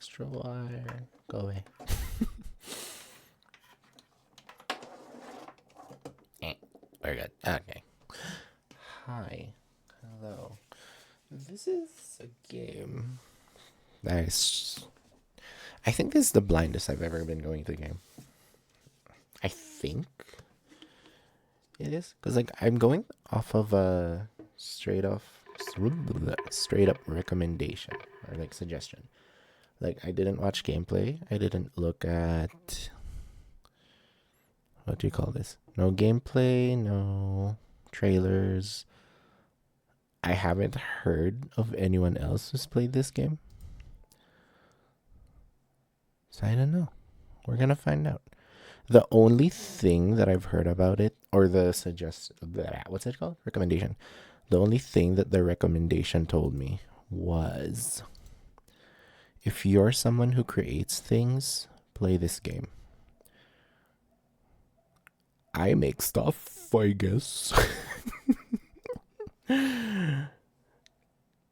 extra wire. Go away. Very good. Okay. Hi. Hello. This is a game. Nice. I think this is the blindest I've ever been going to a game. I think it is. Because, like, I'm going off of a straight up recommendation. Or, like, suggestion. Like, I didn't watch gameplay. I didn't look at... What do you call this? No gameplay, no trailers. I haven't heard of anyone else who's played this game. So I don't know. We're going to find out. The only thing that I've heard about it, or the what's it called? Recommendation. The only thing that the recommendation told me was, if you're someone who creates things, play this game. I make stuff, I guess.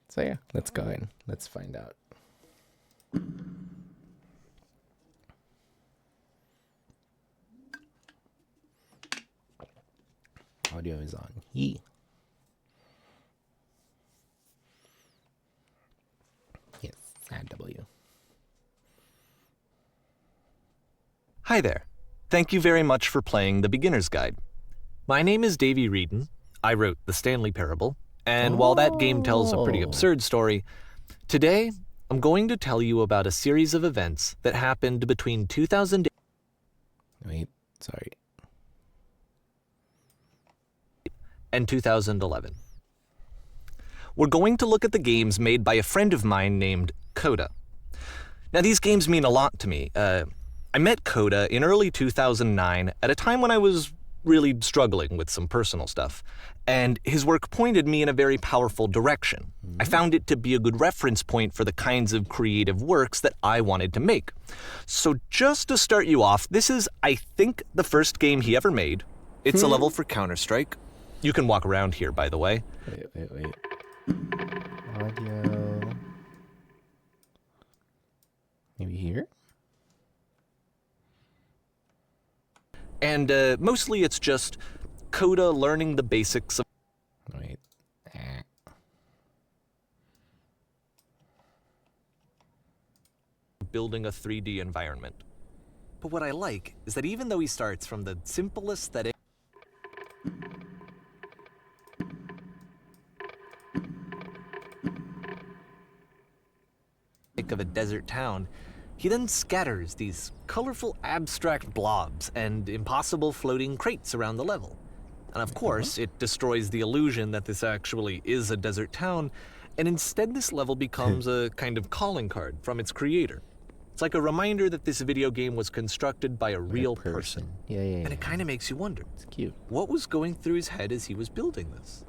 So yeah, let's go in. Let's find out. Audio is on. Yes, and W. Hi there. Thank you very much for playing The Beginner's Guide. My name is Davey Reedon. I wrote The Stanley Parable, and while that game tells a pretty absurd story, today I'm going to tell you about a series of events that happened between 2008 and 2011. We're going to look at the games made by a friend of mine named Coda. Now, these games mean a lot to me. I met Coda in early 2009 at a time when I was really struggling with some personal stuff, and his work pointed me in a very powerful direction. I found it to be a good reference point for the kinds of creative works that I wanted to make. So just to start you off, this is, I think, the first game he ever made. It's a level for Counter-Strike. You can walk around here, by the way. Wait. Audio. Maybe here? And mostly it's just Coda learning the basics of building a 3D environment. But what I like is that even though he starts from the simple aesthetic of a desert town, he then scatters these colorful abstract blobs and impossible floating crates around the level. And of course, it destroys the illusion that this actually is a desert town, and instead this level becomes a kind of calling card from its creator. It's like a reminder that this video game was constructed by a real person. Yeah. And it kind of makes you wonder, It's cute. what was going through his head as he was building this?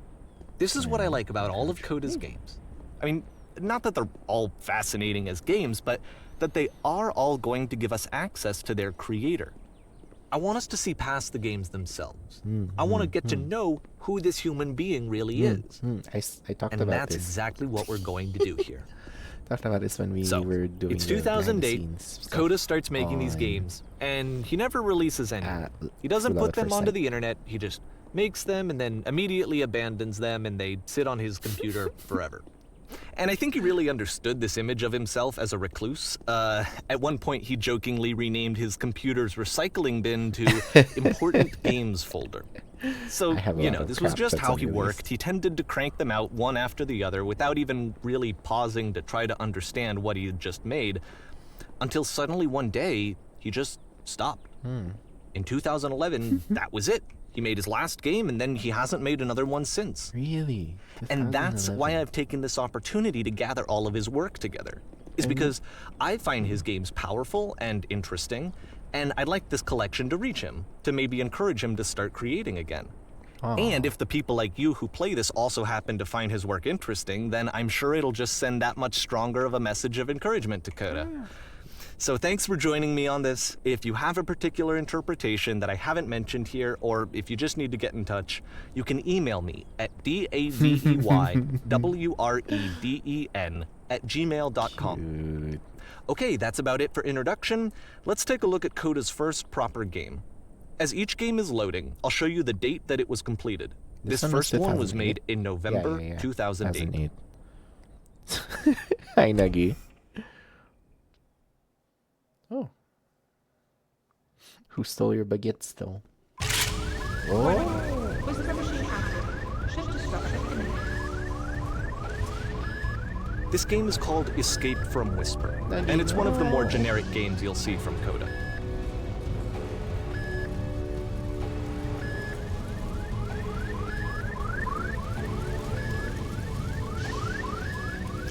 This is what I like about all of Coda's games. I mean, not that they're all fascinating as games, but that they are all going to give us access to their creator. I want us to see past the games themselves. I want to get to know who this human being really is. I talked And about that's this. exactly what we're going to do here. Talked about this when we So, were doing it's the 2008, behind-the-scenes stuff Coda starts making these on, games, and he never releases any. He doesn't Love put at them First onto Sight. the internet, he just makes them and then immediately abandons them, and they sit on his computer forever. And I think he really understood this image of himself as a recluse. At one point, he jokingly renamed his computer's recycling bin to Important Games Folder. So, this was just how he worked. He tended to crank them out one after the other without even really pausing to try to understand what he had just made, until suddenly one day, he just stopped. In 2011, that was it. He made his last game, and then he hasn't made another one since. Really? And that's 2011. why I've taken this opportunity to gather all of his work together, is because I find his games powerful and interesting, and I'd like this collection to reach him, to maybe encourage him to start creating again. And if the people like you who play this also happen to find his work interesting, then I'm sure it'll just send that much stronger of a message of encouragement to Coda. So thanks for joining me on this. If you have a particular interpretation that I haven't mentioned here, or if you just need to get in touch, you can email me at daveywreden@gmail.com. Okay, that's about it for introduction. Let's take a look at Coda's first proper game. As each game is loading, I'll show you the date that it was completed. This one was first one was 2008? made in November 2008. 2008. Hi, Nuggy. Oh. Who stole your baguettes, though? Oh. Whisper machine active. Shift destruction imminent. This game is called Escape from Whisper, and it's one of the more generic games you'll see from Coda.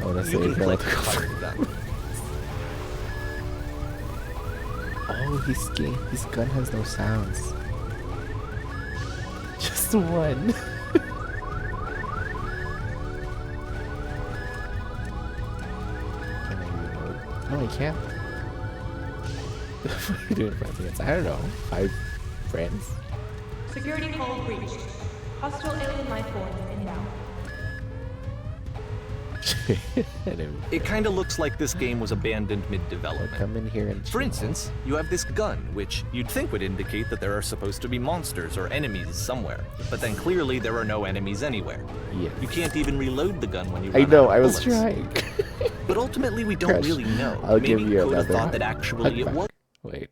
Oh, that's You can the click fire gun. Oh, his gun has no sounds. Just one. Can I reload? No, I can't. What are you doing, friends? I don't know. 5 friends? Security hull breached. Hostile alien life forms inbound. It kinda looks like this game was abandoned mid-development. Come in here and For chill. instance, you have this gun, which you'd think would indicate that there are supposed to be monsters or enemies somewhere. But then clearly there are no enemies anywhere. Yes. You can't even reload the gun when you I run know, out of I was bullets. trying. But ultimately we don't Crush, really know. I'll Maybe give you Coda another thought hug. that actually it Hug was back. Wait.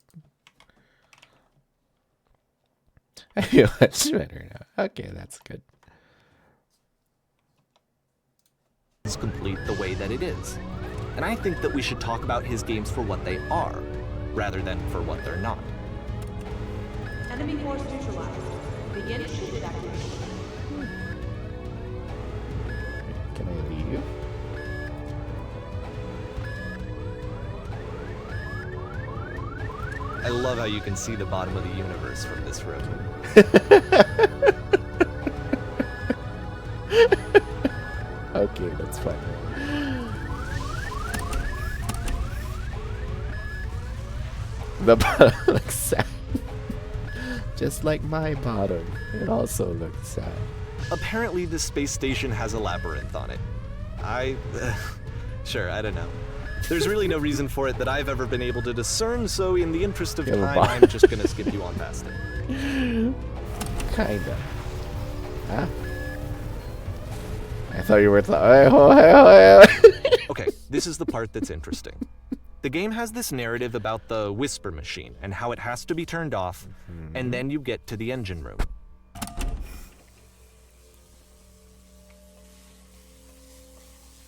I feel much better now. Okay, that's good. complete the way that it is. And I think that we should talk about his games for what they are, rather than for what they're not. Enemy force neutralized. Begin shooting activation. Can I leave? I love how you can see the bottom of the universe from this room. Okay, that's fine. The bottom looks sad. Just like my bottom. It also looks sad. Apparently, this space station has a labyrinth on it. Sure, I don't know. There's really no reason for it that I've ever been able to discern, so in the interest of Yeah, time, bye. I'm just gonna skip you on past it. Kinda. Huh? I thought you were Okay, this is the part that's interesting. The game has this narrative about the whisper machine and how it has to be turned off, and then you get to the engine room.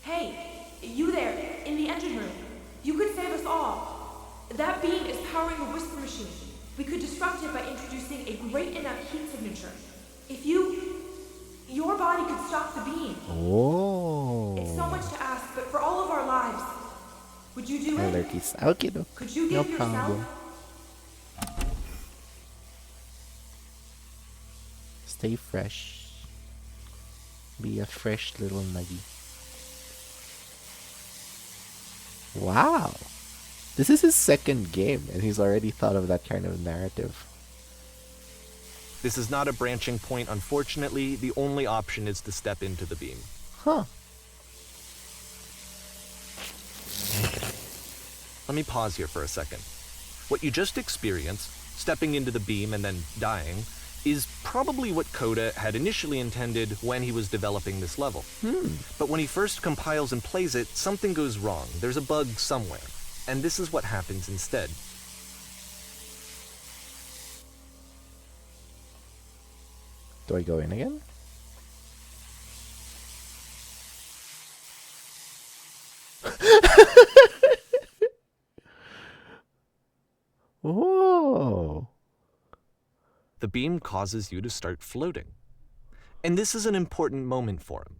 Hey, you there, in the engine room. You could save us all. That beam is powering the whisper machine. We could disrupt it by introducing a great enough heat signature. If your body could stop the beam. Oh. It's so much to ask, but for all of our lives, would you do it? Allergies. Okay, though. Could you No give problem. yourself? Stay fresh. Be a fresh little nuggy. Wow. This is his second game, and he's already thought of that kind of narrative. This is not a branching point, unfortunately. The only option is to step into the beam. Huh. Let me pause here for a second. What you just experienced, stepping into the beam and then dying, is probably what Coda had initially intended when he was developing this level. But when he first compiles and plays it, something goes wrong. There's a bug somewhere. And this is what happens instead. Do I go in again? Whoa. The beam causes you to start floating. And this is an important moment for him.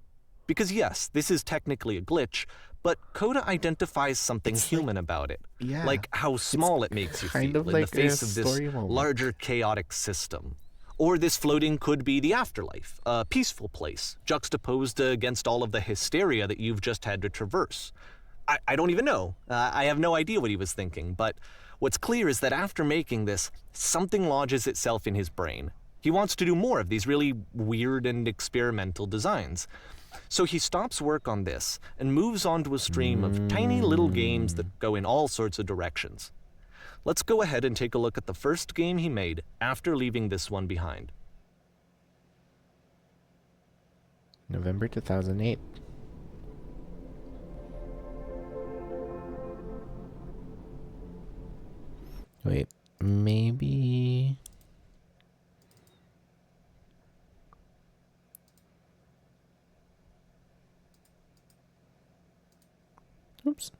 Because yes, this is technically a glitch, but Coda identifies something human about it. Yeah. Like how small it makes you kind feel of in like the face a of this story moment. larger chaotic system. Or this floating could be the afterlife, a peaceful place, juxtaposed against all of the hysteria that you've just had to traverse. I don't even know. I have no idea what he was thinking, but what's clear is that after making this, something lodges itself in his brain. He wants to do more of these really weird and experimental designs. So he stops work on this and moves on to a stream of tiny little games that go in all sorts of directions. Let's go ahead and take a look at the first game he made after leaving this one behind. November 2008. Wait, maybe... Oops.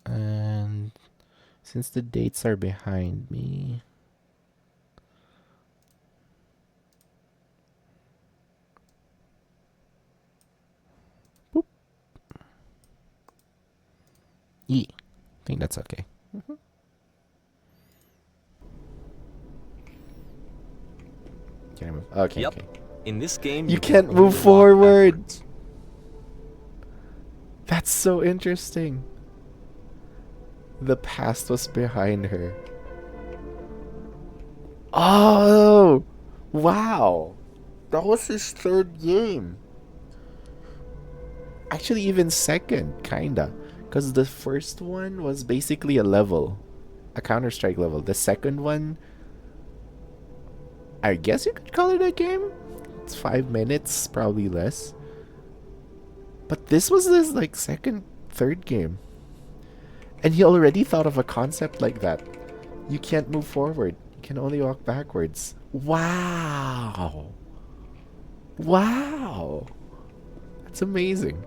And since the dates are behind me, boop. I think that's okay. Can I move? Okay. Yep. Okay. In this game, You can can't only move walk forward. backwards. That's so interesting. The past was behind her. Oh, wow. That was his third game. Actually, even second, kinda. Because the first one was basically a level. A Counter-Strike level. The second one, I guess you could call it a game. It's 5 minutes, probably less. But this was his, like, third game. And he already thought of a concept like that. You can't move forward. You can only walk backwards. Wow. Wow. That's amazing.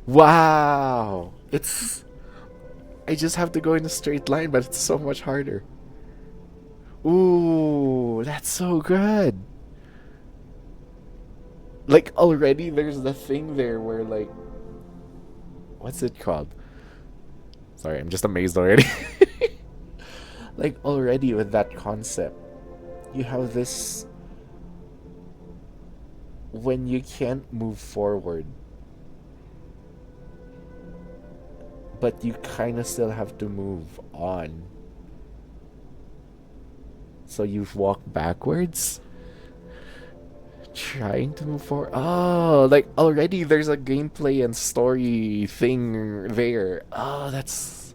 Wow. I just have to go in a straight line, but it's so much harder. Ooh, that's so good. Like, already there's the thing there where, like, what's it called? Sorry, I'm just amazed already. Like, already with that concept, you have this, when you can't move forward, but you kind of still have to move on. So you walk backwards, trying to move forward. Oh, like already there's a gameplay and story thing there. Oh, that's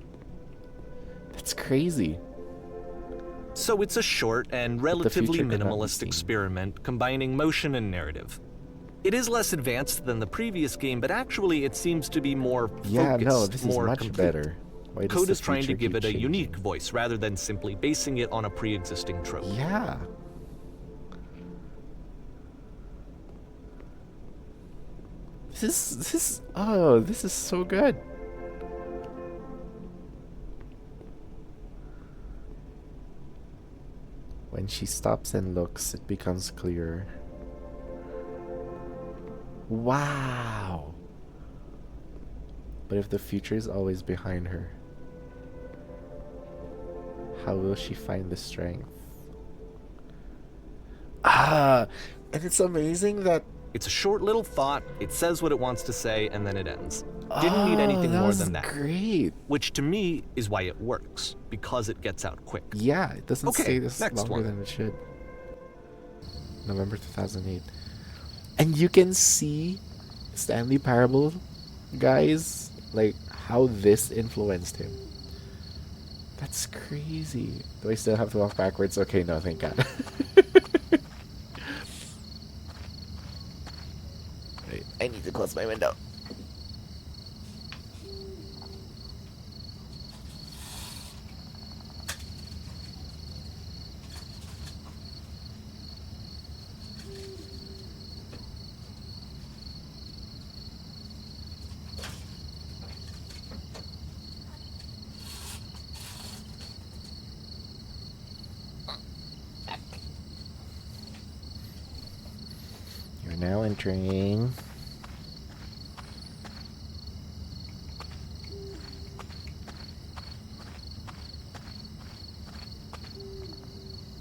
crazy. So it's a short and relatively future cannot be minimalist seen. experiment combining motion and narrative. It is less advanced than the previous game, but actually it seems to be more focused, Yeah, no, this is more much complete. better. Why does Code the is trying to future give keep it a changing? unique voice rather than simply basing it on a pre-existing trope. Yeah. This is so good. When she stops and looks, it becomes clearer. Wow. But if the future is always behind her, how will she find the strength? And it's amazing that It's a short little thought, it says what it wants to say, and then it ends. Didn't need anything that more was than that. Great. Which to me is why it works, because it gets out quick. Yeah, it doesn't Okay, stay this next longer one. than it should. November 2008. And you can see Stanley Parable, guys, like how this influenced him. That's crazy. Do I still have to walk backwards? Okay, no, thank God. Wait, I need to close my window. You're now entering.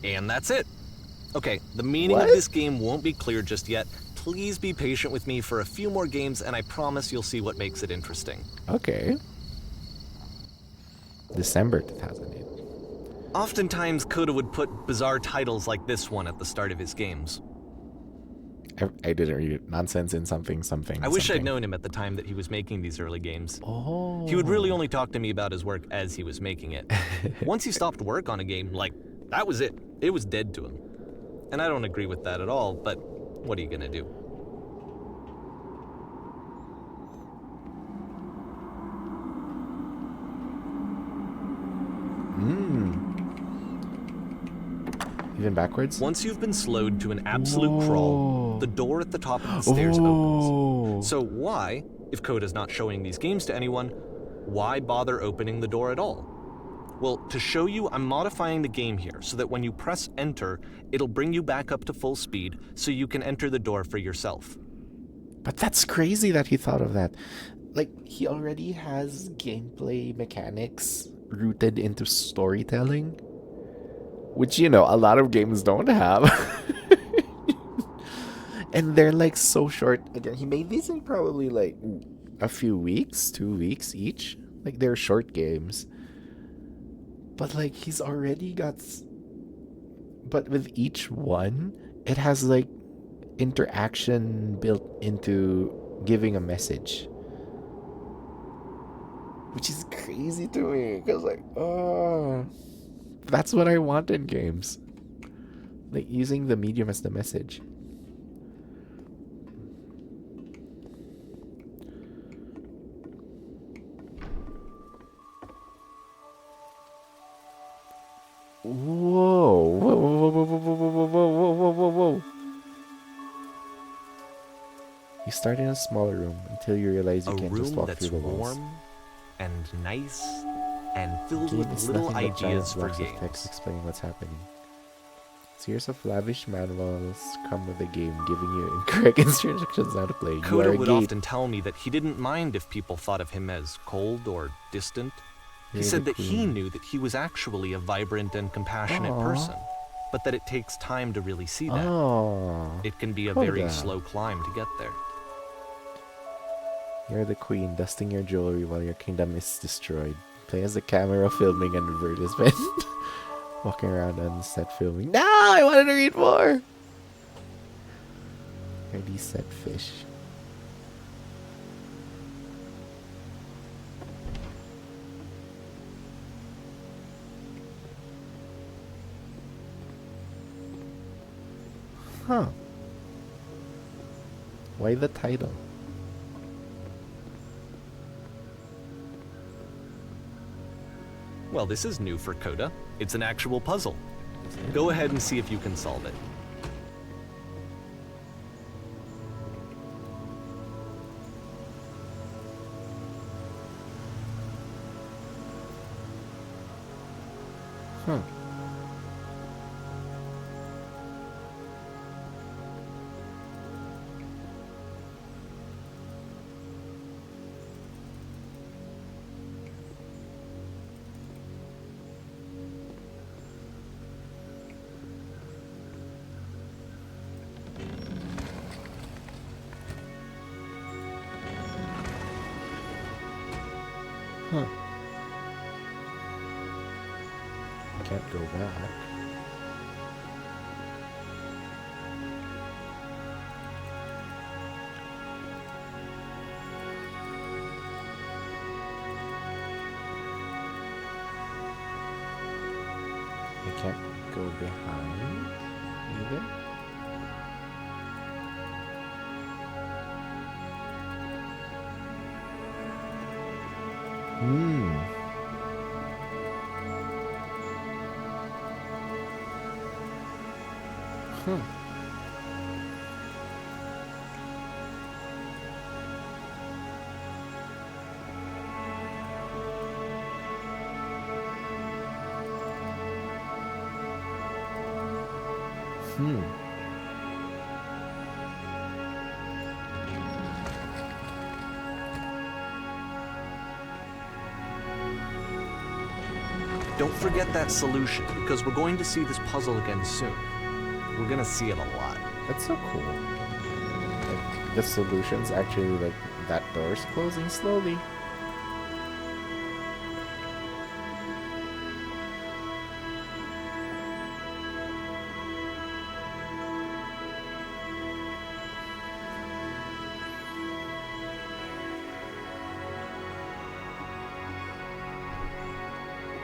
And that's it. Okay, the meaning What? of this game won't be clear just yet. Please be patient with me for a few more games, and I promise you'll see what makes it interesting. Okay. December 2008. Oftentimes, Coda would put bizarre titles like this one at the start of his games. I didn't read it. Nonsense in something. I wish I'd something. known him at the time that he was making these early games. Oh. He would really only talk to me about his work as he was making it. Once he stopped work on a game, like, that was it. It was dead to him. And I don't agree with that at all, but what are you gonna do? Even backwards? Once you've been slowed to an absolute crawl, Whoa. the door at the top of the stairs opens. Oh. So why, if Coda's not showing these games to anyone, why bother opening the door at all? Well, to show you, I'm modifying the game here so that when you press enter, it'll bring you back up to full speed so you can enter the door for yourself. But that's crazy that he thought of that. Like, he already has gameplay mechanics rooted into storytelling, which, you know, a lot of games don't have. And they're like so short. Again, he made these in probably like a few weeks, 2 weeks each. Like, they're short games. But like, he's already got... But with each one, it has like interaction built into giving a message. Which is crazy to me. Because like, oh... That's what I want in games. Like, using the medium as the message. Whoa. Whoa, whoa, whoa, whoa, whoa, whoa, whoa, whoa, whoa, whoa. You start in a small room until you realize you A can't just room walk that's through the walls. warm and nice and filled Game with is little nothing but giant ideas for blocks of text games. explaining what's happening. Series of lavish manuals come with the game, giving you incorrect instructions how to play. You are Coda a would gate. often tell me that he didn't mind if people thought of him as cold or distant. He You're said the that he queen. knew that he was actually a vibrant and compassionate Aw. person, but that it takes time to really see that. Oh, It can be a very Coda. slow climb to get there. You're the queen, dusting your jewelry while your kingdom is destroyed. Play as the camera filming an advertisement. Walking around on set filming. No, I wanted to read more. Are these set fish? Huh. Why the title? Well, this is new for Coda. It's an actual puzzle. Go ahead and see if you can solve it. Huh. Huh. Can't go back. I can't go behind either. Hmm. Huh. Hmm. Don't forget that solution, because we're going to see this puzzle again soon. we're gonna see it a lot. That's so cool. Like, the solution's actually like that door's closing slowly.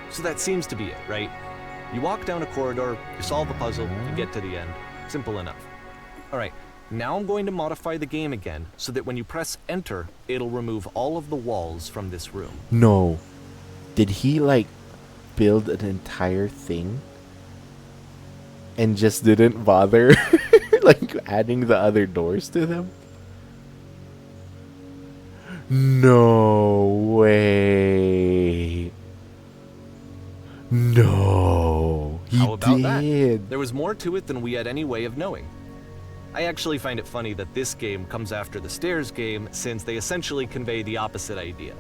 So that seems to be it, right? You walk down a corridor, you solve a puzzle, you get to the end. Simple enough. All right, now I'm going to modify the game again so that when you press enter, it'll remove all of the walls from this room. No. Did he like build an entire thing and just didn't bother like adding the other doors to them? No way. No. He How about did. that? There was more to it than we had any way of knowing. I actually find it funny that this game comes after the Stairs game, since they essentially convey the opposite idea.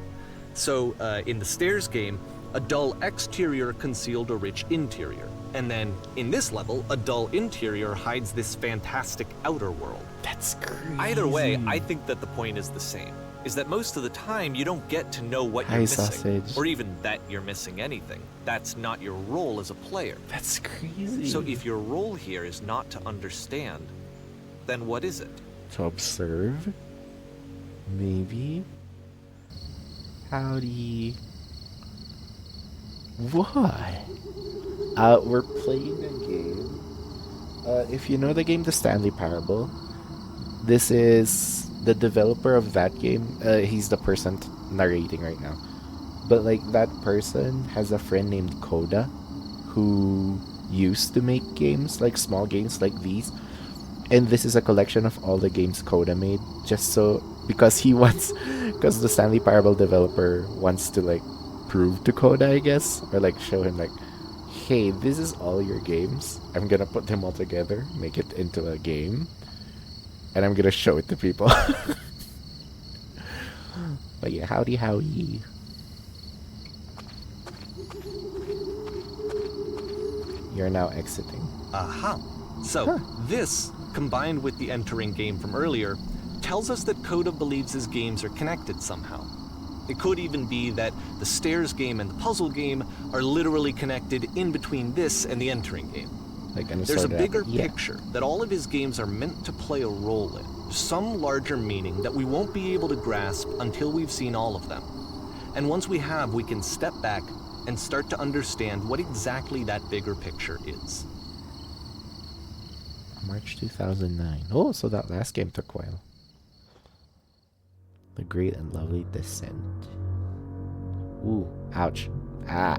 So, in the Stairs game, a dull exterior concealed a rich interior. And then, in this level, a dull interior hides this fantastic outer world. That's crazy. Either way, I think that the point is the same. Is that most of the time you don't get to know what you're Hi, missing. sausage. Or even that you're missing anything. That's not your role as a player. That's crazy. So if your role here is not to understand, then what is it? To observe? Maybe? Howdy. What? We're playing a game. If you know the game The Stanley Parable, this is the developer of that game. He's the person narrating right now. But like that person has a friend named Coda who used to make games, like small games like these. And this is a collection of all the games Coda made, just so because the Stanley Parable developer wants to like prove to Coda, I guess, or like show him like, hey, this is all your games. I'm gonna put them all together, make it into a game, and I'm gonna show it to people. But yeah, howdy. You're now exiting. Aha. So, this, combined with the entering game from earlier, tells us that Coda believes his games are connected somehow. It could even be that the Stairs game and the puzzle game are literally connected in between this and the entering game. Like There's a bigger picture that all of his games are meant to play a role in, some larger meaning that we won't be able to grasp until we've seen all of them. And once we have, we can step back and start to understand what exactly that bigger picture is. March 2009. Oh, so that last game took a while. The Great and Lovely Descent. Ooh, ouch. Ah.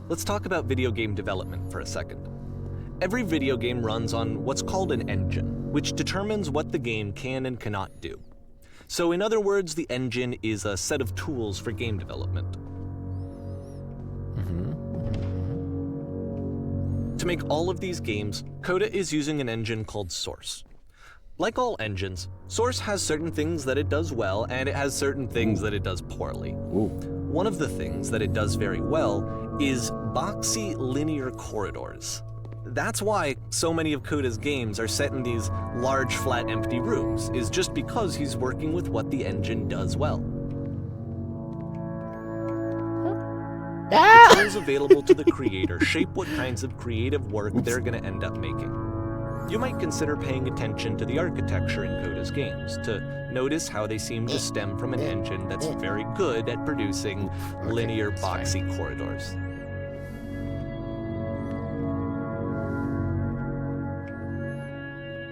Let's talk about video game development for a second. Every video game runs on what's called an engine, which determines what the game can and cannot do. So in other words, the engine is a set of tools for game development. To make all of these games, Coda is using an engine called Source. Like all engines, Source has certain things that it does well, and it has certain things that it does poorly. One of the things that it does very well is boxy linear corridors. That's why so many of Coda's games are set in these large, flat, empty rooms, is just because he's working with what the engine does well. The tools available to the creator shape what kinds of creative work they're going to end up making. You might consider paying attention to the architecture in Coda's games, to notice how they seem to stem from an engine that's very good at producing linear, boxy corridors.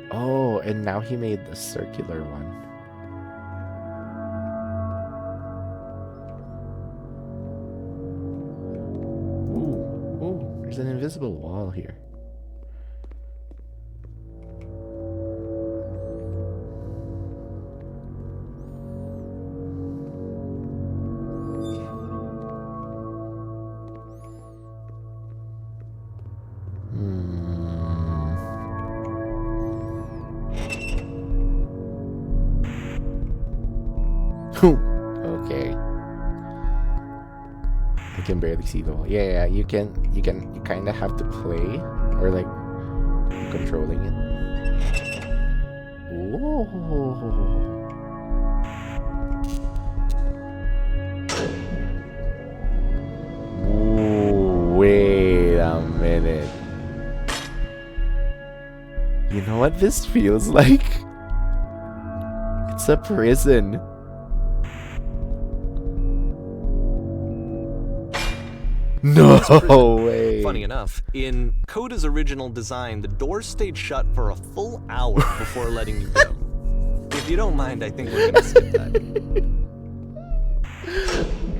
Oh, and now he made the circular one. Ooh, there's an invisible wall here. Okay. I can barely see the wall. Yeah, you kind of have to play or like controlling it. Whoa. Ooh, wait a minute. You know what this feels like? It's a prison. No way. Funny enough, in Coda's original design, the doors stayed shut for a full hour before letting you go. If you don't mind, I think we're gonna skip that.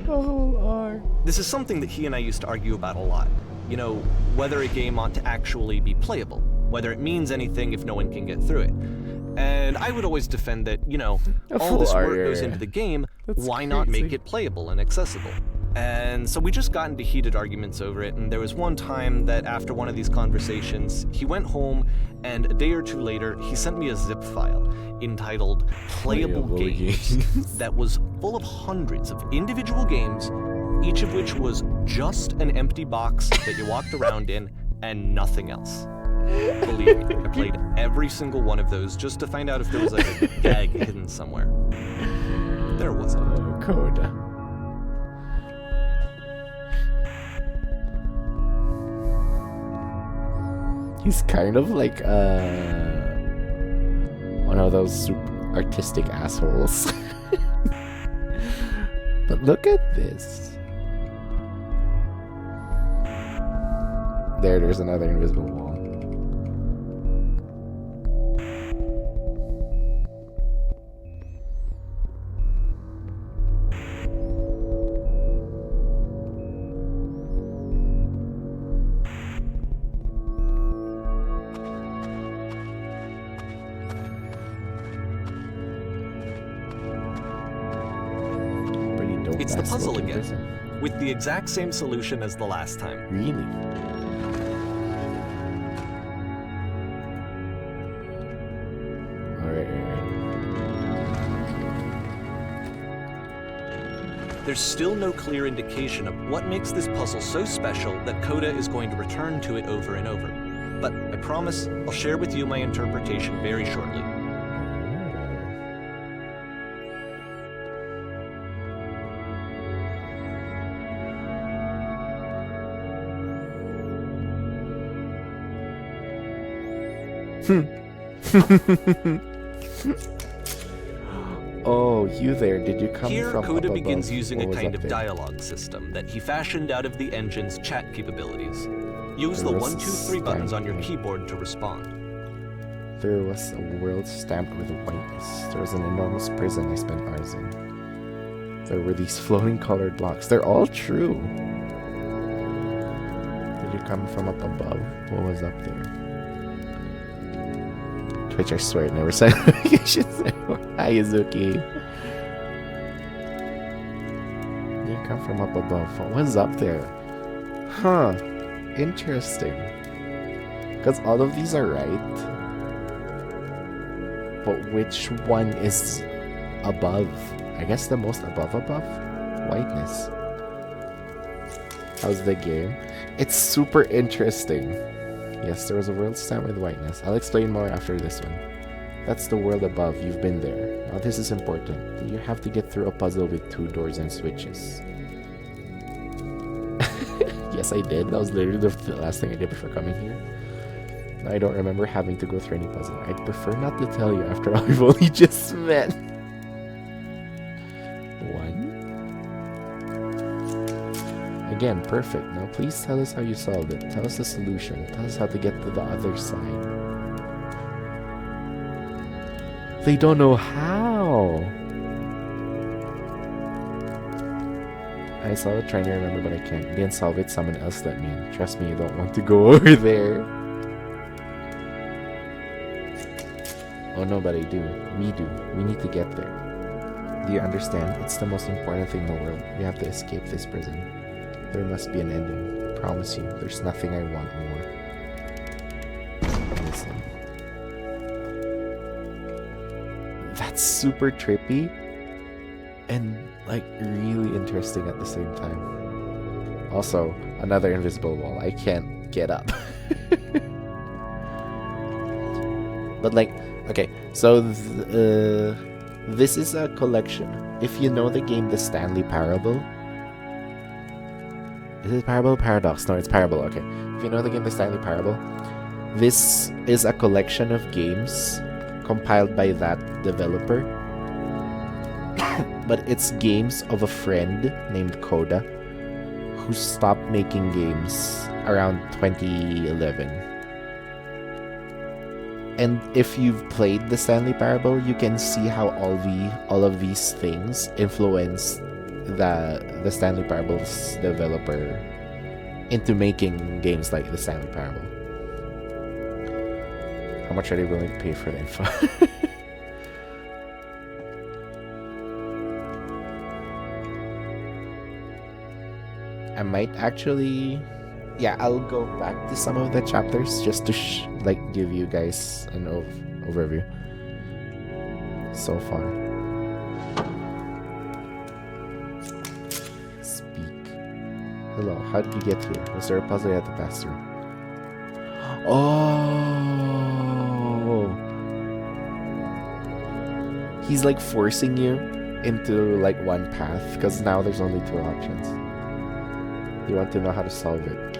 Oh, This is something that he and I used to argue about a lot. You know, whether a game ought to actually be playable, whether it means anything if no one can get through it. And I would always defend that, you know, all this work goes into the game, why not make it playable and accessible? And so we just got into heated arguments over it, and there was one time that after one of these conversations, he went home, and a day or two later, he sent me a zip file entitled Playable Games that was full of hundreds of individual games, each of which was just an empty box that you walked around in and nothing else. Believe me, I played every single one of those just to find out if there was like a gag hidden somewhere. There wasn't. Oh, Coda. He's kind of like one of those super artistic assholes. But look at this. There's another invisible wall. It's the puzzle again, with the exact same solution as the last time. Really? Alright. There's still no clear indication of what makes this puzzle so special that Coda is going to return to it over and over. But I promise I'll share with you my interpretation very shortly. Oh, you there. Did you come Here, from Coda up begins above? using What a was kind up of there? dialogue system that he fashioned out of the engine's chat capabilities. Use the There 1, was 2, 3 buttons on your stamping. keyboard to respond. There was a world stamped with whiteness. There was an enormous prison I spent hours in. There were these floating colored blocks. They're all true. Did you come from up above? What was up there? Twitch, I swear it never said you should say hi, Izuki. You come from up above. What was up there? Huh. Interesting. Because all of these are right. But which one is above? I guess the most above? Whiteness. How's the game? It's super interesting. Yes, there was a world stamped with whiteness. I'll explain more after this one. That's the world above. You've been there. Now this is important. You have to get through a puzzle with 2 doors and switches. Yes, I did. That was literally the last thing I did before coming here. I don't remember having to go through any puzzle. I'd prefer not to tell you after all we've only just met. 1. Again, perfect. Now please tell us how you solved it. Tell us the solution. Tell us how to get to the other side. They don't know how. I solve it trying to remember, but I can't. Didn't solve it, someone else let me in. Trust me, you don't want to go over there. Oh no, but I do. We do. We need to get there. Do you understand? It's the most important thing in the world. We have to escape this prison. There must be an ending. I promise you, there's nothing I want more. Listen. That's super trippy and like really interesting at the same time. Also, another invisible wall. I can't get up. But like, okay, so this is a collection. If you know the game The Stanley Parable. Is it Parable or Paradox? No, it's Parable, okay. If you know the game The Stanley Parable, this is a collection of games compiled by that developer. But it's games of a friend named Coda who stopped making games around 2011. And if you've played the Stanley Parable, you can see how all of these things influence the Stanley Parable's developer into making games like the Stanley Parable. How much are they willing to pay for the info? I might actually, yeah, I'll go back to some of the chapters just to give you guys an overview so far. Speak. Hello, how did you get here? Was there a puzzle you had to pass through? Oh, he's like forcing you into like one path because now there's only two options. You want to know how to solve it.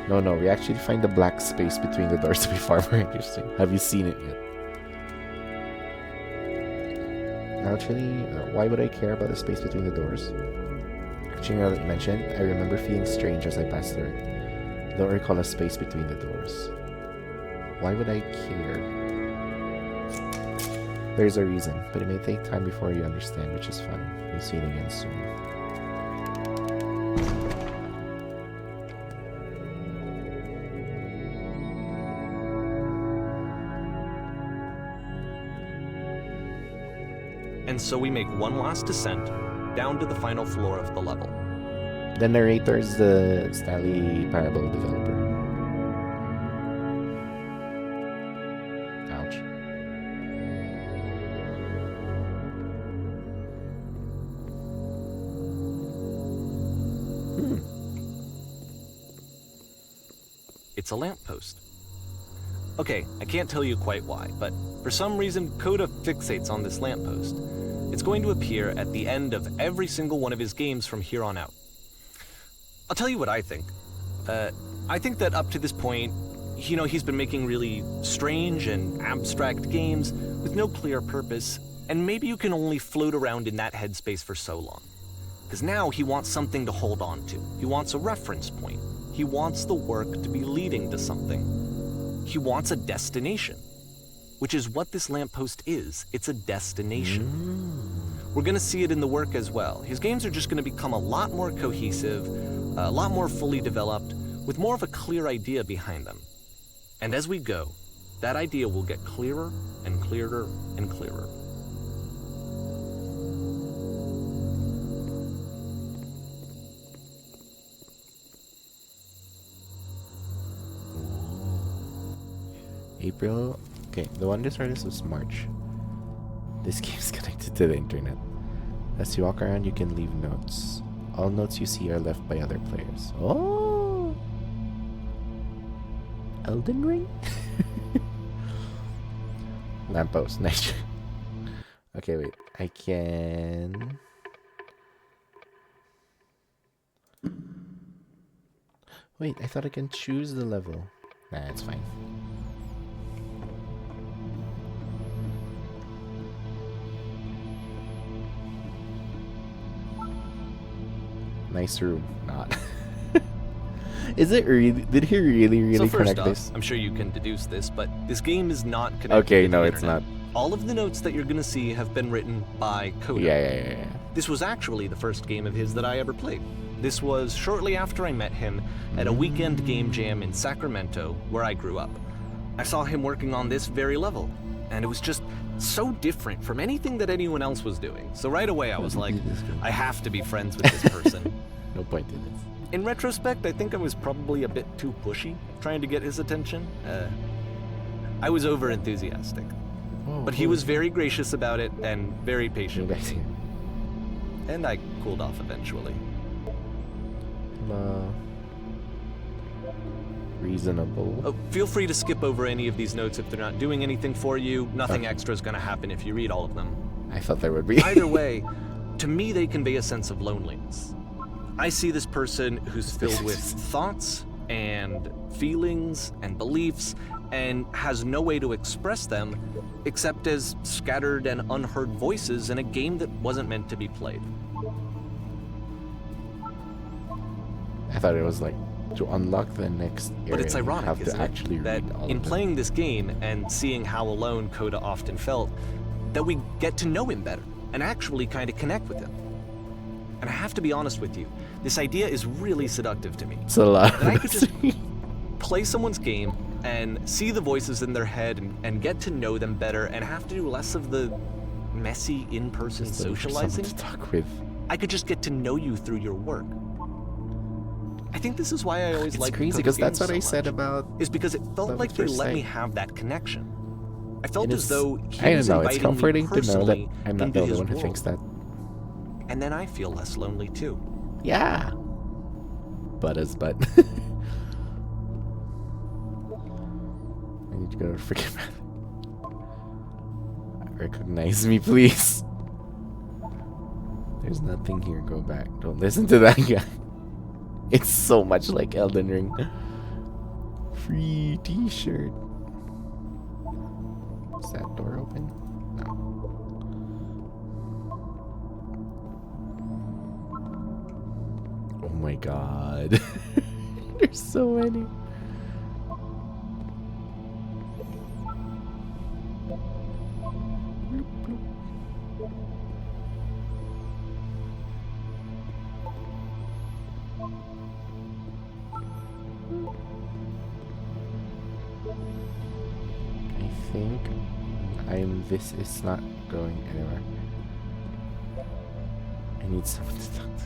No, we actually find the black space between the doors to be far more interesting. Have you seen it yet? Actually, why would I care about the space between the doors? Actually, now that you mentioned, I remember feeling strange as I passed through it. Don't recall a space between the doors. Why would I care? There's a reason, but it may take time before you understand, which is fine. You'll see it again soon. And so we make one last descent down to the final floor of the level. The narrator is the Stanley Parable developer. Ouch. It's a lamppost. Okay, I can't tell you quite why, but for some reason Coda fixates on this lamppost. It's going to appear at the end of every single one of his games from here on out. I'll tell you what I think. I think that up to this point, he's been making really strange and abstract games with no clear purpose, and maybe you can only float around in that headspace for so long. Because now he wants something to hold on to. He wants a reference point. He wants the work to be leading to something. He wants a destination, which is what this lamppost is. It's a destination. We're going to see it in the work as well. His games are just going to become a lot more cohesive, a lot more fully developed, with more of a clear idea behind them. And as we go, that idea will get clearer and clearer and clearer. April. Okay, the one that started this was March. This game's connected to the internet. As you walk around, you can leave notes. All notes you see are left by other players. Oh! Elden Ring? Lamppost, nice. Okay, wait. I can... Wait, I thought I can choose the level. Nah, it's fine. Nice room. Not. Is it really? Did he really So first connect off, this? I'm sure you can deduce this, but this game is not connected Okay, to the no, it's internet. not. All of the notes that you're going to see have been written by Coda. Yeah. This was actually the first game of his that I ever played. This was shortly after I met him at a weekend game jam in Sacramento, where I grew up. I saw him working on this very level, and it was just so different from anything that anyone else was doing. So right away I was like, I have to be friends with this person. No point in this. In retrospect, I think I was probably a bit too pushy, trying to get his attention. I was over-enthusiastic. Oh, But he was very gracious about it and very patient with me. and I cooled off eventually. Reasonable. Oh, feel free to skip over any of these notes if they're not doing anything for you. Nothing extra is going to happen if you read all of them. I thought there would be. Either way, to me they convey a sense of loneliness. I see this person who's filled with thoughts and feelings and beliefs and has no way to express them except as scattered and unheard voices in a game that wasn't meant to be played. I thought it was like to unlock the next area. But it's you ironic, have to isn't actually it, that read all in of them. playing this game and seeing how alone Coda often felt, that we get to know him better and actually kind of connect with him. And I have to be honest with you, this idea is really seductive to me. It's a lot. That I could just play someone's game and see the voices in their head and get to know them better and have to do less of the messy in-person Just look for socializing. someone to talk with. I could just get to know you through your work. I think this is why I always It's liked crazy Coda because that's games what I so said much, about. is because it felt Love like at they first let me sight. have that connection. I felt And as though he I was don't know. It's inviting me comforting to know that personally I'm not into the only his one who world. thinks that. And then I feel less lonely too. Yeah. But as but. I need to go to freaking recognize me, please. There's nothing here. Go back. Don't listen to that guy. It's so much like Elden Ring. Free t-shirt. Is that door open? No. Oh my god. There's so many. I think this is not going anywhere. I need someone to talk to.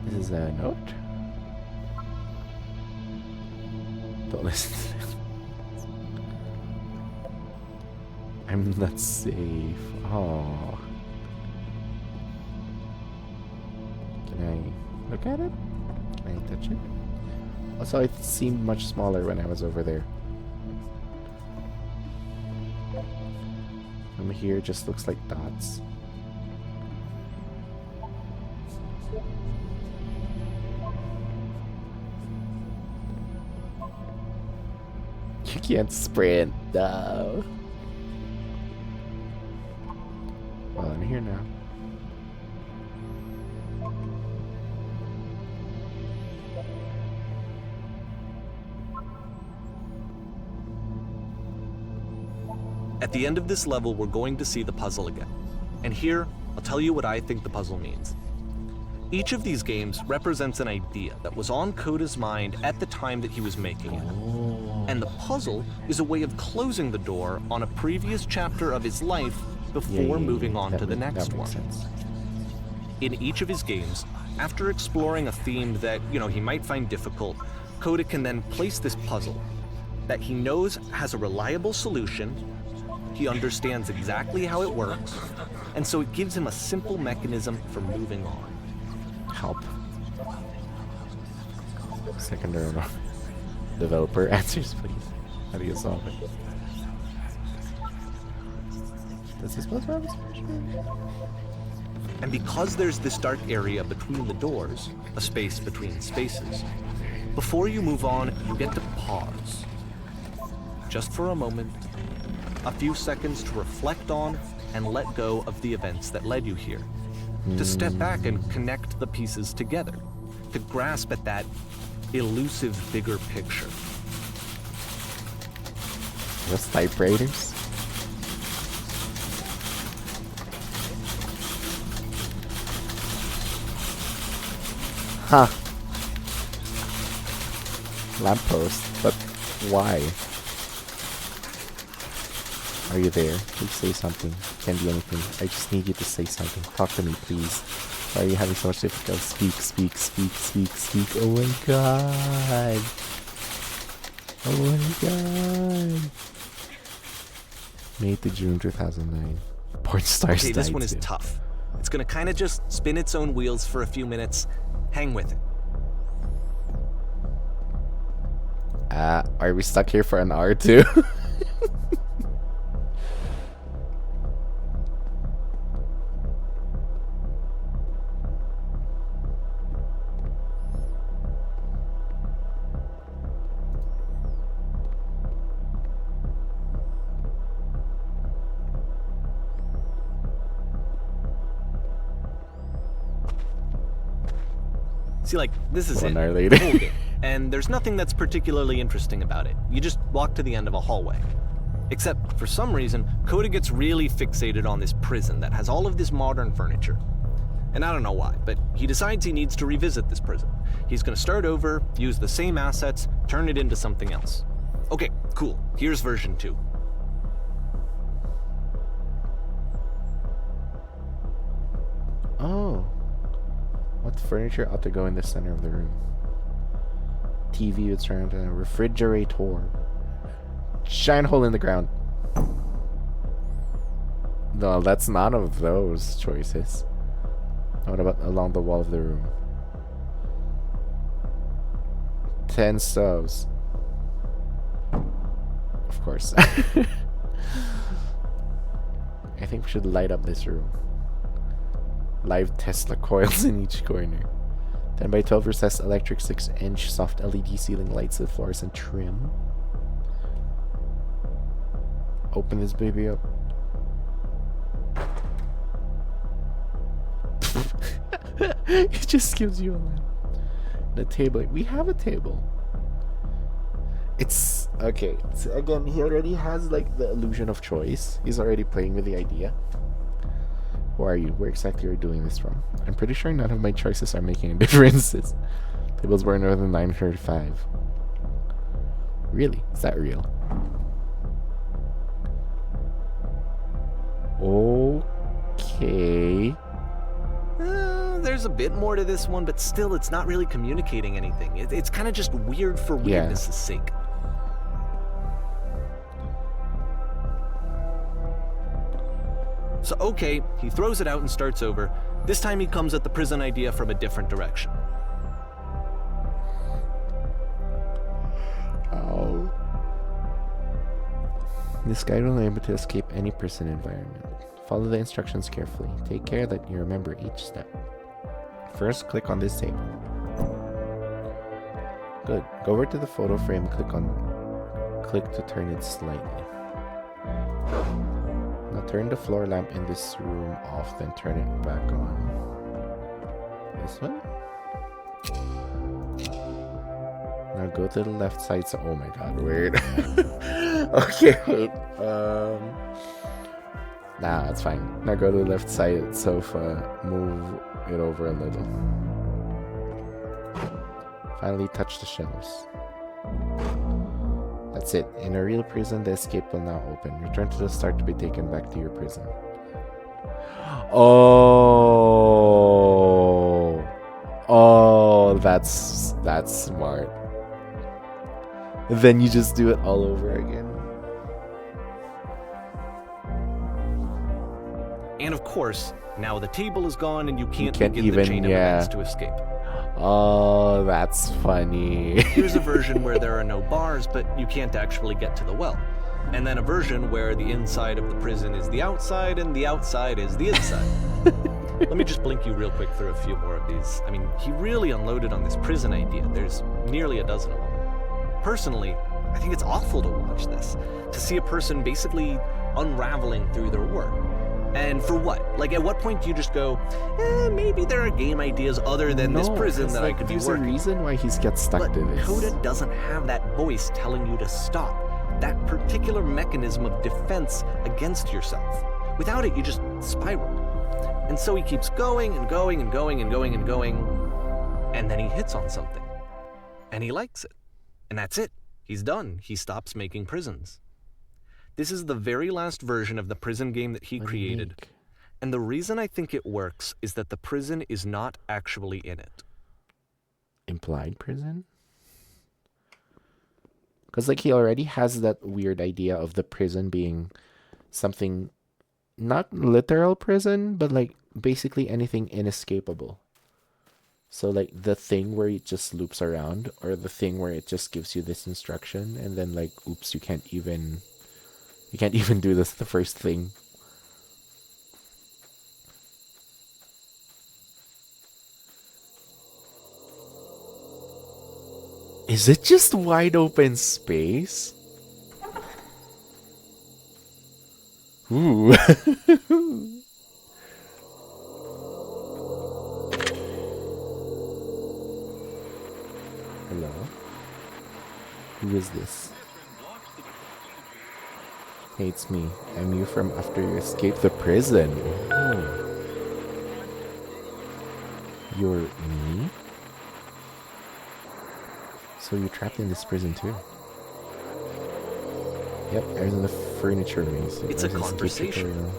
This is a note. Don't listen to this. I'm not safe. Oh. Can I look at it? Can I touch it? Also, it seemed much smaller when I was over there. From here, it just looks like dots. You can't sprint, no. Well, I'm here now. At the end of this level, we're going to see the puzzle again. And here, I'll tell you what I think the puzzle means. Each of these games represents an idea that was on Coda's mind at the time that he was making it. And the puzzle is a way of closing the door on a previous chapter of his life before moving on to the next one. Sense. In each of his games, after exploring a theme that, he might find difficult, Coda can then place this puzzle that he knows has a reliable solution, he understands exactly how it works, and so it gives him a simple mechanism for moving on. Help. Secondary developer answers, please. How do you solve it? Does this supposed to have a solution? And because there's this dark area between the doors, a space between spaces, before you move on, you get to pause. Just for a moment, a few seconds to reflect on and let go of the events that led you here. To step back and connect the pieces together. To grasp at that elusive bigger picture. Those typewriters? Huh. Lamppost, but why? Are you there? Please say something. Can be anything. I just need you to say something. Talk to me, please. Why are you having so much difficulty? Speak, speak, speak, speak, speak. Oh my god. Oh my god. May to June 2009. Porn stars Okay, this died one is too. tough. It's gonna kind of just spin its own wheels for a few minutes. Hang with it. Are we stuck here for an hour too? See, like, this is 1 it. hour later. The whole game. And there's nothing that's particularly interesting about it. You just walk to the end of a hallway. Except, for some reason, Coda gets really fixated on this prison that has all of this modern furniture. And I don't know why, but he decides he needs to revisit this prison. He's gonna start over, use the same assets, turn it into something else. Okay, cool. Here's version 2. Oh. What furniture ought to go in the center of the room? TV with surround a refrigerator. Giant hole in the ground. No, that's none of those choices. What about along the wall of the room? 10 stoves. Of course. I think we should light up this room. Live Tesla coils in each corner. 10 by 12 recessed electric 6-inch soft LED ceiling lights with fluorescent trim. Open this baby up. It just gives you a lamp. The table. We have a table. It's okay. So again, he already has like the illusion of choice. He's already playing with the idea. Who are you? Where exactly are you doing this from? I'm pretty sure none of my choices are making a difference. Tables were more than 935. Really? Is that real? Okay. There's a bit more to this one, but still, it's not really communicating anything. It's kind of just weird for weirdness' sake. So, okay, he throws it out and starts over. This time he comes at the prison idea from a different direction. Oh. This guide will enable you to escape any prison environment. Follow the instructions carefully. Take care that you remember each step. First, click on this table. Good. Go over to the photo frame, click to turn it slightly. Now turn the floor lamp in this room off, then turn it back on. This one? Now go to the left side, so oh my god, wait. Okay, wait. Nah, it's fine. Now go to the left side sofa, move it over a little. Finally touch the shelves. That's it. In a real prison, the escape will now open. Return to the start to be taken back to your prison. Oh. Oh, that's smart. Then you just do it all over again. And of course, now the table is gone and you can't begin even the chain of events to escape. Oh, that's funny. Here's a version where there are no bars, but you can't actually get to the well. And then a version where the inside of the prison is the outside and the outside is the inside. Let me just blink you real quick through a few more of these. I mean, he really unloaded on this prison idea. There's nearly a dozen of them. Personally, I think it's awful to watch this. To see a person basically unraveling through their work. And for what? Like, at what point do you just go, maybe there are game ideas other than this prison that I could be working on? There's a reason why he gets stuck to this. Coda doesn't have that voice telling you to stop. That particular mechanism of defense against yourself. Without it, you just spiral. And so he keeps going and going and going and going and going. And then he hits on something. And he likes it. And that's it. He's done. He stops making prisons. This is the very last version of the prison game that he created. And the reason I think it works is that the prison is not actually in it. Implied prison? Because like he already has that weird idea of the prison being something, not literal prison, but like basically anything inescapable. So like the thing where it just loops around, or the thing where it just gives you this instruction, and then like, oops, you can't even do this the first thing. Is it just wide open space? Ooh. Hello? Who is this? Hey, it's me. I'm you from after you escaped the prison. Oh. You're me? So you're trapped in this prison too? Yep, I was in the furniture maze. It's a conversation.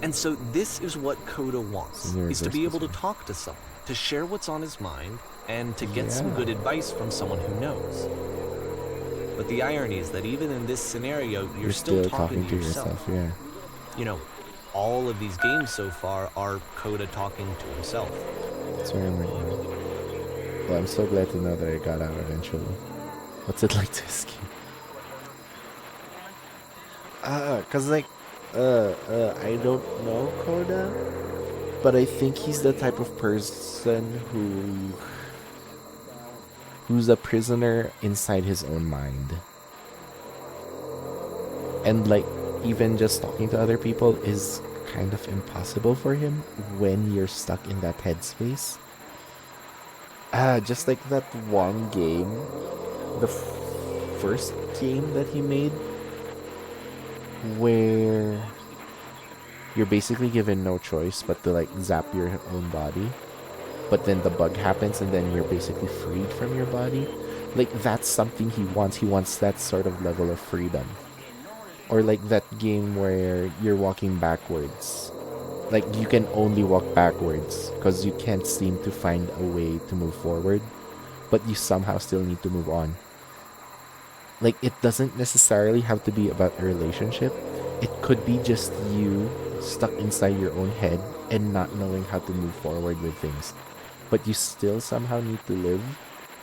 And so this is what Coda wants, is to be able to talk to someone, to share what's on his mind, and to get some good advice from someone who knows. But the irony is that even in this scenario, you're still talking to yourself. Yeah. You know, all of these games so far are Coda talking to himself. That's where I'm right now. Well, I'm so glad to know that I got out eventually. What's it like to escape? Cause like, I don't know Coda, but I think he's the type of person who's a prisoner inside his own mind. And like, even just talking to other people is kind of impossible for him when you're stuck in that headspace. Just like that one game, the first game that he made, where you're basically given no choice but to like zap your own body, but then the bug happens and then you're basically freed from your body. Like, that's something he wants. He wants that sort of level of freedom. Or like that game where you're walking backwards. Like, you can only walk backwards because you can't seem to find a way to move forward, but you somehow still need to move on. Like, it doesn't necessarily have to be about a relationship. It could be just you stuck inside your own head and not knowing how to move forward with things. But you still somehow need to live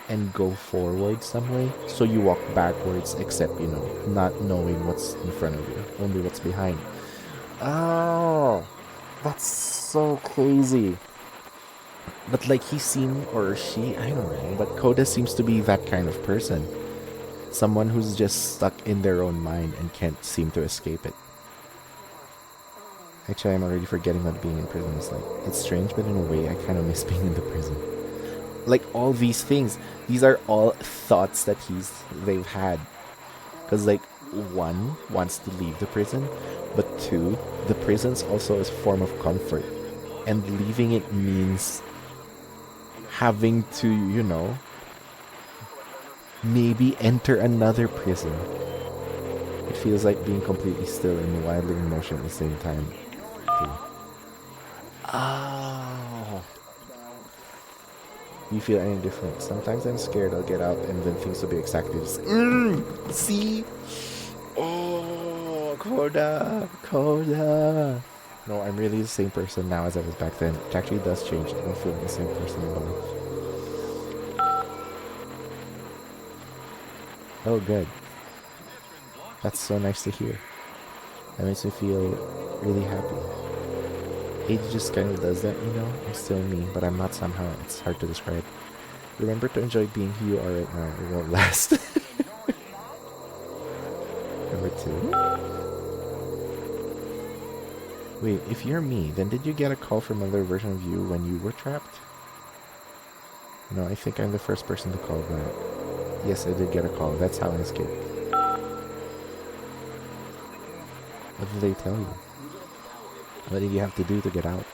and go forward some way. So you walk backwards, except, you know, not knowing what's in front of you, only what's behind. Oh, that's so crazy. But like, he seemed, or she, I don't know, but Coda seems to be that kind of person. Someone who's just stuck in their own mind and can't seem to escape it. Actually, I'm already forgetting what being in prison is like. It's strange, but in a way, I kind of miss being in the prison. Like, all these things, these are all thoughts that they've had. Because, like, one wants to leave the prison, but two, the prison's also a form of comfort. And leaving it means having to, you know, maybe enter another prison. It feels like being completely still and wildly in motion at the same time. Oh. You feel any different? Sometimes I'm scared I'll get out and then things will be exactly the same. See? Oh, Coda. No, I'm really the same person now as I was back then. It actually does change. I don't feel like the same person anymore. Oh, good. That's so nice to hear. That makes me feel really happy. Age just kind of does that, you know? I'm still me, but I'm not somehow. It's hard to describe. Remember to enjoy being who you are right now. It won't last. Number 2. Wait, if you're me, then did you get a call from another version of you when you were trapped? No, I think I'm the first person to call back. Yes, I did get a call. That's how I escaped. What did they tell you? What did you have to do to get out?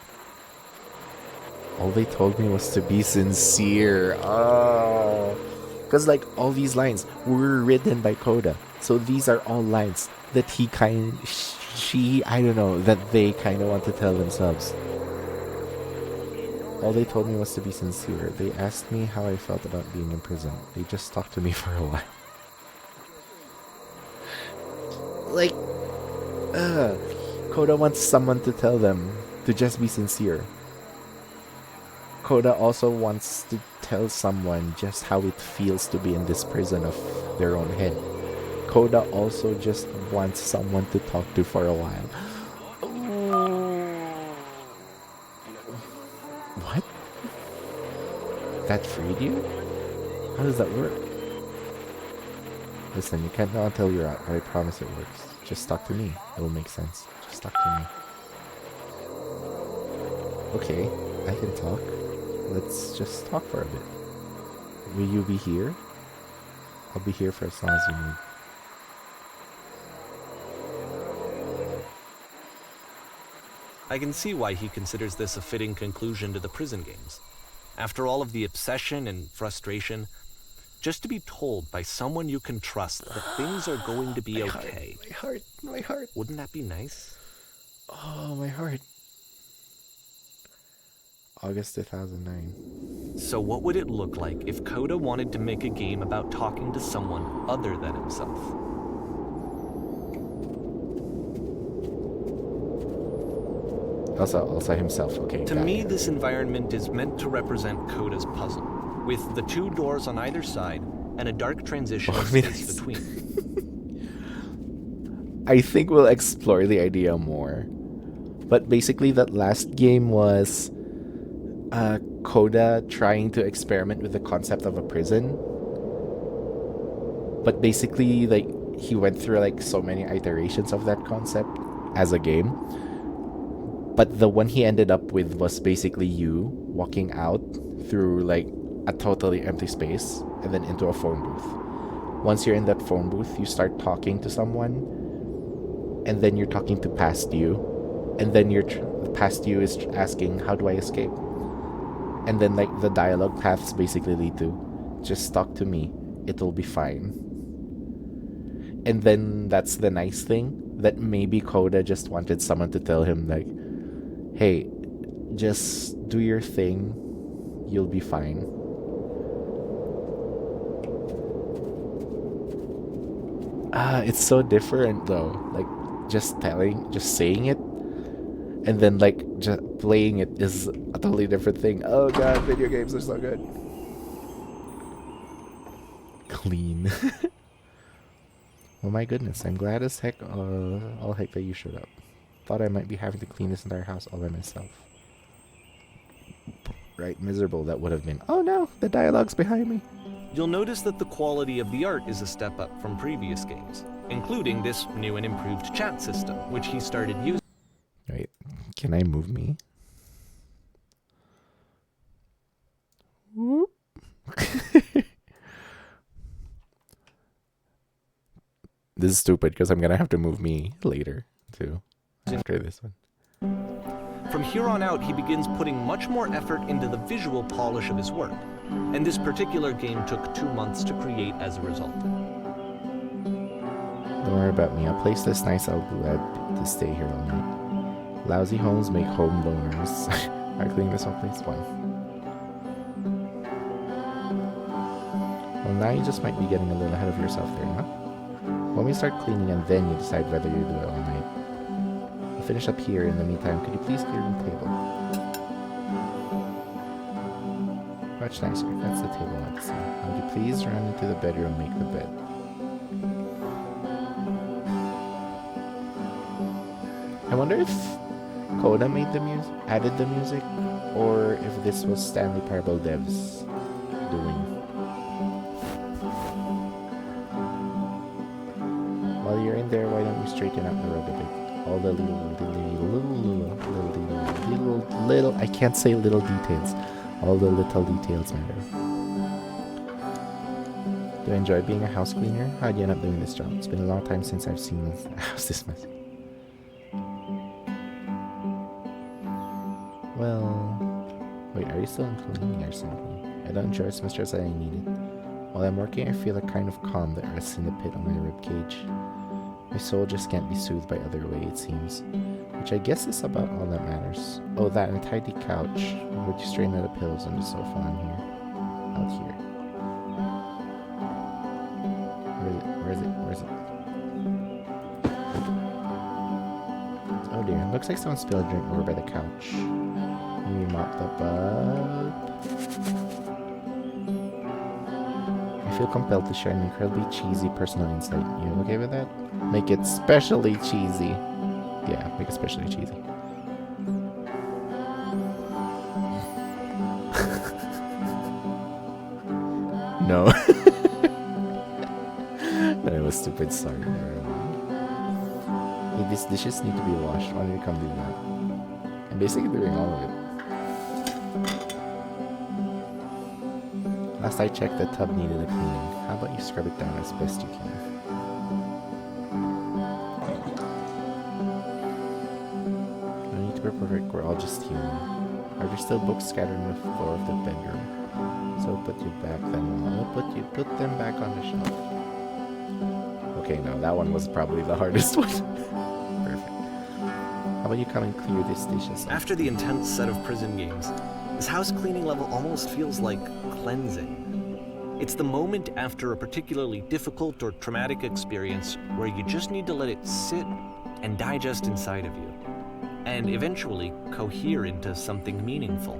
All they told me was to be sincere. Oh. Because, like, all these lines were written by Coda. So these are all lines that I don't know, that they kind of want to tell themselves. All they told me was to be sincere. They asked me how I felt about being in prison. They just talked to me for a while. Like, Coda wants someone to tell them to just be sincere. Coda also wants to tell someone just how it feels to be in this prison of their own head. Coda also just wants someone to talk to for a while. What? That freed you? How does that work? Listen, you can't know until you're out, but I promise it works. Just talk to me. It will make sense. Just talk to me. Okay, I can talk. Let's just talk for a bit. Will you be here? I'll be here for as long as you need. I can see why he considers this a fitting conclusion to the prison games. After all of the obsession and frustration, just to be told by someone you can trust that things are going to be okay. My heart. Wouldn't that be nice? Oh, my heart. August 2009. So what would it look like if Coda wanted to make a game about talking to someone other than himself? Also himself, okay. To me, this environment is meant to represent Coda's puzzle, with the two doors on either side and a dark transition space between. I think we'll explore the idea more. But basically that last game was Coda trying to experiment with the concept of a prison. But basically, like, he went through like so many iterations of that concept as a game. But the one he ended up with was basically you walking out through like a totally empty space and then into a phone booth. Once you're in that phone booth, you start talking to someone, and then you're talking to past you, and then past you is asking, how do I escape? And then like the dialogue paths basically lead to, just talk to me, it'll be fine. And then that's the nice thing, that maybe Coda just wanted someone to tell him like, hey, just do your thing, you'll be fine. It's so different though, like just saying it, and then like just playing it is a totally different thing. Oh god, video games are so good. Clean. Well, my goodness, I'm glad as heck, all heck that you showed up. Thought I might be having to clean this entire house all by myself. Right, miserable that would have been. Oh no, the dialogue's behind me. You'll notice that the quality of the art is a step up from previous games, including this new and improved chat system, which he started using. Wait, can I move me? Whoop. This is stupid because I'm gonna have to move me later too. After this one. From here on out, he begins putting much more effort into the visual polish of his work, and this particular game took 2 months to create as a result. Don't worry about me. I'll place this nice. I'll be glad to stay here all night. Lousy homes make home loners. I clean this one, please. One. Well, now you just might be getting a little ahead of yourself there, huh? When we start cleaning and then you decide whether you do it all night. We'll finish up here. In the meantime, could you please clear the table? Much nicer. That's the table I want to see. Would you please run into the bedroom and make the bed? I wonder if Coda made the music, added the music, or if this was Stanley Parable Dev's doing. While you're in there, why don't you straighten out the rug a bit? All the little, I can't say little details. All the little details matter. Do I enjoy being a house cleaner? How'd you end up doing this job? It's been a long time since I've seen this house this messy. Well, wait, are you still in cleaning or something? I don't enjoy it as much as I need it. While I'm working, I feel a kind of calm that rests in the pit on my ribcage. My soul just can't be soothed by other way, it seems. Which I guess is about all that matters. Oh, that and a tidy couch. Would you straighten out the pillows on the sofa on here? Out here. Where is it? Oh dear, Looks like someone spilled a drink over by the couch. You mop the bub. I feel compelled to share an incredibly cheesy personal insight. You okay with that? Make it specially cheesy. Yeah, make it specially cheesy. No. No, it was stupid. Sorry. Never mind. Hey, these dishes need to be washed. Why don't you come do that? I'm basically doing all of it. Last I checked, the tub needed a cleaning. How about you scrub it down as best you can? No need to be perfect, we're all just human. Are there still books scattered on the floor of the bedroom? So put them back on the shelf. Okay, no, that one was probably the hardest one. Perfect. How about you come and clear these dishes? After the intense set of prison games, this house cleaning level almost feels like cleansing. It's the moment after a particularly difficult or traumatic experience where you just need to let it sit and digest inside of you, and eventually cohere into something meaningful.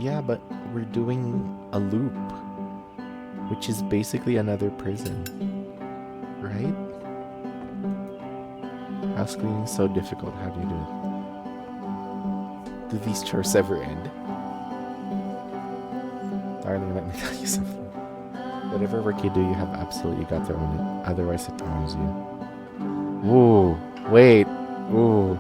Yeah, but we're doing a loop, which is basically another prison, right? House cleaning is so difficult. How do you do it? Do these chores ever end? Darling, let me tell you something. Whatever work you do, you have absolutely got to own it. Otherwise, it owns you. Ooh, wait. Ooh.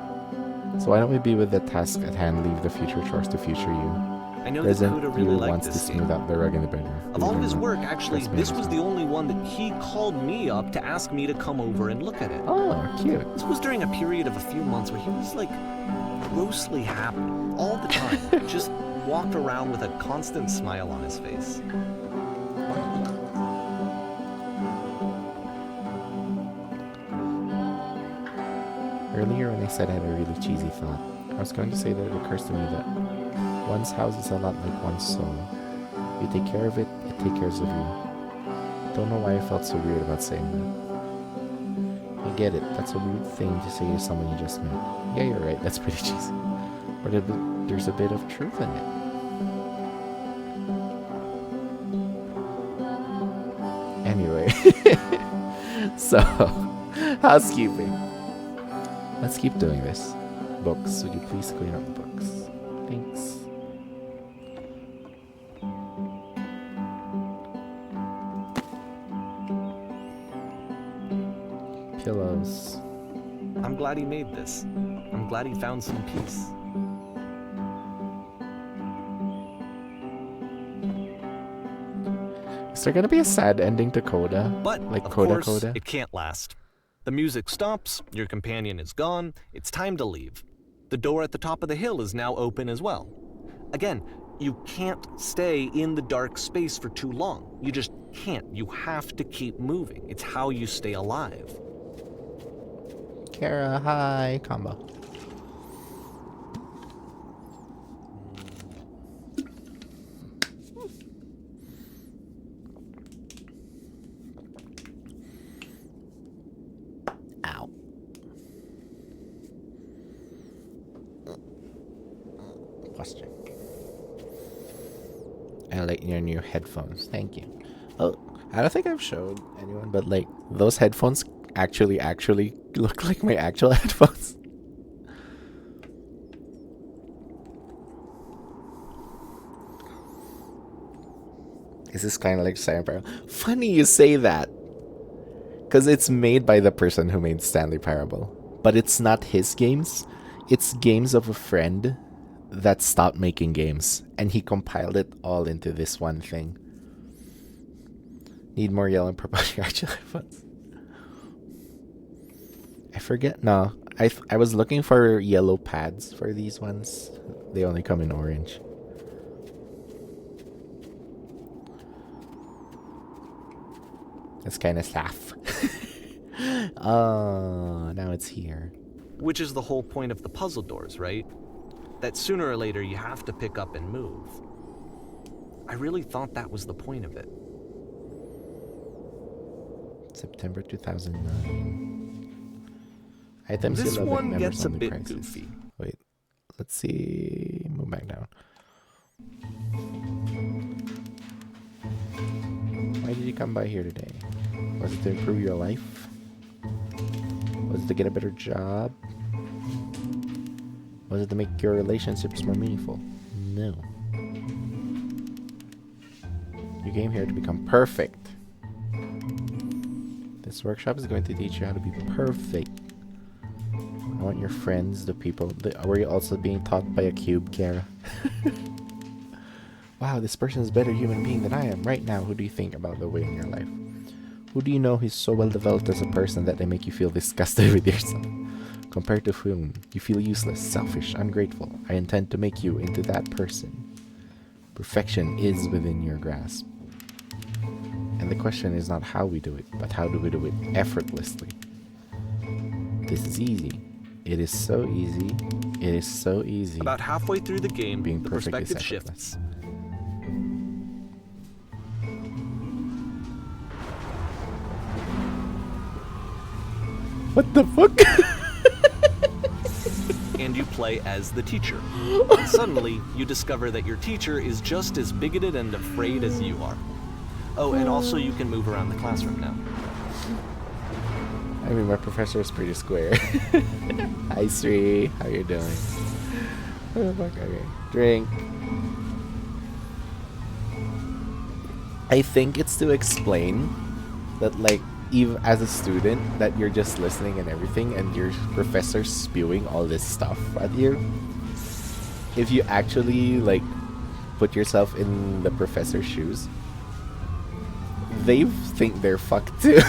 So why don't we be with the task at hand, leave the future chores to future you? I know that Kuda really liked wants to this smooth game. out the rug in the bedroom. Of all of his work, actually, this was the only one that he called me up to ask me to come over and look at it. Oh, cute. This was during a period of a few months where he was like grossly happy all the time. Just walked around with a constant smile on his face. Earlier when I said I had a really cheesy thought, I was going to say that it occurs to me that one's house is a lot like one's soul. You take care of it, it takes care of you. Don't know why I felt so weird about saying that. I get it, that's a weird thing to say to someone you just met. Yeah, you're right, that's pretty cheesy. But there's a bit of truth in it. Anyway, so, housekeeping. Let's keep doing this. Books, would you please clean up the books? Thanks. Pillows. I'm glad he made this. I'm glad he found some peace. Is there gonna be a sad ending to Coda? But, like of Coda course, Coda? it can't last. The music stops, your companion is gone, it's time to leave. The door at the top of the hill is now open as well. Again, you can't stay in the dark space for too long. You just can't. You have to keep moving. It's how you stay alive. Kara, hi, combo. Ow. Question. I like your new headphones. Thank you. Oh, I don't think I've showed anyone, but like those headphones actually look like my actual headphones. Is this kind of like Stanley Parable? Funny you say that. Because it's made by the person who made Stanley Parable. But it's not his games. It's games of a friend that stopped making games. And he compiled it all into this one thing. Need more yellow and purple actual headphones. I forget. No. I was looking for yellow pads for these ones. They only come in orange. It's kind of saff. Oh, now it's here. Which is the whole point of the puzzle doors, right? That sooner or later you have to pick up and move. I really thought that was the point of it. September 2009. Items This you love one and members gets a only bit prices. goofy. Wait, let's see. Move back down. Why did you come by here today? Was it to improve your life? Was it to get a better job? Was it to make your relationships more meaningful? No. You came here to become perfect. This workshop is going to teach you how to be perfect. I want your friends, the people... were you also being taught by a cube, Kara? Wow, this person is a better human being than I am right now. Who do you think about the way in your life? Who do you know who's so well developed as a person that they make you feel disgusted with yourself? Compared to whom you feel useless, selfish, ungrateful. I intend to make you into that person. Perfection is within your grasp. And the question is not how we do it, but how do we do it effortlessly? This is easy. It is so easy. It is so easy. About halfway through the game, Being the perfect is perspective effortless. shifts. What the fuck? And you play as the teacher. Suddenly, you discover that your teacher is just as bigoted and afraid as you are. Oh, and also you can move around the classroom now. I mean, my professor is pretty square. Hi, Sri. How you doing? What the fuck? Okay. Drink. I think it's to explain that, like, even as a student, that you're just listening and everything, and your professor's spewing all this stuff at you. If you actually, like, put yourself in the professor's shoes, they think they're fucked too.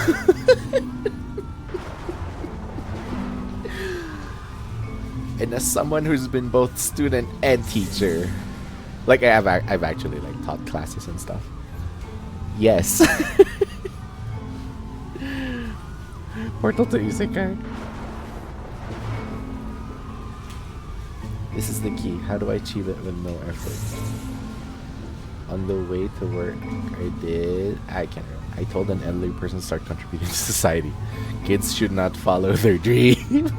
And as someone who's been both student and teacher, like I've actually like taught classes and stuff. Yes. Portal to Isekai. This is the key. How do I achieve it with no effort? On the way to work, I can't remember. I told an elderly person to start contributing to society. Kids should not follow their dreams.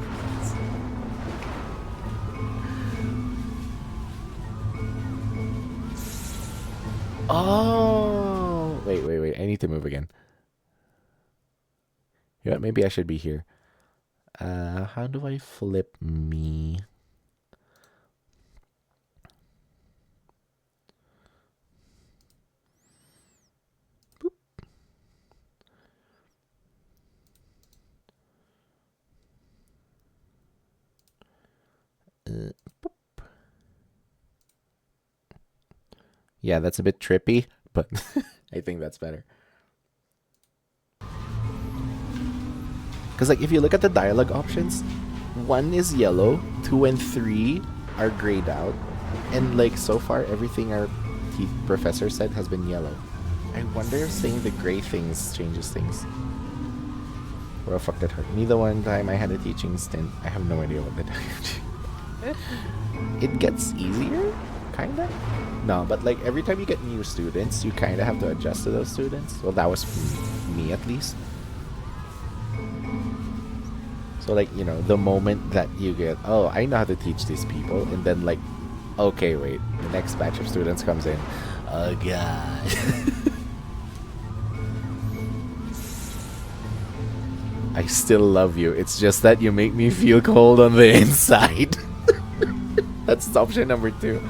Oh, wait. I need to move again. You know what? Maybe I should be here. How do I flip me? Boop. Boop. Yeah, that's a bit trippy, but I think that's better. Because, like, if you look at the dialogue options, 1 is yellow, 2 and 3 are grayed out, and, like, so far, everything our professor said has been yellow. I wonder if saying the gray things changes things. Or a fuck that hurt me the one time I had a teaching stint. I have no idea what the It gets easier, kinda? No, but, like, every time you get new students, you kinda have to adjust to those students. Well, that was me at least. So, like, you know, the moment that you get, oh, I know how to teach these people, and then, like, okay, wait, the next batch of students comes in. Oh, God. I still love you. It's just that you make me feel cold on the inside. That's option number 2.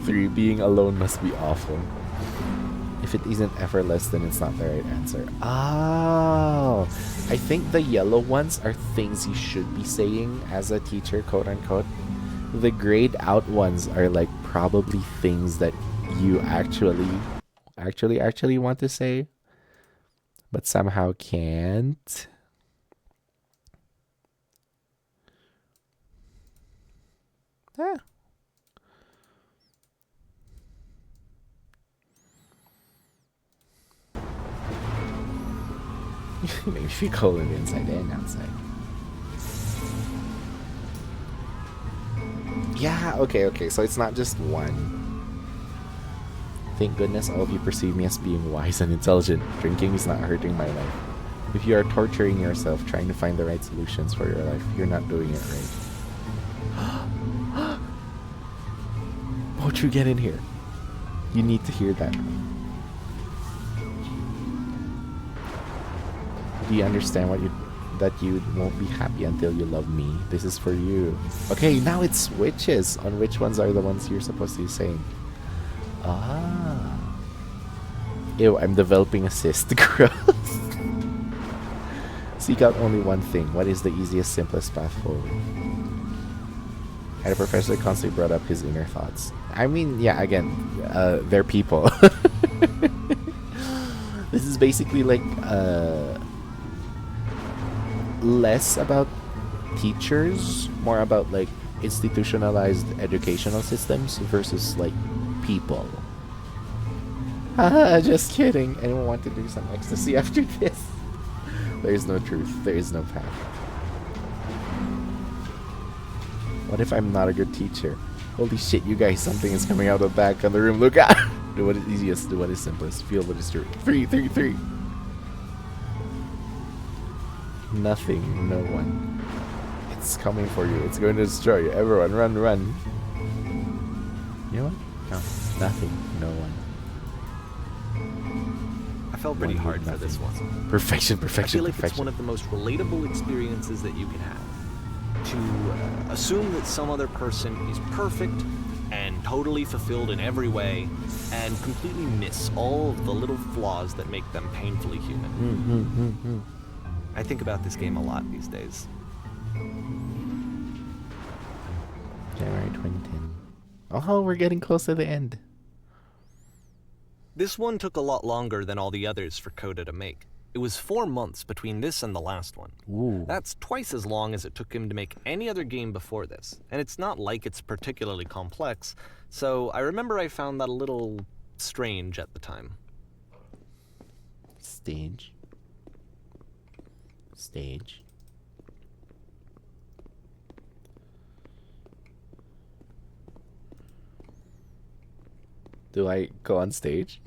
3, being alone must be awful. If it isn't effortless, then it's not the right answer. Oh, I think the yellow ones are things you should be saying as a teacher, quote unquote. The grayed out ones are like probably things that you actually want to say, but somehow can't. Yeah. Maybe if you call it inside and outside. Yeah, okay, so it's not just 1. Thank goodness all of you perceive me as being wise and intelligent. Drinking is not hurting my life. If you are torturing yourself trying to find the right solutions for your life, you're not doing it right. Won't you get in here? You need to hear that. Do you understand that you won't be happy until you love me? This is for you. Okay, now it switches on which ones are the ones you're supposed to be saying. Ah. Ew, I'm developing a cyst growth. Seek out only one thing. What is the easiest, simplest path forward? And the professor constantly brought up his inner thoughts. I mean, yeah, again, they're people. This is basically like less about teachers, more about like institutionalized educational systems versus like people. Haha, just kidding. Anyone want to do some ecstasy after this? There is no truth. There is no path. What if I'm not a good teacher? Holy shit, you guys, something is coming out of the back of the room. Look out! Do what is easiest, do what is simplest. Feel what is true. 3, 3, 3. Nothing, no one. It's coming for you. It's going to destroy you. Everyone, run, run. You know what? No, nothing, no one. I felt pretty hard for this one. Perfection, I perfection, feel like it's perfection. one of the most relatable experiences that you can have. To assume that some other person is perfect and totally fulfilled in every way, and completely miss all of the little flaws that make them painfully human. I think about this game a lot these days. January 2010. Oh, we're getting close to the end. This one took a lot longer than all the others for Coda to make. It was 4 months between this and the last one. Ooh. That's twice as long as it took him to make any other game before this, and it's not like it's particularly complex, so I remember I found that a little strange at the time. Stage. Stage. Do I go on stage?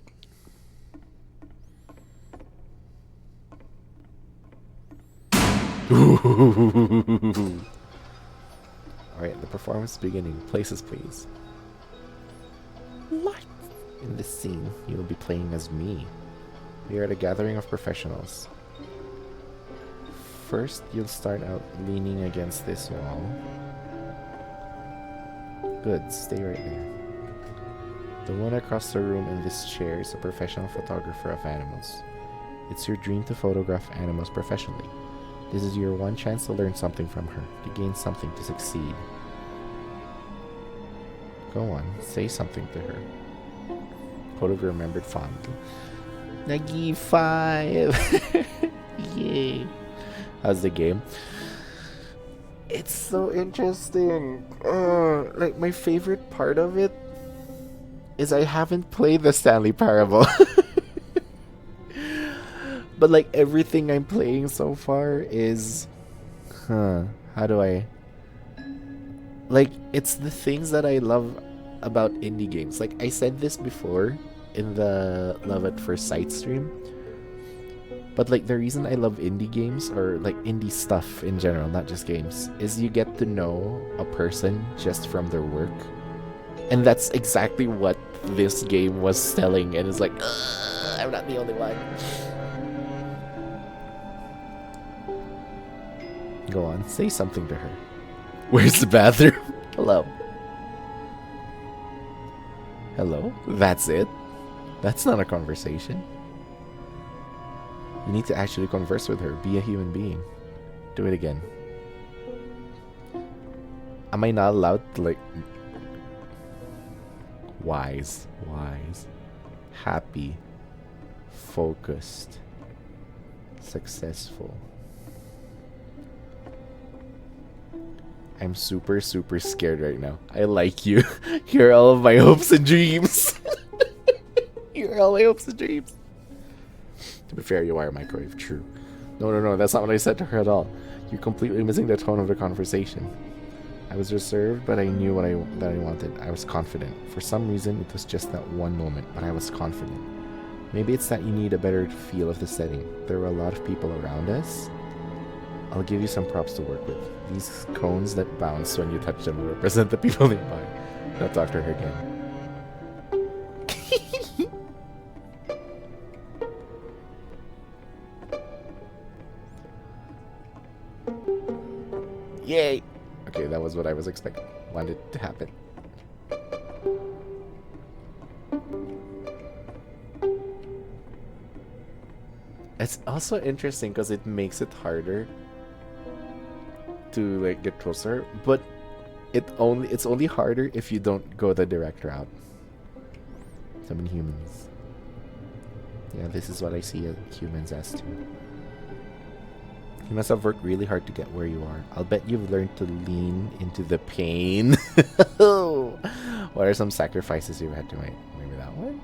Alright, the performance is beginning. Places, please. What? In this scene, you will be playing as me. We are at a gathering of professionals. First, you'll start out leaning against this wall. Good, stay right there. The one across the room in this chair is a professional photographer of animals. It's your dream to photograph animals professionally. This is your one chance to learn something from her, to gain something, to succeed. Go on, say something to her. Quote of remembered fondly. Nagi 5! Yay! How's the game? It's so interesting. Like, my favorite part of it is I haven't played the Stanley Parable. But like everything I'm playing so far is how do I like, it's the things that I love about indie games. Like I said this before in the Love at First Sight stream, but like the reason I love indie games, or like indie stuff in general, not just games, is you get to know a person just from their work. And that's exactly what this game was selling, and it's like, I'm not the only one. Go on, say something to her. Where's the bathroom? Hello. Hello? That's it? That's not a conversation. You need to actually converse with her. Be a human being. Do it again. Am I not allowed to, like... Wise. Happy. Focused. Successful. I'm super scared right now. I like you. You're all of my hopes and dreams. You're all my hopes and dreams. To be fair, you are a microwave. True. No. That's not what I said to her at all. You're completely missing the tone of the conversation. I was reserved, but I knew that I wanted. I was confident. For some reason, it was just that one moment, but I was confident. Maybe it's that you need a better feel of the setting. There were a lot of people around us. I'll give you some props to work with. These cones that bounce when you touch them represent the people nearby. Don't talk to her again. Yay! Okay, that was what I was expecting. Wanted to happen. It's also interesting because it makes it harder to like get closer, but it's only harder if you don't go the direct route. Summon humans. Yeah, this is what I see humans as too. You must have worked really hard to get where you are. I'll bet you've learned to lean into the pain. What are some sacrifices you've had to make? Maybe that one?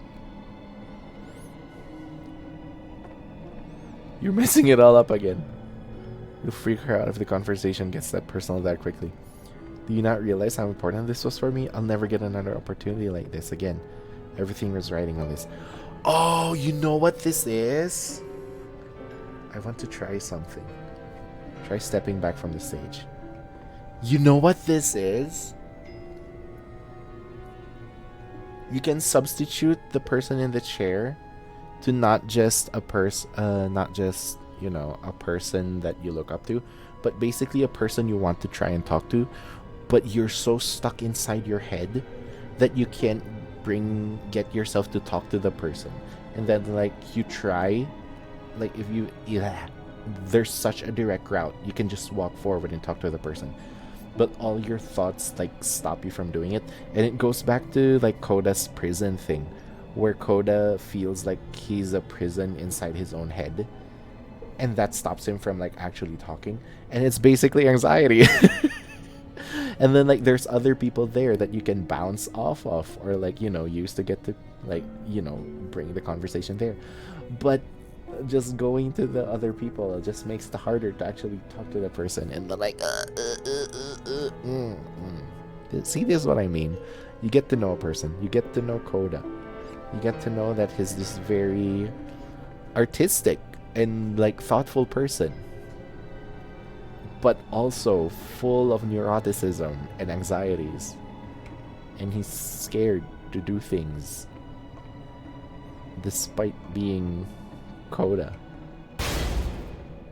You're messing it all up again. You'll freak her out if the conversation gets that personal that quickly. Do you not realize how important this was for me? I'll never get another opportunity like this again. Everything was riding on this. Oh, you know what this is? I want to try something. Try stepping back from the stage. You know what this is? You can substitute the person in the chair to not just a person, a person that you look up to, but basically a person you want to try and talk to, but you're so stuck inside your head that you can't get yourself to talk to the person. And then like you try, like if you there's such a direct route, you can just walk forward and talk to the person, but all your thoughts like stop you from doing it. And it goes back to like Koda's prison thing, where Koda feels like he's a prison inside his own head, and that stops him from like actually talking, and it's basically anxiety. And then like there's other people there that you can bounce off of, or like use to get to like bring the conversation there. But just going to the other people just makes it harder to actually talk to the person. And then like see, this is what I mean. You get to know a person, you get to know Koda, you get to know that he's this very artistic and like thoughtful person, but also full of neuroticism and anxieties, and he's scared to do things despite being Koda.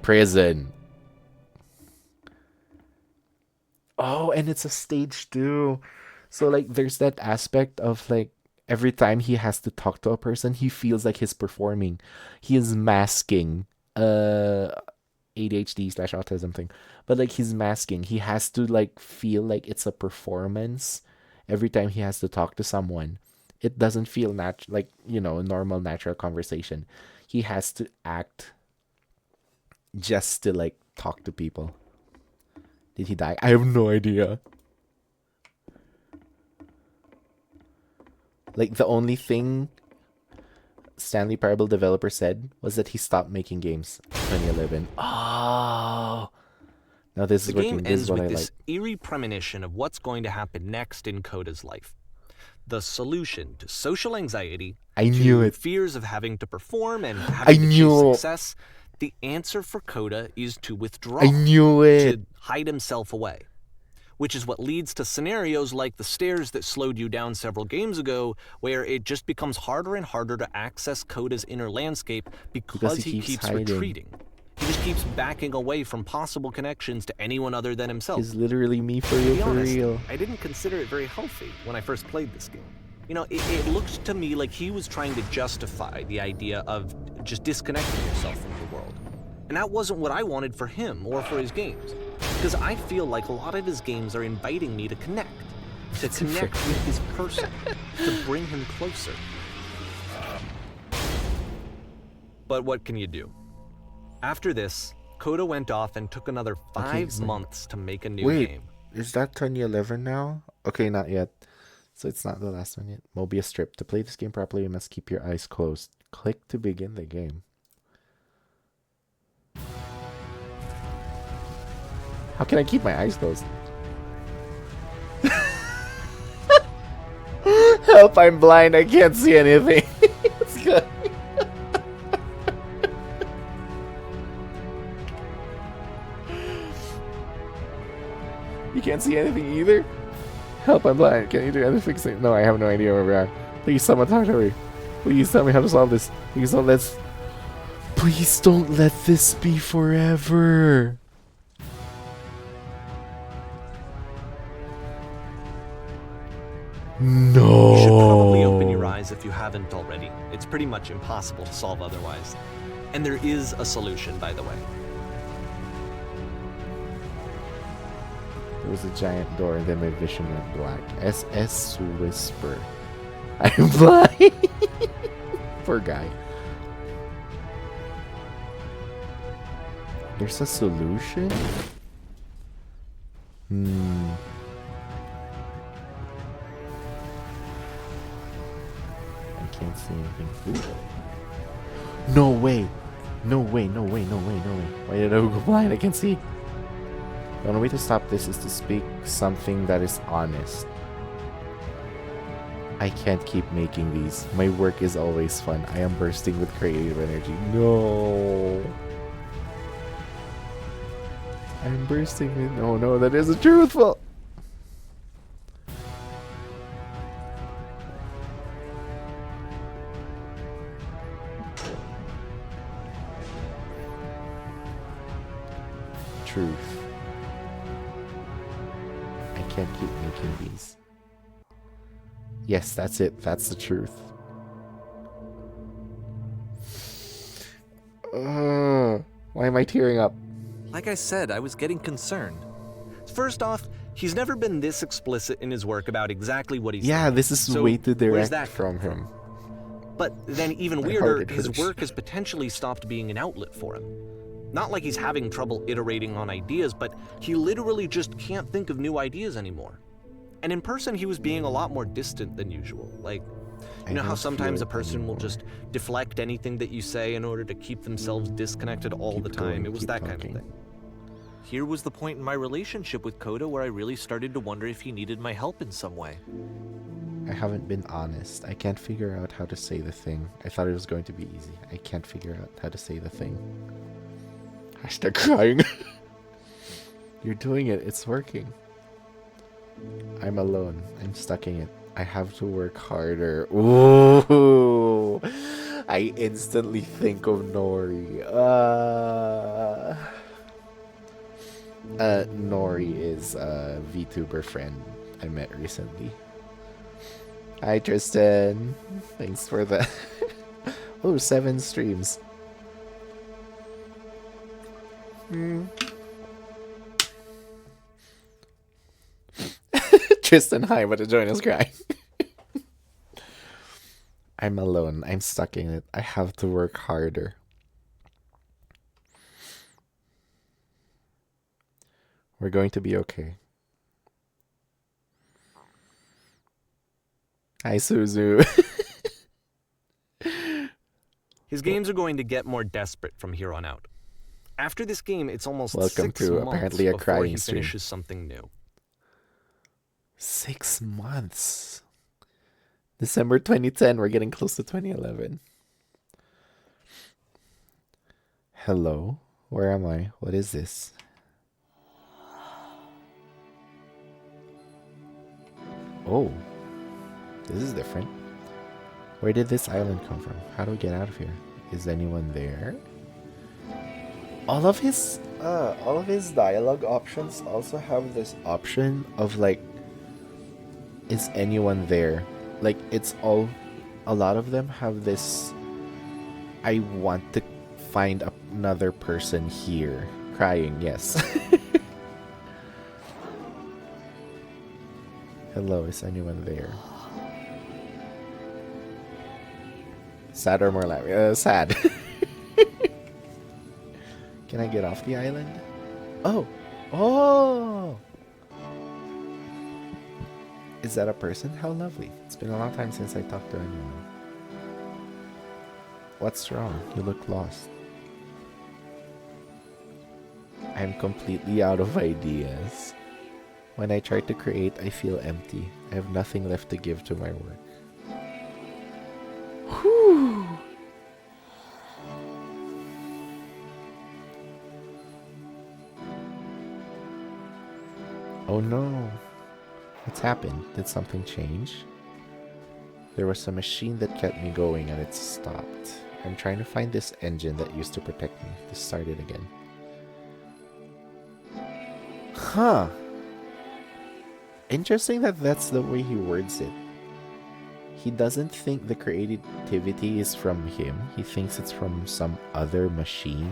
Prison. Oh, and it's a stage too. So like there's that aspect of like every time he has to talk to a person, he feels like he's performing. He is masking ADHD/autism thing. But like he's masking. He has to like feel like it's a performance every time he has to talk to someone. It doesn't feel like normal natural conversation. He has to act just to like talk to people. Did he die? I have no idea. Like the only thing Stanley Parable developer said was that he stopped making games in 2011. Oh, now this is working. This is what I like. The game ends with this eerie premonition of what's going to happen next in Koda's life. The solution to social anxiety, I knew it. Fears of having to perform and having to chase success. The answer for Koda is to withdraw. I knew it. To hide himself away. Which is what leads to scenarios like the stairs that slowed you down several games ago, where it just becomes harder and harder to access Koda's inner landscape because he keeps retreating. He just keeps backing away from possible connections to anyone other than himself. He's literally me for real, for real. I didn't consider it very healthy when I first played this game. It looked to me like he was trying to justify the idea of just disconnecting yourself from the world. And that wasn't what I wanted for him or for his games. Because I feel like a lot of his games are inviting me to connect. To connect with his person. To bring him closer. But what can you do? After this, Koda went off and took another 5 months to make a new game. Is that 2011 now? Okay, not yet. So it's not the last one yet. Mobius Strip. To play this game properly, you must keep your eyes closed. Click to begin the game. How can I keep my eyes closed? Help, I'm blind. I can't see anything. It's good. can't see anything either. Help, I'm blind. Can you do anything? No, I have no idea where we're at. Please, someone talk to me. Please tell me how to solve this. Please don't let this be forever. No. You should probably open your eyes if you haven't already. It's pretty much impossible to solve otherwise. And there is a solution, by the way. There was a giant door and then my vision went black. SS Whisper. I'm blind. Poor guy. There's a solution? I can't see anything. Ooh. No way. No way, no way, no way, no way. Why did I go blind? I can't see. The only way to stop this is to speak something that is honest. I can't keep making these. My work is always fun. I am bursting with creative energy. No. I'm bursting with... Oh no, that isn't truthful. Truth. I can't keep making these. Yes, that's it. That's the truth. Why am I tearing up? Like I said, I was getting concerned. First off, he's never been this explicit in his work about exactly what he's Yeah, thinking. this is So way too where's direct that from come him. But then even My weirder, heart, it his hurts. work has potentially stopped being an outlet for him. Not like he's having trouble iterating on ideas, but he literally just can't think of new ideas anymore. And in person, he was being a lot more distant than usual. Like, you know how sometimes a person will just deflect anything that you say in order to keep themselves disconnected all Keep the time? going, It was keep that kind talking. of thing. Here was the point in my relationship with Koda where I really started to wonder if he needed my help in some way. I haven't been honest. I can't figure out how to say the thing. I thought it was going to be easy. I can't figure out how to say the thing. Hashtag crying. You're doing it. It's working. I'm alone. I'm stuck in it. I have to work harder. Ooh. I instantly think of Nori. Nori is a VTuber friend I met recently. Hi Tristan. Thanks for the oh, 7 streams. Tristan, hi, but the join is crying. I'm alone. I'm stuck in it. I have to work harder. We're going to be okay. Hi, Suzu. His games are going to get more desperate from here on out. After this game, it's almost Welcome 6 to months apparently a before crying he stream. finishes something new. 6 months. December 2010. We're getting close to 2011. Hello? Where am I? What is this? Oh. This is different. Where did this island come from? How do we get out of here? Is anyone there? All of his dialogue options also have this option of like, is anyone there? Like, it's all, a lot of them have this, I want to find another person here. Crying, yes. Hello, is anyone there? Sad or more like sad. Can I get off the island? Oh! Oh! Is that a person? How lovely. It's been a long time since I talked to anyone. What's wrong? You look lost. I'm completely out of ideas. When I try to create, I feel empty. I have nothing left to give to my work. Whew. Oh no. What's happened? Did something change? There was a machine that kept me going and it stopped. I'm trying to find this engine that used to protect me to start it again. Huh. Interesting that that's the way he words it. He doesn't think the creativity is from him. He thinks it's from some other machine.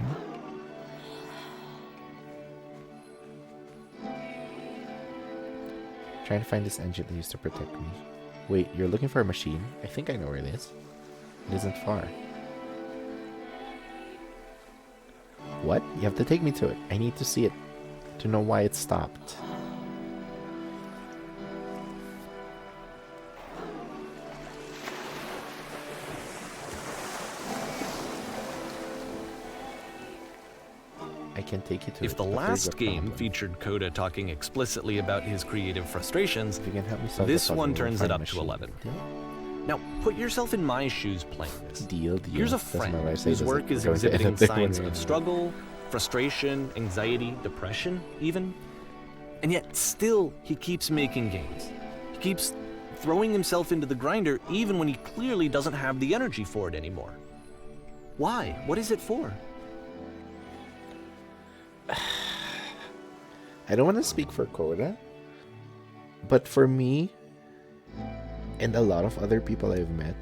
Trying to find this engine that used to protect me. Wait, you're looking for a machine? I think I know where it is. It isn't far. What? You have to take me to it. I need to see it to know why it stopped. I can take you to it. If the but there's a last game problem. featured Coda talking explicitly about his creative frustrations, If you can help me solve this the puzzle, one we'll turns find it a up machine. to 11. Deal? Now, put yourself in my shoes playing this. Deal. Here's a That's my friend wife say, whose doesn't- work is going to exhibiting edit it when signs we're of in. struggle, frustration, anxiety, depression, even. And yet, still, he keeps making games. He keeps throwing himself into the grinder even when he clearly doesn't have the energy for it anymore. Why? What is it for? I don't want to speak for Coda, but for me and a lot of other people I've met,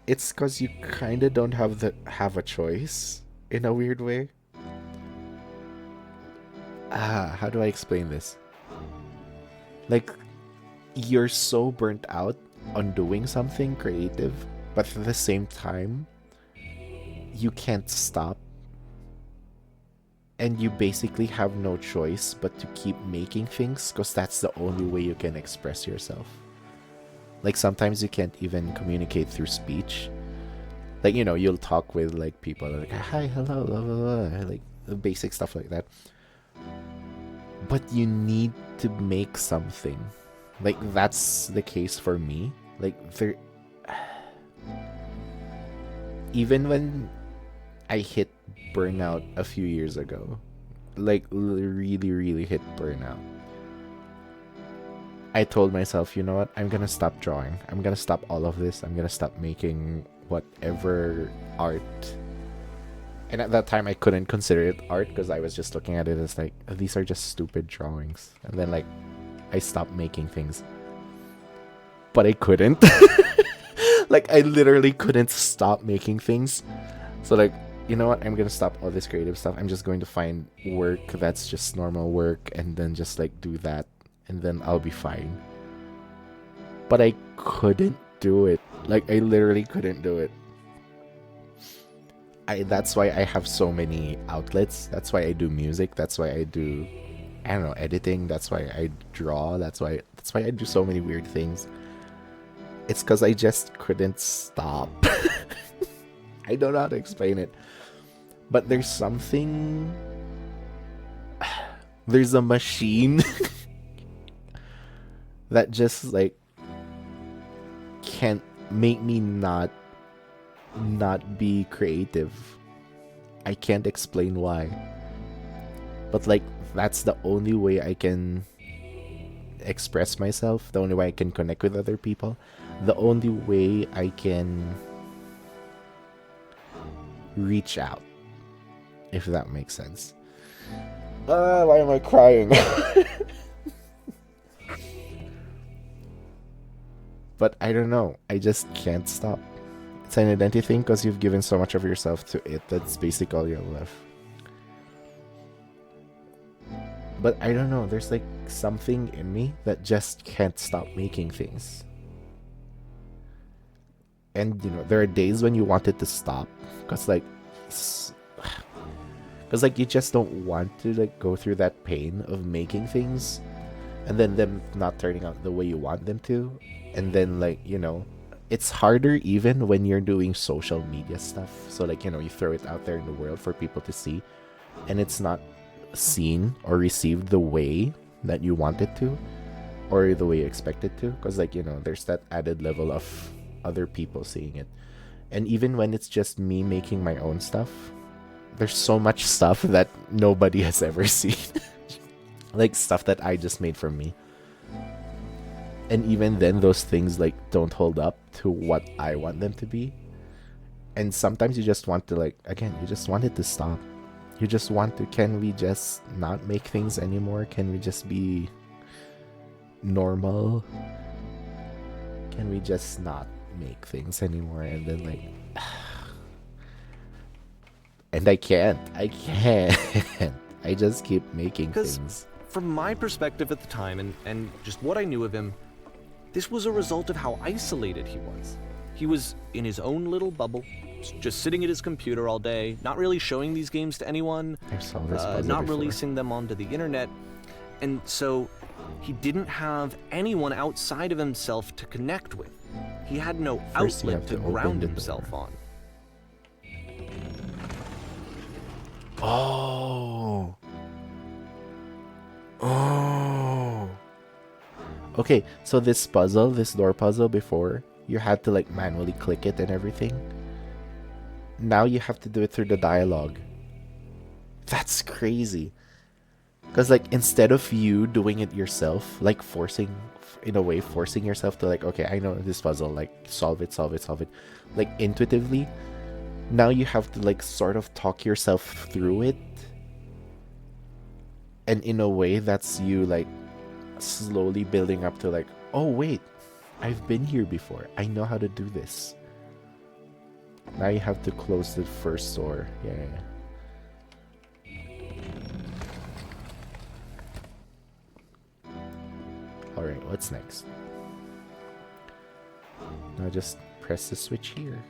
it's because you kind of don't have a choice in a weird way. How do I explain this? Like, you're so burnt out on doing something creative, but at the same time, you can't stop. And you basically have no choice but to keep making things because that's the only way you can express yourself. Like, sometimes you can't even communicate through speech. Like, you know, you'll talk with like people like, hi, hello, blah, blah, blah, like the basic stuff like that. But you need to make something. Like, that's the case for me. Like, there, even when I hit burnout a few years ago, like really hit burnout, I told myself, you know what, I'm gonna stop drawing. I'm gonna stop all of this. I'm gonna stop making whatever art. And at that time I couldn't consider it art because I was just looking at it as like, these are just stupid drawings. And then like I stopped making things, but I couldn't. Like, I literally couldn't stop making things. So like, you know what, I'm gonna stop all this creative stuff. I'm just going to find work that's just normal work and then just like do that, and then I'll be fine. But I couldn't do it. Like, I literally couldn't do it. That's why I have so many outlets. That's why I do music. That's why I do, I don't know, editing. That's why I draw. That's why I do so many weird things. It's because I just couldn't stop. I don't know how to explain it. But there's something... There's a machine that just, like, can't make me not be creative. I can't explain why. But, like, that's the only way I can express myself. The only way I can connect with other people. The only way I can reach out, if that makes sense. Why am I crying? But I don't know. I just can't stop. It's an identity thing because you've given so much of yourself to it. That's basically all you have left. But I don't know. There's like something in me that just can't stop making things. And you know, there are days when you want it to stop because like you just don't want to like go through that pain of making things and then them not turning out the way you want them to. And then like, you know, it's harder even when you're doing social media stuff. So like, you know, you throw it out there in the world for people to see and it's not seen or received the way that you want it to or the way you expect it to, because like, you know, there's that added level of other people seeing it. And even when it's just me making my own stuff, there's so much stuff that nobody has ever seen. like stuff that I just made for me. And even then, those things like don't hold up to what I want them to be. And sometimes you just want to like, again, you just want it to stop. You just want to, can we just not make things anymore? Can we just be normal? Can we just not make things anymore? And then like, and I can't. I just keep making Because things. from my perspective at the time, and just what I knew of him, this was a result of how isolated he was. He was in his own little bubble, just sitting at his computer all day, not really showing these games to anyone, I saw this puzzle not before. releasing them onto the internet, and so he didn't have anyone outside of himself to connect with. He had no First you outlet have to to open ground the himself door. on. Oh. Oh. Okay, so this puzzle, this door puzzle before, you had to like manually click it and everything. Now you have to do it through the dialogue. That's crazy. Because like instead of you doing it yourself, like forcing, in a way, forcing yourself to like, okay, I know this puzzle, like solve it, like intuitively. Now you have to like sort of talk yourself through it. And in a way, that's you like slowly building up to like, oh wait, I've been here before. I know how to do this. Now you have to close the first door. Yeah. Alright, what's next? Now just press the switch here.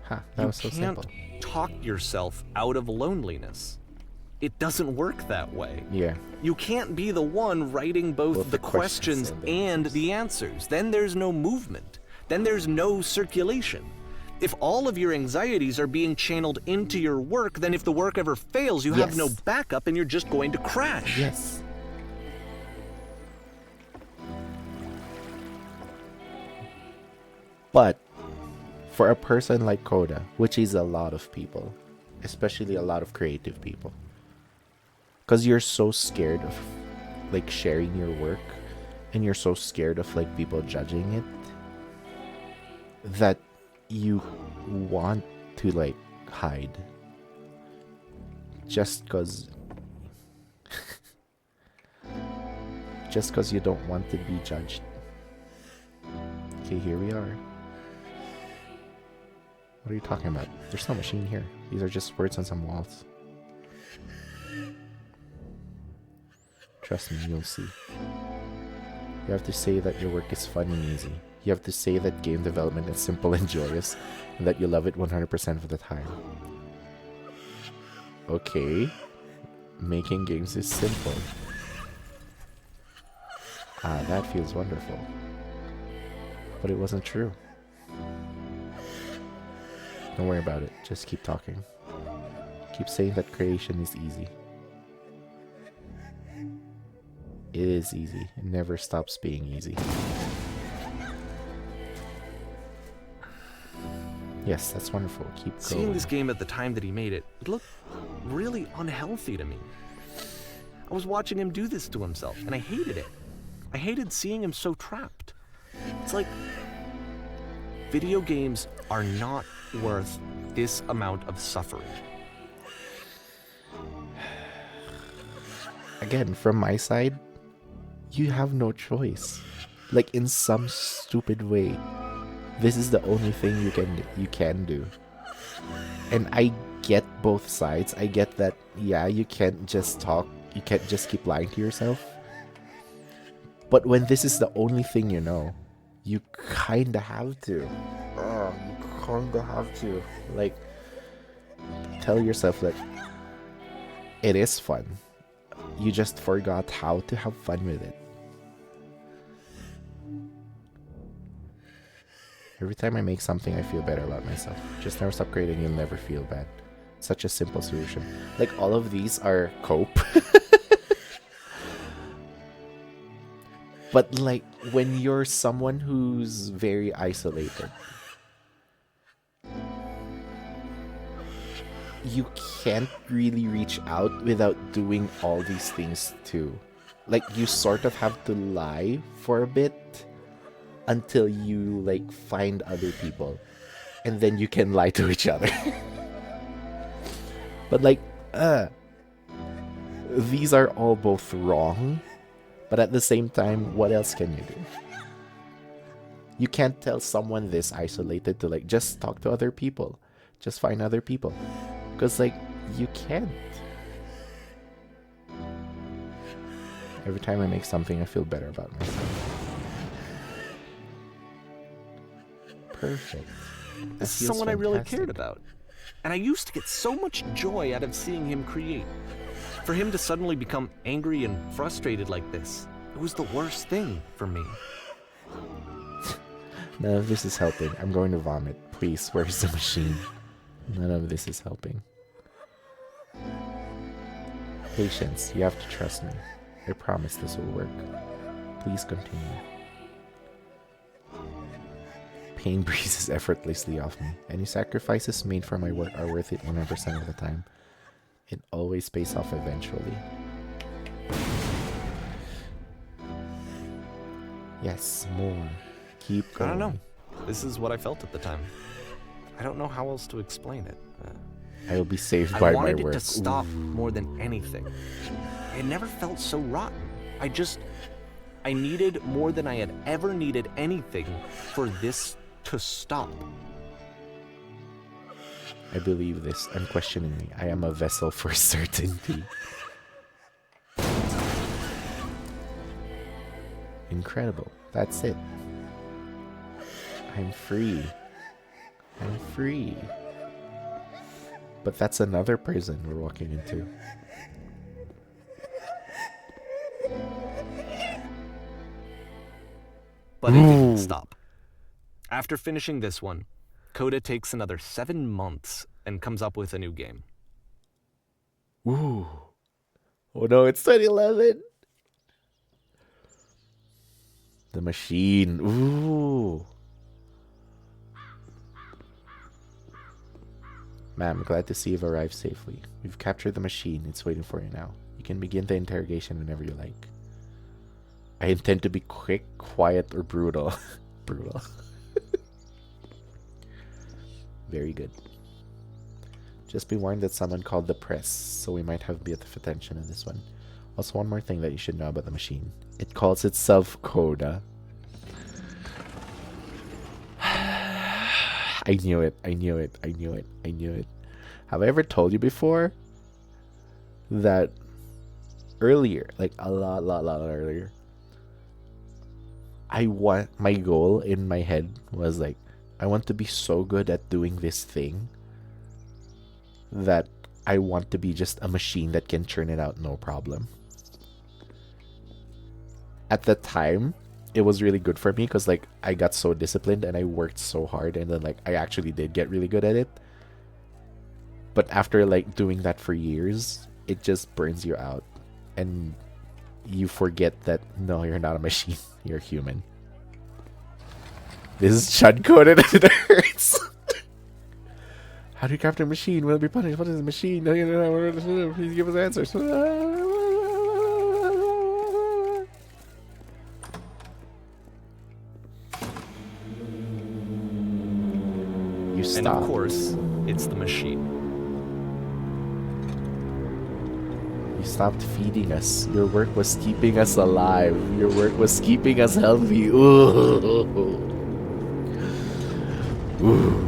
Ha, that You was so can't simple. talk yourself out of loneliness. It doesn't work that way. Yeah. You can't be the one writing both the questions and the answers. Then there's no movement. Then there's no circulation. If all of your anxieties are being channeled into your work, then if the work ever fails, you have no Yes. backup and you're just going to crash. Yes. But for a person like Coda, which is a lot of people, especially a lot of creative people, because you're so scared of like sharing your work and you're so scared of like people judging it that you want to like hide just because you don't want to be judged. Okay, here we are. What are you talking about? There's no machine here. These are just words on some walls. Trust me, you'll see. You have to say that your work is fun and easy. You have to say that game development is simple and joyous, and that you love it 100% of the time. Okay. Making games is simple. Ah, that feels wonderful. But it wasn't true. Don't worry about it. Just keep talking. Keep saying that creation is easy. It is easy. It never stops being easy. Yes, that's wonderful. Keep going. Seeing this game at the time that he made it, it looked really unhealthy to me. I was watching him do this to himself, and I hated it. I hated seeing him so trapped. It's like, video games are not worth this amount of suffering. Again, from my side, you have no choice. Like in some stupid way, this is the only thing you can do. And I get both sides. I get that, yeah, you can't just talk, you can't just keep lying to yourself. But when this is the only thing you know, you kinda have to. You kinda have to. Like, tell yourself that it is fun. You just forgot how to have fun with it. Every time I make something, I feel better about myself. Just never stop creating, you'll never feel bad. Such a simple solution. Like, all of these are cope. But, like, when you're someone who's very isolated, you can't really reach out without doing all these things too. Like, you sort of have to lie for a bit until you, like, find other people. And then you can lie to each other. But, like, these are all both wrong. But at the same time, what else can you do? You can't tell someone this isolated to, like, just talk to other people. Just find other people. Because, like, you can't. Every time I make something, I feel better about myself. Perfect. This is someone I really cared about. And I used to get so much joy out of seeing him create. For him to suddenly become angry and frustrated like this, it was the worst thing for me. None of this is helping. I'm going to vomit. Please, where's the machine? None of this is helping. Patience, you have to trust me. I promise this will work. Please continue. Pain breezes effortlessly off me. Any sacrifices made for my work are worth it 100% of the time. It always pays off eventually. Yes, more. Keep going. I don't know. This is what I felt at the time. I don't know how else to explain it. I will be saved by my work. I wanted it to stop more than anything. It never felt so rotten. I needed more than I had ever needed anything for this to stop. I believe this unquestioningly. I am a vessel for certainty. Incredible. That's it. I'm free. I'm free. But that's another prison we're walking into. But it didn't stop. After finishing this one, Coda takes another 7 months and comes up with a new game. Ooh. Oh no, it's 2011. The machine. Ooh. Ma'am, glad to see you've arrived safely. We've captured the machine. It's waiting for you now. You can begin the interrogation whenever you like. I intend to be quick, quiet, or brutal. Brutal. Very good. Just be warned that someone called the press, so we might have a bit of attention in this one. Also, one more thing that you should know about the machine. It calls itself Coda. I knew it. I knew it. I knew it. I knew it. Have I ever told you before that earlier, like a lot earlier, my goal in my head was like, I want to be so good at doing this thing that I want to be just a machine that can churn it out no problem. At the time, it was really good for me because like I got so disciplined and I worked so hard, and then like I actually did get really good at it. But after like doing that for years, it just burns you out and you forget that no, you're not a machine, you're human. This is Chud coded and it hurts. How do you capture a machine? Will it be punished? What is a machine? Please give us answers. You stop. And of course, it's the machine. You stopped feeding us. Your work was keeping us alive. Your work was keeping us healthy. Ooh. Ooh.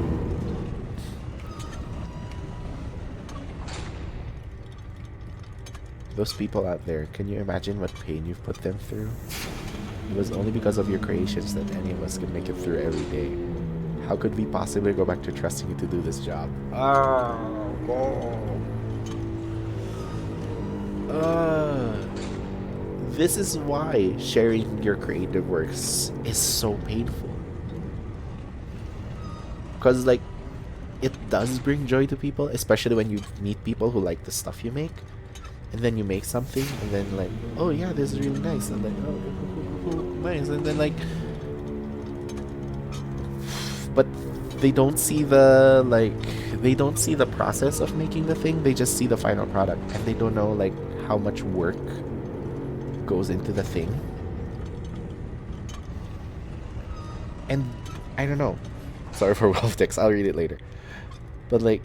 Those people out there, can you imagine what pain you've put them through? It was only because of your creations that any of us could make it through every day. How could we possibly go back to trusting you to do this job? This is why sharing your creative works is so painful. Because, like, it does bring joy to people, especially when you meet people who like the stuff you make. And then you make something, and then, like, oh yeah, this is really nice. And like, oh, nice. And then, like, but they don't see the they don't see the process of making the thing. They just see the final product, and they don't know like how much work goes into the thing. And I don't know. Sorry for Wolf Text. I'll read it later. But like,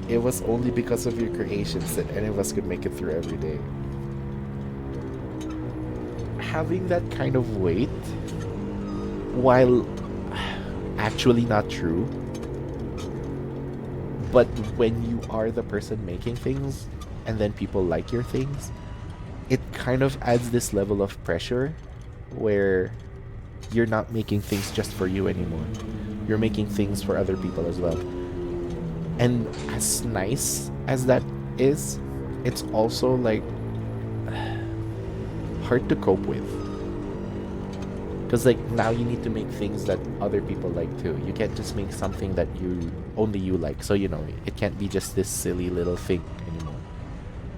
it was only because of your creations that any of us could make it through every day. Having that kind of weight, while actually not true, but when you are the person making things and then people like your things, it kind of adds this level of pressure where you're not making things just for you anymore. You're making things for other people as well. And as nice as that is, it's also like hard to cope with. Because like now you need to make things that other people like too. You can't just make something that only you like. So you know, it can't be just this silly little thing anymore.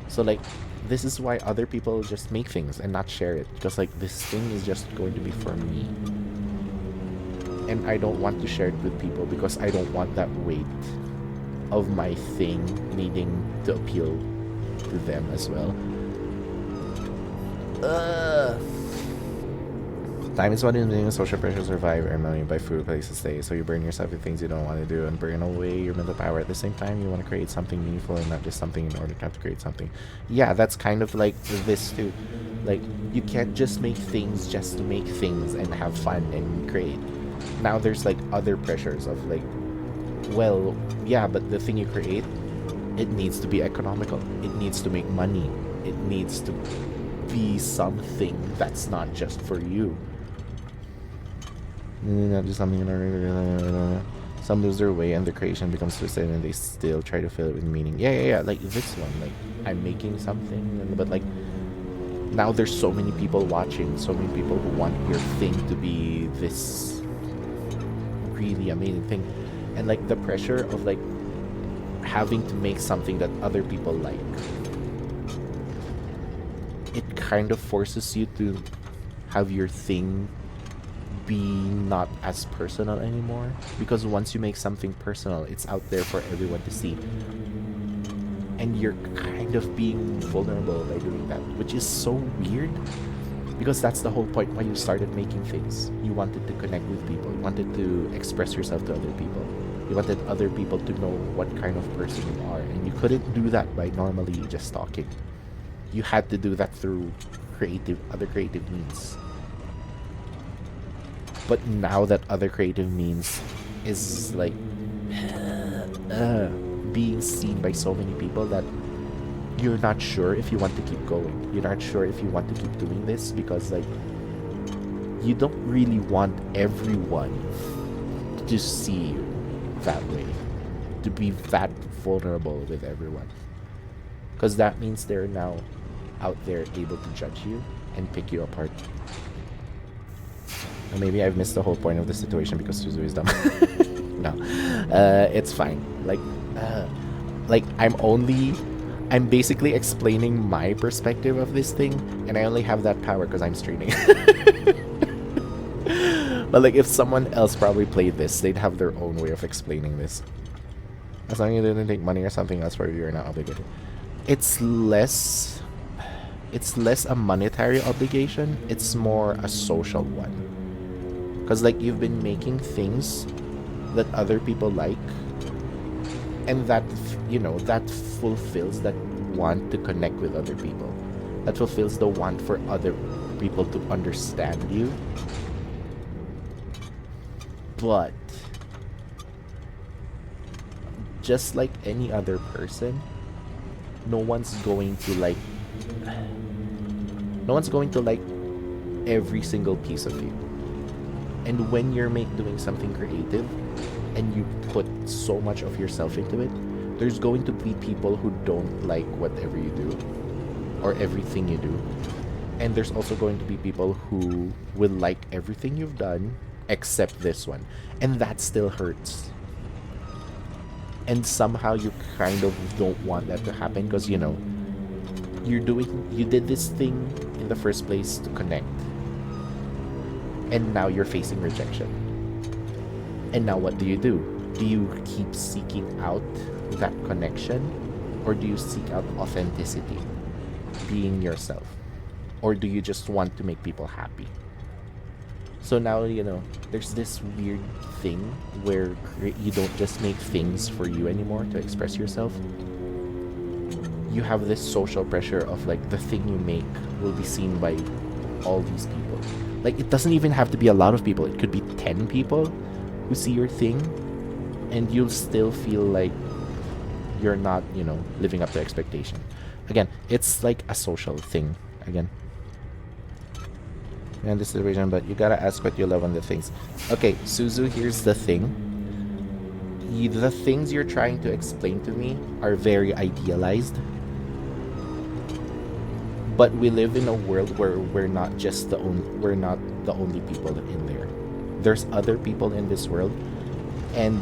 So like this is why other people just make things and not share it. Because like this thing is just going to be for me. And I don't want to share it with people because I don't want that weight of my thing needing to appeal to them as well. Time is what is social pressure survive or money by food, place to stay. So you burn yourself with things you don't want to do and burn away your mental power. At the same time, you want to create something meaningful and not just something in order to have to create something. Yeah, that's kind of like this too. Like you can't just make things just to make things and have fun and create. Now there's like other pressures of like, well, yeah, but the thing you create, it needs to be economical. It needs to make money. It needs to be something that's not just for you. Not just something in order. Some lose their way and the creation becomes twisted and they still try to fill it with meaning. Yeah. Like this one, like I'm making something, but like now there's so many people watching, so many people who want your thing to be this really amazing thing. And like the pressure of like having to make something that other people like, it kind of forces you to have your thing be not as personal anymore, because once you make something personal, it's out there for everyone to see, and you're kind of being vulnerable by doing that, which is so weird, because that's the whole point why you started making things. You wanted to connect with people, you wanted to express yourself to other people, you wanted other people to know what kind of person you are, and you couldn't do that by normally just talking. You had to do that through other creative means. But now that other creative means is like being seen by so many people that you're not sure if you want to keep going. You're not sure if you want to keep doing this because like you don't really want everyone to see you that way, to be that vulnerable with everyone, because that means they're now out there able to judge you and pick you apart. Or maybe I've missed the whole point of the situation because Suzu is dumb. No, it's fine. Like I'm basically explaining my perspective of this thing, and I only have that power because I'm streaming. But like if someone else probably played this, they'd have their own way of explaining this. As long as you didn't take money or something else for you, you're not obligated. It's less a monetary obligation, it's more a social one. Because like you've been making things that other people like, and that, you know, that fulfills that want to connect with other people. That fulfills the want for other people to understand you. But just like any other person, no one's going to like every single piece of you. And when you're doing something creative and you put so much of yourself into it, there's going to be people who don't like whatever you do or everything you do. And there's also going to be people who will like everything you've done except this one. And that still hurts. And somehow you kind of don't want that to happen because, you know, you did this thing in the first place to connect. and now you're facing rejection. And now what do? Do you keep seeking out that connection, or do you seek out authenticity, being yourself, or do you just want to make people happy? So now, there's this weird thing where you don't just make things for you anymore to express yourself. You have this social pressure of like the thing you make will be seen by all these people. Like, it doesn't even have to be a lot of people. It could be 10 people who see your thing, and you'll still feel like you're not, living up to expectation. Again, it's like a social thing. Again. And this situation, but you gotta ask what you love on the things. Okay, Suzu, here's the thing. The things you're trying to explain to me are very idealized. But we live in a world where we're not the only people in there. There's other people in this world, and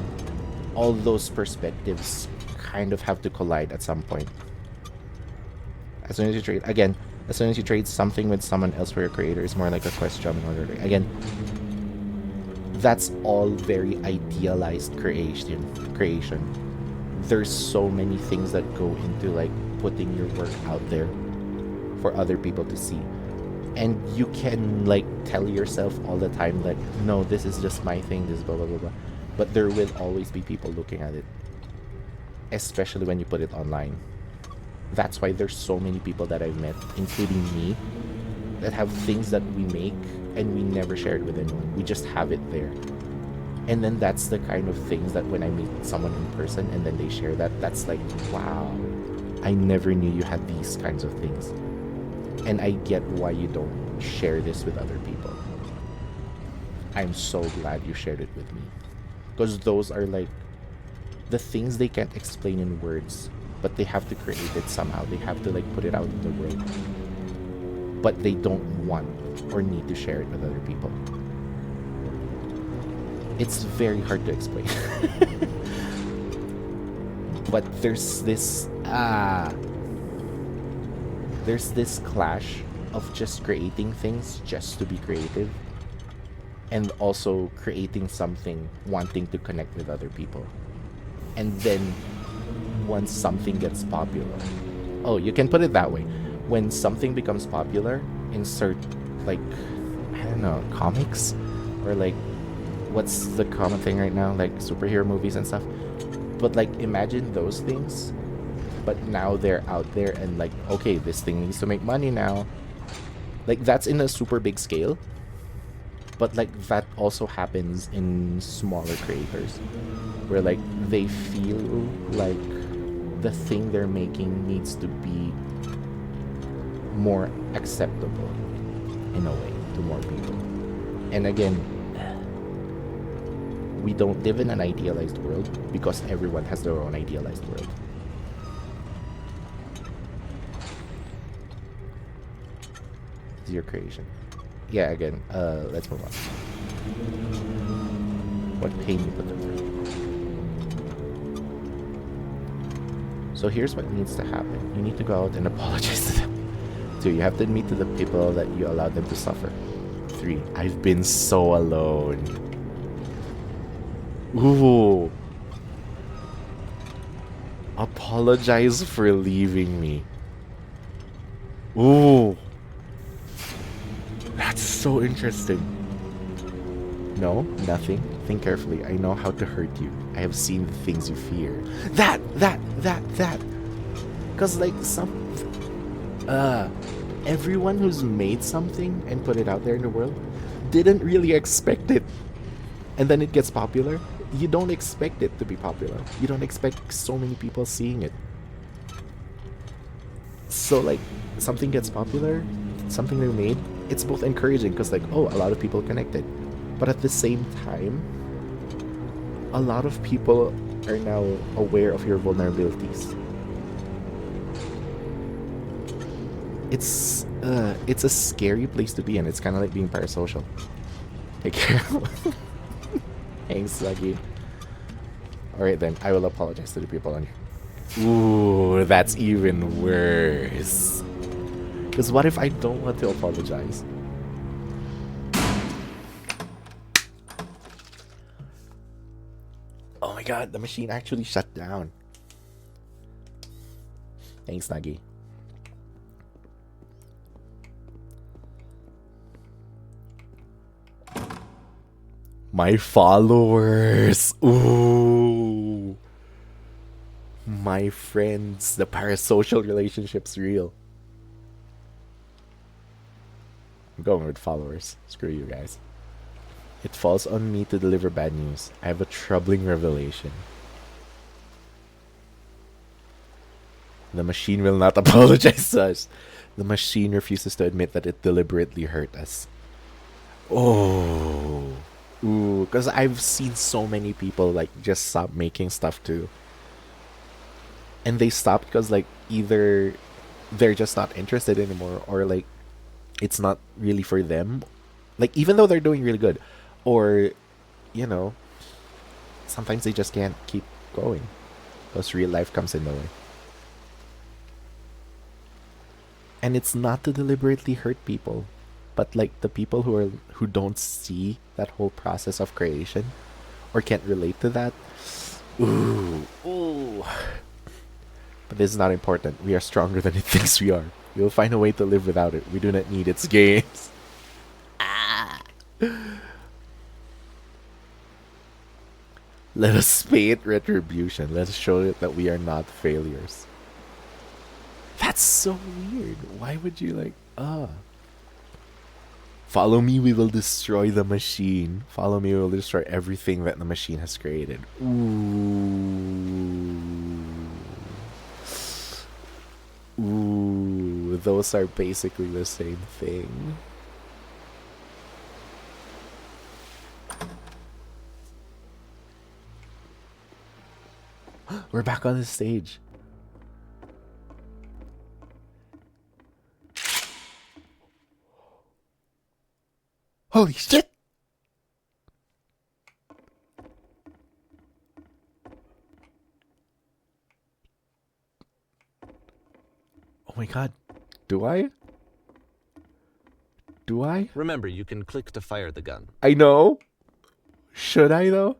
all those perspectives kind of have to collide at some point. As soon as you trade something with someone else for your creator, it's more like a question in order to, again, that's all very idealized creation. There's so many things that go into like putting your work out there for other people to see, and you can like tell yourself all the time that no, this is just my thing, this blah blah blah blah, but there will always be people looking at it, especially when you put it online. That's why there's so many people that I've met, including me, that have things that we make and we never share it with anyone. We just have it there. And then that's the kind of things that when I meet someone in person and then they share that's like, wow, I never knew you had these kinds of things. And I get why you don't share this with other people. I'm so glad you shared it with me. Because those are like the things they can't explain in words, but they have to create it somehow. They have to like put it out in the world. But they don't want or need to share it with other people. It's very hard to explain. But there's this clash of just creating things just to be creative, and also creating something wanting to connect with other people. And then once something gets popular, you can put it that way, when something becomes popular, insert like, I don't know, comics, or like, what's the common thing right now, like superhero movies and stuff. But like, imagine those things, but now they're out there and like, okay, this thing needs to make money now. Like, that's in a super big scale, but like that also happens in smaller creators, where like they feel like the thing they're making needs to be more acceptable in a way to more people. And again, we don't live in an idealized world because everyone has their own idealized world. It's your creation. Yeah, again, let's move on. What pain you put them through. So here's what needs to happen. You need to go out and apologize to them. 2, you have to admit to the people that you allowed them to suffer. 3, I've been so alone. Ooh. Apologize for leaving me. Ooh. That's so interesting. No, nothing. Think carefully. I know how to hurt you. I have seen the things you fear. That. Because like everyone who's made something and put it out there in the world didn't really expect it. And then it gets popular. You don't expect it to be popular. You don't expect so many people seeing it. So like, something gets popular, something they made, it's both encouraging because like, oh, a lot of people connected. But at the same time, a lot of people are now aware of your vulnerabilities. It's a scary place to be in. It's kind of like being parasocial. Take care. Thanks, Sluggy. Alright then, I will apologize to the people on here. Ooh, that's even worse. Because what if I don't want to apologize? god, the machine actually shut down. Thanks, Nuggy. My followers. Ooh. My friends. The parasocial relationship's real. I'm going with followers. Screw you guys. It falls on me to deliver bad news. I have a troubling revelation. The machine will not apologize to us. The machine refuses to admit that it deliberately hurt us. Oh. Ooh, because I've seen so many people like just stop making stuff too. And they stopped because like either they're just not interested anymore, or like it's not really for them. Like even though they're doing really good, or you know, sometimes they just can't keep going because real life comes in the way. And it's not to deliberately hurt people, but like the people who don't see that whole process of creation or can't relate to that. Ooh. But this is not important. We are stronger than it thinks we are. We will find a way to live without it. We do not need its games. Let us pay it retribution. Let us show it that we are not failures. That's so weird. Why would you like, Follow me, we will destroy the machine. Follow me, we will destroy everything that the machine has created. Ooh, those are basically the same thing. We're back on the stage. Holy shit! Oh my god. Do I? Do I? Remember, you can click to fire the gun. I know. Should I though?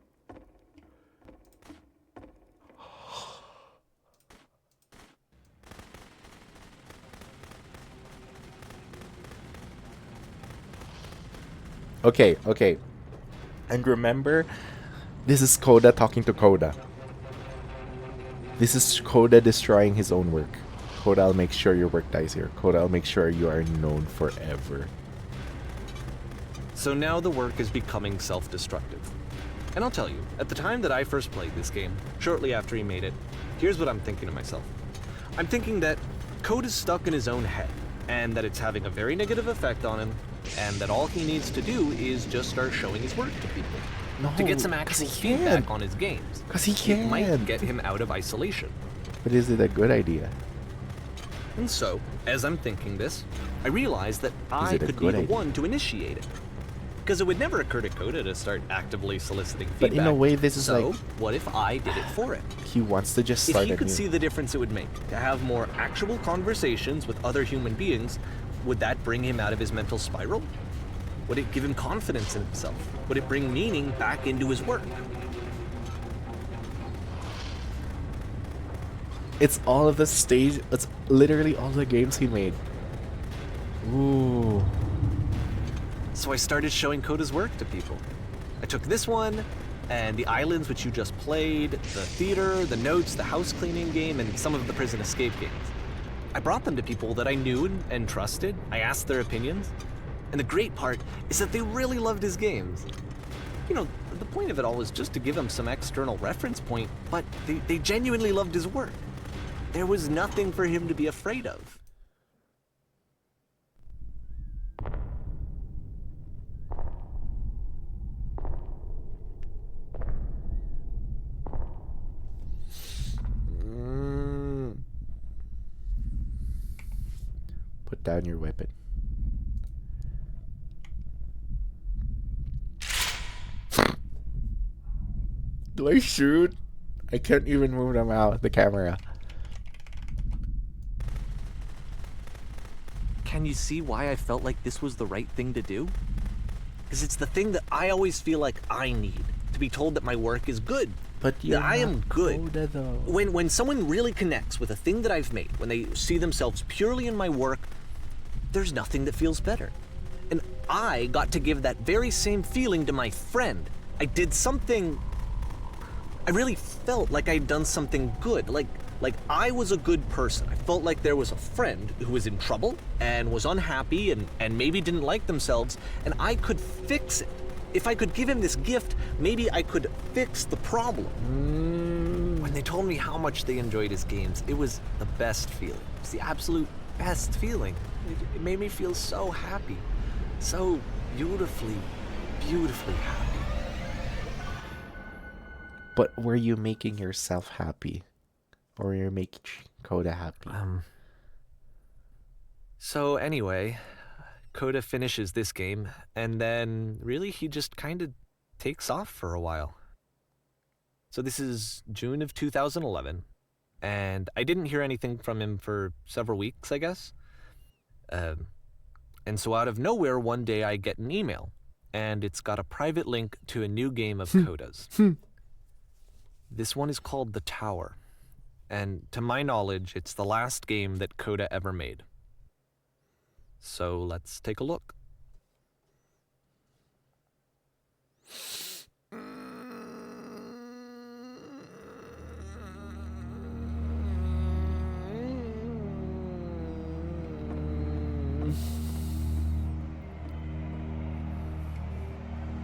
Okay, okay. And remember, this is Coda talking to Coda. This is Coda destroying his own work. Coda, I'll make sure your work dies here. Coda, I'll make sure you are known forever. So now the work is becoming self-destructive. And I'll tell you, at the time that I first played this game, shortly after he made it, here's what I'm thinking to myself. I'm thinking that Code is stuck in his own head, and that it's having a very negative effect on him, and that all he needs to do is just start showing his work to people. No, to get some actual feedback on his games. Because he can. It might get him out of isolation. But is it a good idea? And so, as I'm thinking this, I realize that I could be the one to initiate it. Because it would never occur to Coda to start actively soliciting feedback. But in a way, this is so, like... what if I did it for him? He wants to just start If he could see the difference it would make to have more actual conversations with other human beings, would that bring him out of his mental spiral? Would it give him confidence in himself? Would it bring meaning back into his work? It's all of the stage... It's literally all the games he made. Ooh... So I started showing Coda's work to people. I took this one, and the islands which you just played, the theater, the notes, the house cleaning game, and some of the prison escape games. I brought them to people that I knew and trusted. I asked their opinions. And the great part is that they really loved his games. You know, the point of it all is just to give him some external reference point, but they genuinely loved his work. There was nothing for him to be afraid of. Put down your weapon. Do I shoot? I can't even move them out, the camera. Can you see why I felt like this was the right thing to do? Because it's the thing that I always feel like I need, to be told that my work is good, But you're I am not good. Coda, though. When someone really connects with a thing that I've made, when they see themselves purely in my work, there's nothing that feels better. And I got to give that very same feeling to my friend. I did something... I really felt like I'd done something good, like I was a good person. I felt like there was a friend who was in trouble and was unhappy and maybe didn't like themselves, and I could fix it. If I could give him this gift, maybe I could fix the problem. When they told me how much they enjoyed his games, it was the best feeling. It was the absolute best feeling. It made me feel so happy. So beautifully, beautifully happy. But were you making yourself happy? Or were you making Coda happy? So anyway, Coda finishes this game, and then really he just kind of takes off for a while. So this is June of 2011, and I didn't hear anything from him for several weeks, I guess. And so out of nowhere, one day I get an email, and it's got a private link to a new game of Coda's. This one is called The Tower, and to my knowledge, it's the last game that Coda ever made. So let's take a look.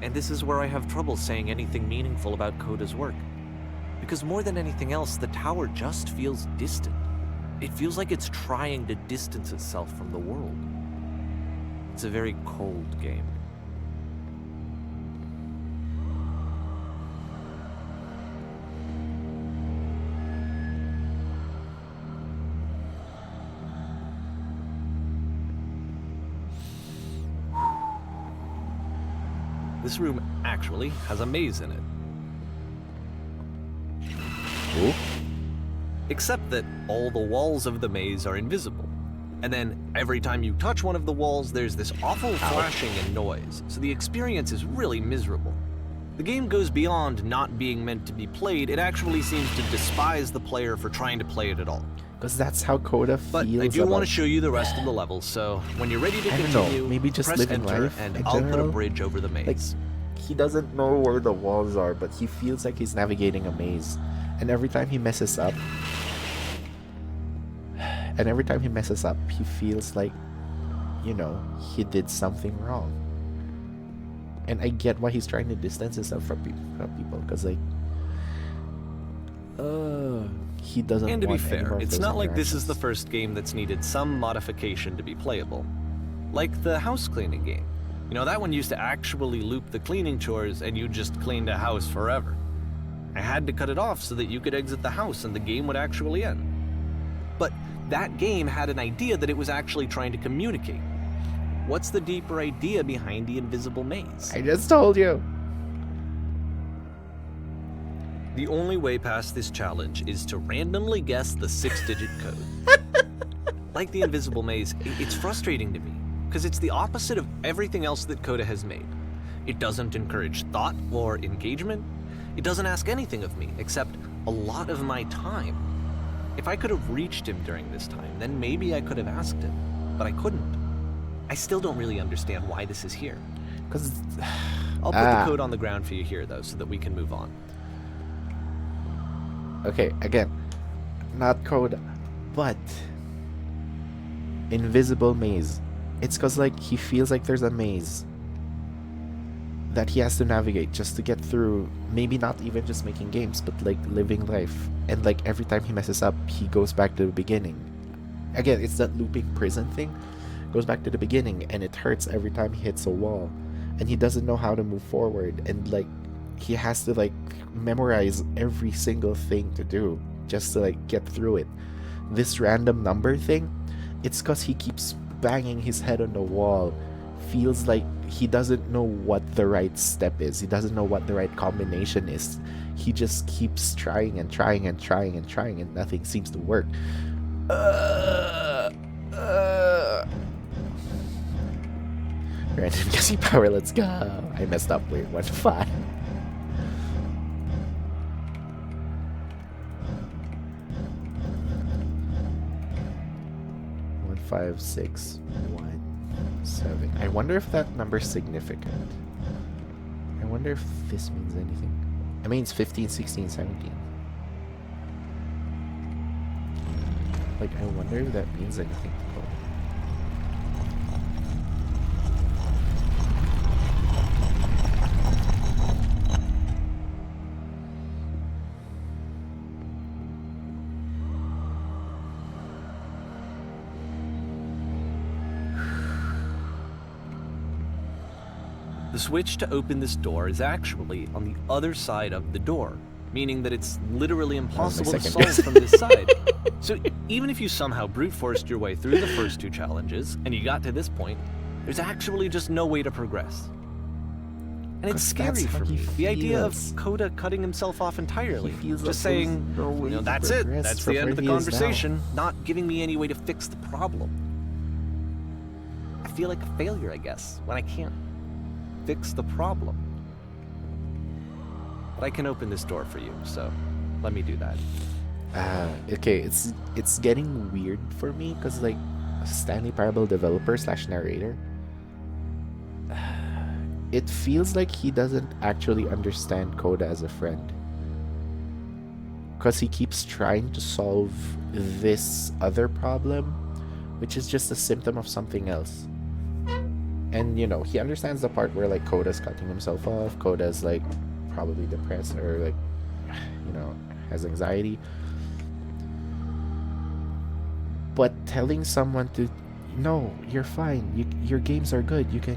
And this is where I have trouble saying anything meaningful about Coda's work. Because more than anything else, The Tower just feels distant. It feels like it's trying to distance itself from the world. It's a very cold game. This room actually has a maze in it. Ooh. Except that all the walls of the maze are invisible. And then every time you touch one of the walls, there's this awful flashing and noise, so the experience is really miserable. The game goes beyond not being meant to be played, it actually seems to despise the player for trying to play it at all. Because that's how Coda But feels. I do want about- to show you the rest of the levels, so when you're ready to I don't know, continue, maybe just press living enter life and in I'll put a general. bridge over the maze. Like, he doesn't know where the walls are, but he feels like he's navigating a maze. And every time he messes up, he feels like, you know, he did something wrong. And I get why he's trying to distance himself from people, because like, he doesn't. And to be want any fair, more of it's those not like this is the interactions. first game that's needed some modification to be playable. Like the house cleaning game. You know, that one used to actually loop the cleaning chores and you just cleaned a house forever. I had to cut it off so that you could exit the house and the game would actually end. But that game had an idea that it was actually trying to communicate. What's the deeper idea behind the invisible maze? I just told you. The only way past this challenge is to randomly guess the 6-digit code. Like the invisible maze, it's frustrating to me, because it's the opposite of everything else that Coda has made. It doesn't encourage thought or engagement. It doesn't ask anything of me, except a lot of my time. If I could have reached him during this time, then maybe I could have asked him, but I couldn't. I still don't really understand why this is here. Because I'll put the code on the ground for you here, though, so that we can move on. okay, again, not Coda, but invisible maze. It's because like he feels like there's a maze that he has to navigate just to get through. Maybe not even just making games, but like living life. And like every time he messes up, he goes back to the beginning. Again, it's that looping prison thing. Goes back to the beginning, and it hurts every time he hits a wall, and he doesn't know how to move forward, and like he has to like memorize every single thing to do just to like get through it. This random number thing, it's because he keeps banging his head on the wall. Feels like he doesn't know what the right step is. He doesn't know what the right combination is. He just keeps trying and trying and trying and trying, and nothing seems to work. Random guessing power, let's go. I messed up. Wait, 1 to 5. 15617. I wonder if that number's significant. I wonder if this means anything. I mean, it's 15, 16, 17. Like, I wonder if that means anything to Cole. The switch to open this door is actually on the other side of the door, meaning that it's literally impossible to solve from this side. So even if you somehow brute forced your way through the first two challenges, and you got to this point, there's actually just no way to progress. And it's scary for me. The idea of Coda cutting himself off entirely. Just saying, that's it, that's the end of the conversation, not giving me any way to fix the problem. I feel like a failure, I guess, when I can't fix the problem. But I can open this door for you, so let me do that. Okay, it's getting weird for me because, like, Stanley Parable developer / narrator, it feels like he doesn't actually understand Coda as a friend, because he keeps trying to solve this other problem, which is just a symptom of something else. And, he understands the part where, like, Coda's cutting himself off, Coda's, like, probably depressed or, like, has anxiety. But telling someone to, no, you're fine, your games are good, you can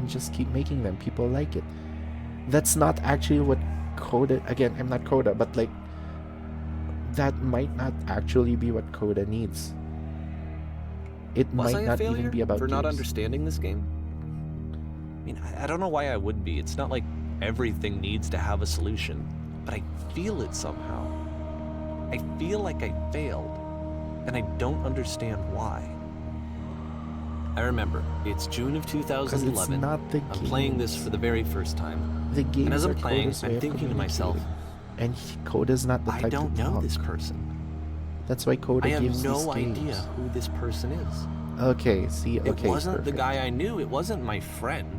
just keep making them, people like it. That's not actually what Coda, again, I'm not Coda, but, like, that might not actually be what Coda needs. It might not even be about for not games. Understanding this game? I mean, I don't know why I would be. It's not like everything needs to have a solution, but I feel it somehow. I feel like I failed, and I don't understand why. I remember, it's June of 2011. It's not the I'm playing this for the very first time. The games And as I'm are playing, Coda's way I'm of thinking to myself, and Coda's not the type I don't to know talk. this person. That's why Coda I have gives no these games. idea who this person is. Okay, see, It okay, wasn't the perfect. guy I knew, it wasn't my friend.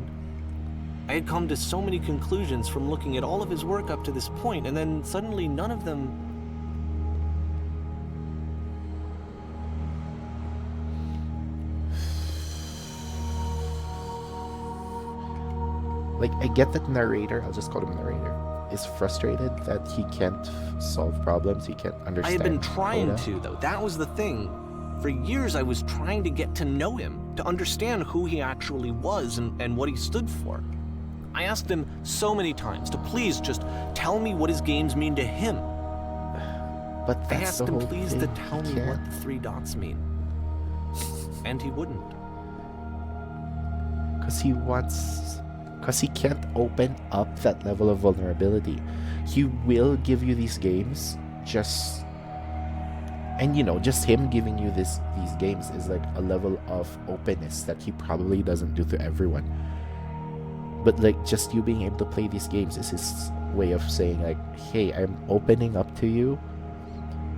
I had come to so many conclusions from looking at all of his work up to this point, and then suddenly none of them... Like, I get that narrator, I'll just call him narrator, is frustrated that he can't solve problems, he can't understand I had been trying Coda. to, though. That was the thing. For years, I was trying to get to know him, to understand who he actually was and what he stood for. I asked him so many times to please just tell me what his games mean to him. But I that's asked the him whole please thing. to tell He me what can't. the 3 dots mean. And he wouldn't. Because he can't open up that level of vulnerability. He will give you these games just him giving you these games is like a level of openness that he probably doesn't do to everyone. But, like, just you being able to play these games is his way of saying, like, hey, I'm opening up to you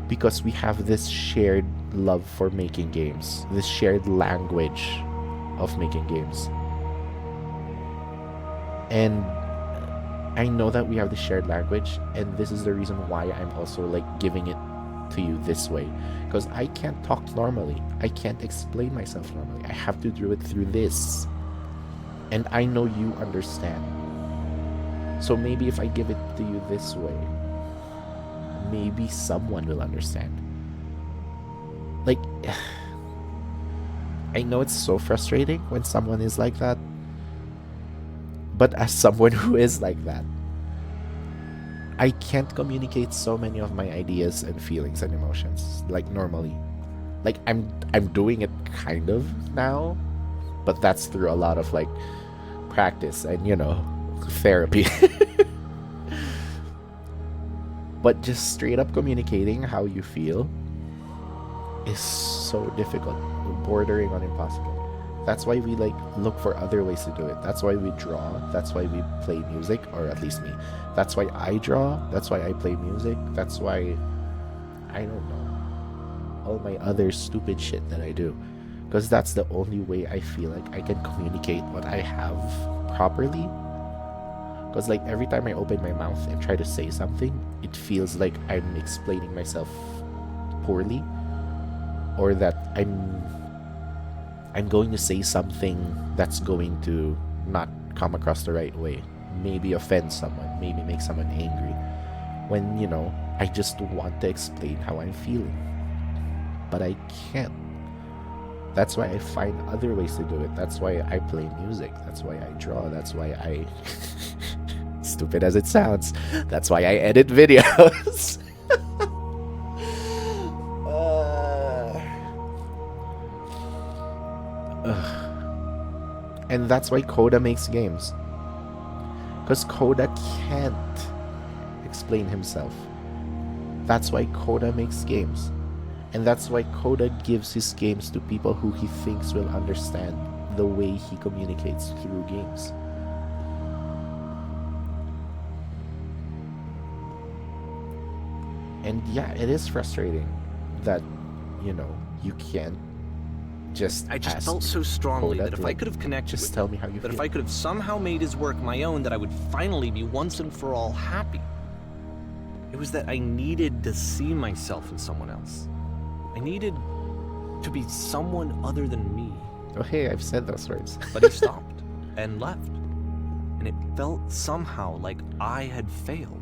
because we have this shared love for making games, this shared language of making games. And I know that we have the shared language, and this is the reason why I'm also, like, giving it to you this way, because I can't talk normally, I can't explain myself normally, I have to do it through this, and I know you understand. So maybe if I give it to you this way, maybe someone will understand. Like, I know it's so frustrating when someone is like that, but as someone who is like that, I can't communicate so many of my ideas and feelings and emotions like normally. Like, I'm doing it kind of now, but that's through a lot of, like, practice and, therapy. But just straight up communicating how you feel is so difficult, bordering on impossible. That's why we, like, look for other ways to do it. That's why we draw. That's why we play music, or at least me. That's why I draw. That's why I play music. That's why, I don't know, all my other stupid shit that I do. because that's the only way I feel like I can communicate what I have properly. Because like every time I open my mouth and try to say something, it feels like I'm explaining myself poorly, or that I'm going to say something that's going to not come across the right way, maybe offend someone, maybe make someone angry, when I just want to explain how I'm feeling, but I can't. That's why I find other ways to do it. That's why I play music. That's why I draw. That's why I stupid as it sounds, that's why I edit videos. And that's why Coda makes games. Because Coda can't explain himself. That's why Coda makes games. And that's why Coda gives his games to people who he thinks will understand the way he communicates through games. And yeah, it is frustrating that, you can't just I just ask felt so strongly Coda that to, if I could have connected just with tell him, me how you that feel. if I could have somehow made his work my own, that I would finally be once and for all happy. It was that I needed to see myself in someone else. I needed to be someone other than me. Oh hey, I've said those words. But he stopped and left. And it felt somehow like I had failed.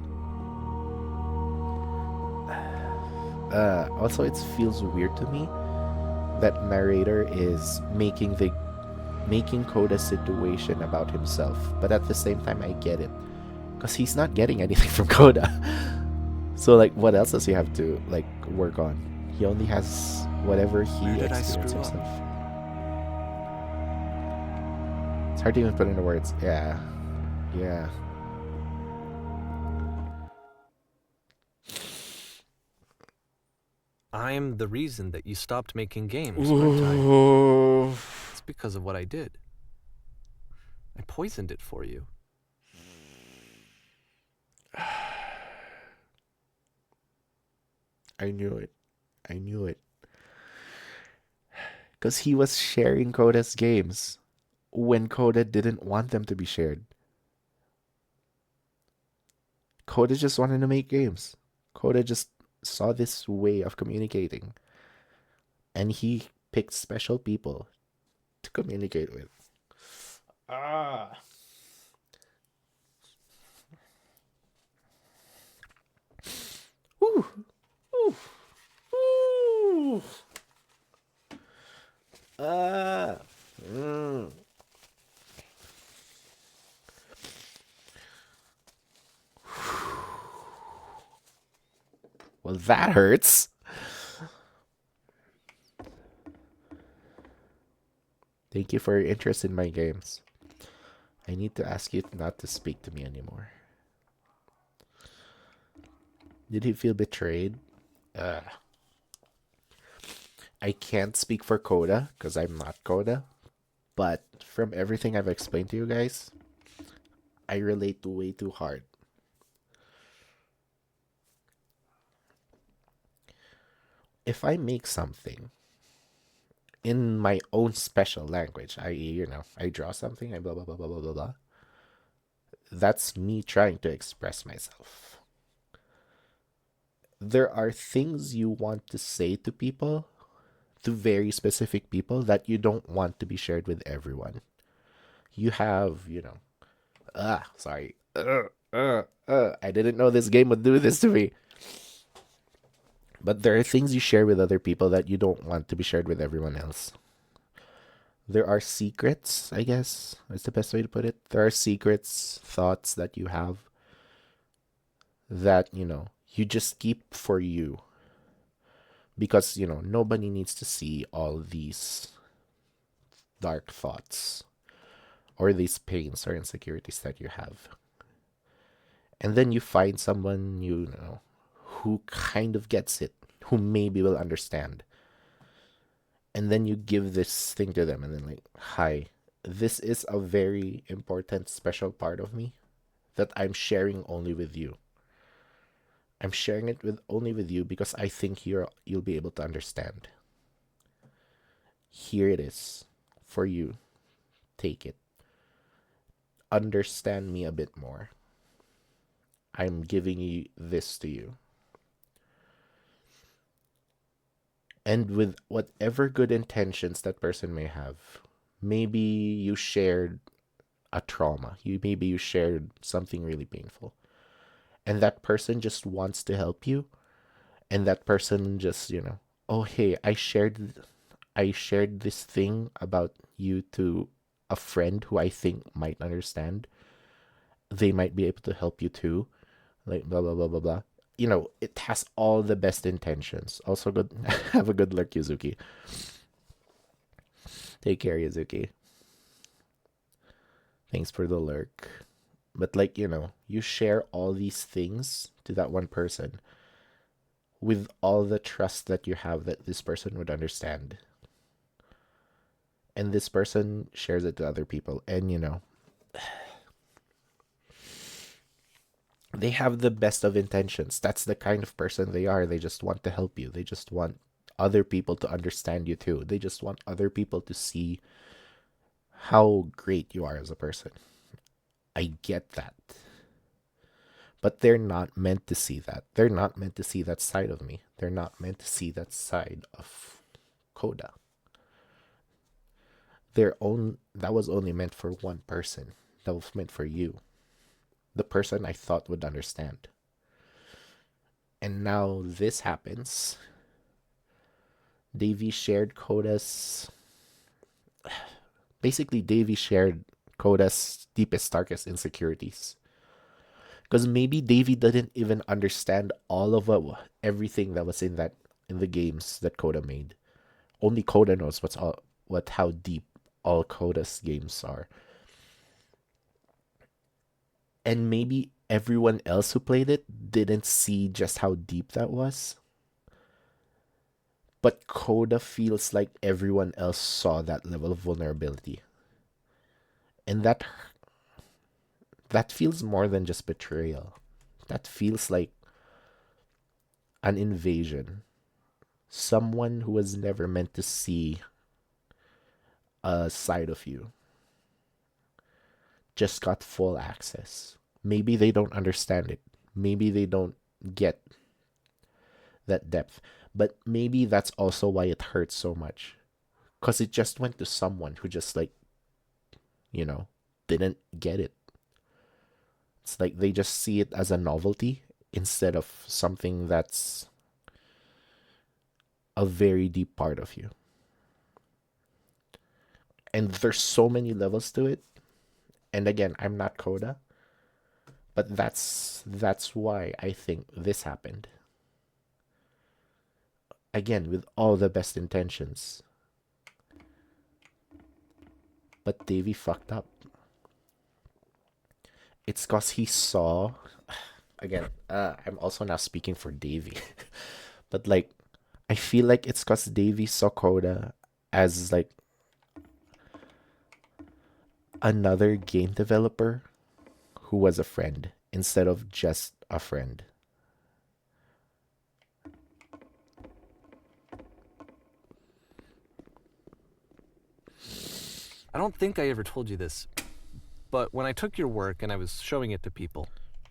Also, it feels weird to me that narrator is making Coda's situation about himself, but at the same time I get it, because he's not getting anything from Coda. So like, what else does he have to like work on? He only has whatever he Where did I experienced screw up? himself. It's hard to even put into words. Yeah. I'm the reason that you stopped making games, weren't I? It's because of what I did. I poisoned it for you. I knew it. Because he was sharing Coda's games when Coda didn't want them to be shared. Coda just wanted to make games. Coda just saw this way of communicating. And he picked special people to communicate with. Woo. Ooh. Ooh. Well, that hurts. Thank you for your interest in my games. I need to ask you not to speak to me anymore. Did he feel betrayed? I can't speak for Coda because I'm not Coda. But from everything I've explained to you guys, I relate way too hard. If I make something in my own special language, i.e., I draw something, I blah, blah, blah, blah, blah, blah, blah, that's me trying to express myself. There are things you want to say to people, to very specific people, that you don't want to be shared with everyone. You have, sorry. I didn't know this game would do this to me. But there are things you share with other people that you don't want to be shared with everyone else. There are secrets, I guess, is the best way to put it. There are secrets, thoughts that you have that, you just keep for you. Because, nobody needs to see all these dark thoughts or these pains or insecurities that you have. And then you find someone, who kind of gets it, who maybe will understand. And then you give this thing to them and then like, hi, this is a very important, special part of me that I'm sharing only with you. I'm sharing it only with you because I think you'll be able to understand. here it is for you. Take it. Understand me a bit more. I'm giving you this to you. And with whatever good intentions that person may have, maybe you shared a trauma. Maybe you shared something really painful. And that person just wants to help you. And that person just, oh hey, I shared this thing about you to a friend who I think might understand. They might be able to help you too. Like blah blah blah blah blah. It has all the best intentions. Also good have a good luck, Yuzuki. Take care, Yuzuki. Thanks for the lurk. But you share all these things to that one person with all the trust that you have that this person would understand. And this person shares it to other people. And they have the best of intentions. That's the kind of person they are. They just want to help you. They just want other people to understand you too. They just want other people to see how great you are as a person. I get that. But they're not meant to see that. They're not meant to see that side of me. They're not meant to see that side of Coda. That was only meant for one person. That was meant for you. The person I thought would understand. And now this happens. Davy shared Coda's... Basically, Davy shared Coda's deepest, darkest insecurities. Because maybe Davy didn't even understand all of everything that was in the games that Coda made. Only Coda knows how deep all Coda's games are. And maybe everyone else who played it didn't see just how deep that was. But Coda feels like everyone else saw that level of vulnerability. And that feels more than just betrayal. That feels like an invasion. Someone who was never meant to see a side of you just got full access. Maybe they don't understand it. Maybe they don't get that depth. But maybe that's also why it hurts so much. Because it just went to someone who just didn't get it. It's like they just see it as a novelty instead of something that's a very deep part of you. And there's so many levels to it. And again, I'm not Coda. But that's why I think this happened. Again, with all the best intentions. But Davy fucked up. It's because he saw... Again, I'm also now speaking for Davy. But I feel like it's because Davy saw Coda as another game developer who was a friend instead of just a friend. I don't think I ever told you this, but when I took your work and I was showing it to people,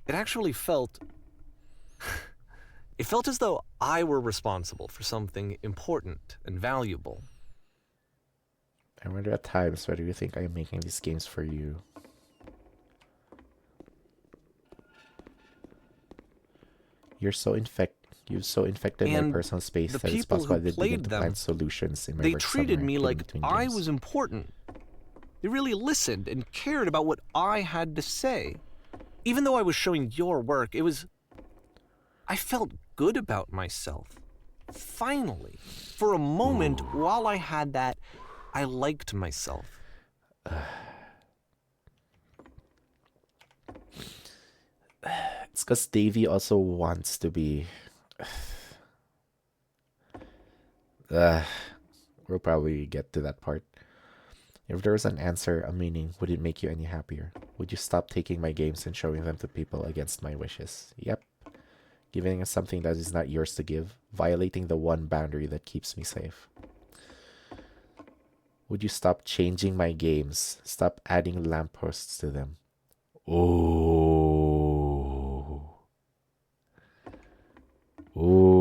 it actually felt... It felt as though I were responsible for something important and valuable. I wonder at times whether you think I'm making these games for you. You've so infected my personal space that it's possible I didn't begin to plant solutions in my They work treated somewhere me hidden like between I games. was important. They really listened and cared about what I had to say. Even though I was showing your work, I felt good about myself. Finally. For a moment, while I had that, I liked myself. It's because Davy also wants to be... we'll probably get to that part. If there was an answer, a meaning, would it make you any happier? Would you stop taking my games and showing them to people against my wishes? Yep. Giving us something that is not yours to give. Violating the one boundary that keeps me safe. Would you stop changing my games? Stop adding lampposts to them. Oh. Oh.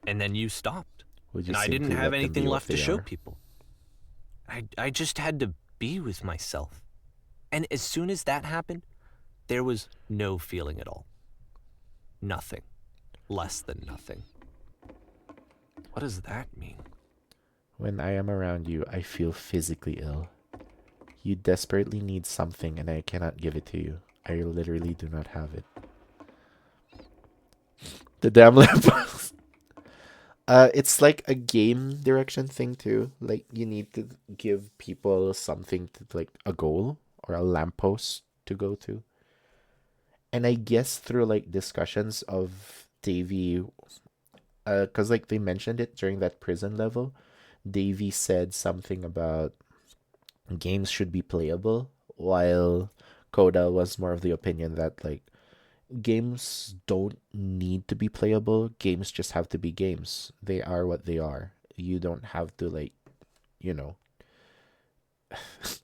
And then you stopped. Would you And I didn't simply have let them anything be what left to they show are? people. I just had to be with myself. And as soon as that happened, there was no feeling at all. Nothing. Less than nothing. What does that mean? When I am around you, I feel physically ill. You desperately need something and I cannot give it to you. I literally do not have it. The damn lamppost. It's like a game direction thing too. Like you need to give people something to like a goal or a lamppost to go to. And I guess through like discussions of Davy, cause like they mentioned it during that prison level, Davy said something about games should be playable, while Coda was more of the opinion that like games don't need to be playable. Games just have to be games. They are what they are. You don't have to like, you know,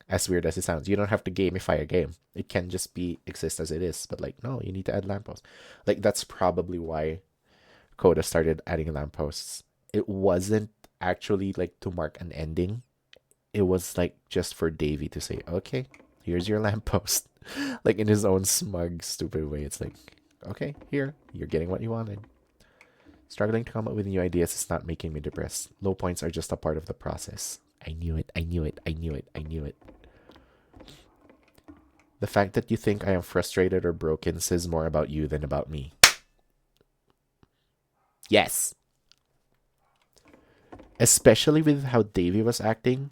as weird as it sounds, you don't have to gamify a game. It can just be exist as it is. But like, no, you need to add lampposts. Like that's probably why Coda started adding lampposts. It wasn't actually like to mark an ending. It was like just for Davy to say, okay, here's your lamppost. Like in his own smug, stupid way. It's like, okay, here, you're getting what you wanted. Struggling to come up with new ideas is not making me depressed. Low points are just a part of the process. I knew it, I knew it, I knew it, I knew it. The fact that you think I am frustrated or broken says more about you than about me. Yes. Especially with how Davy was acting,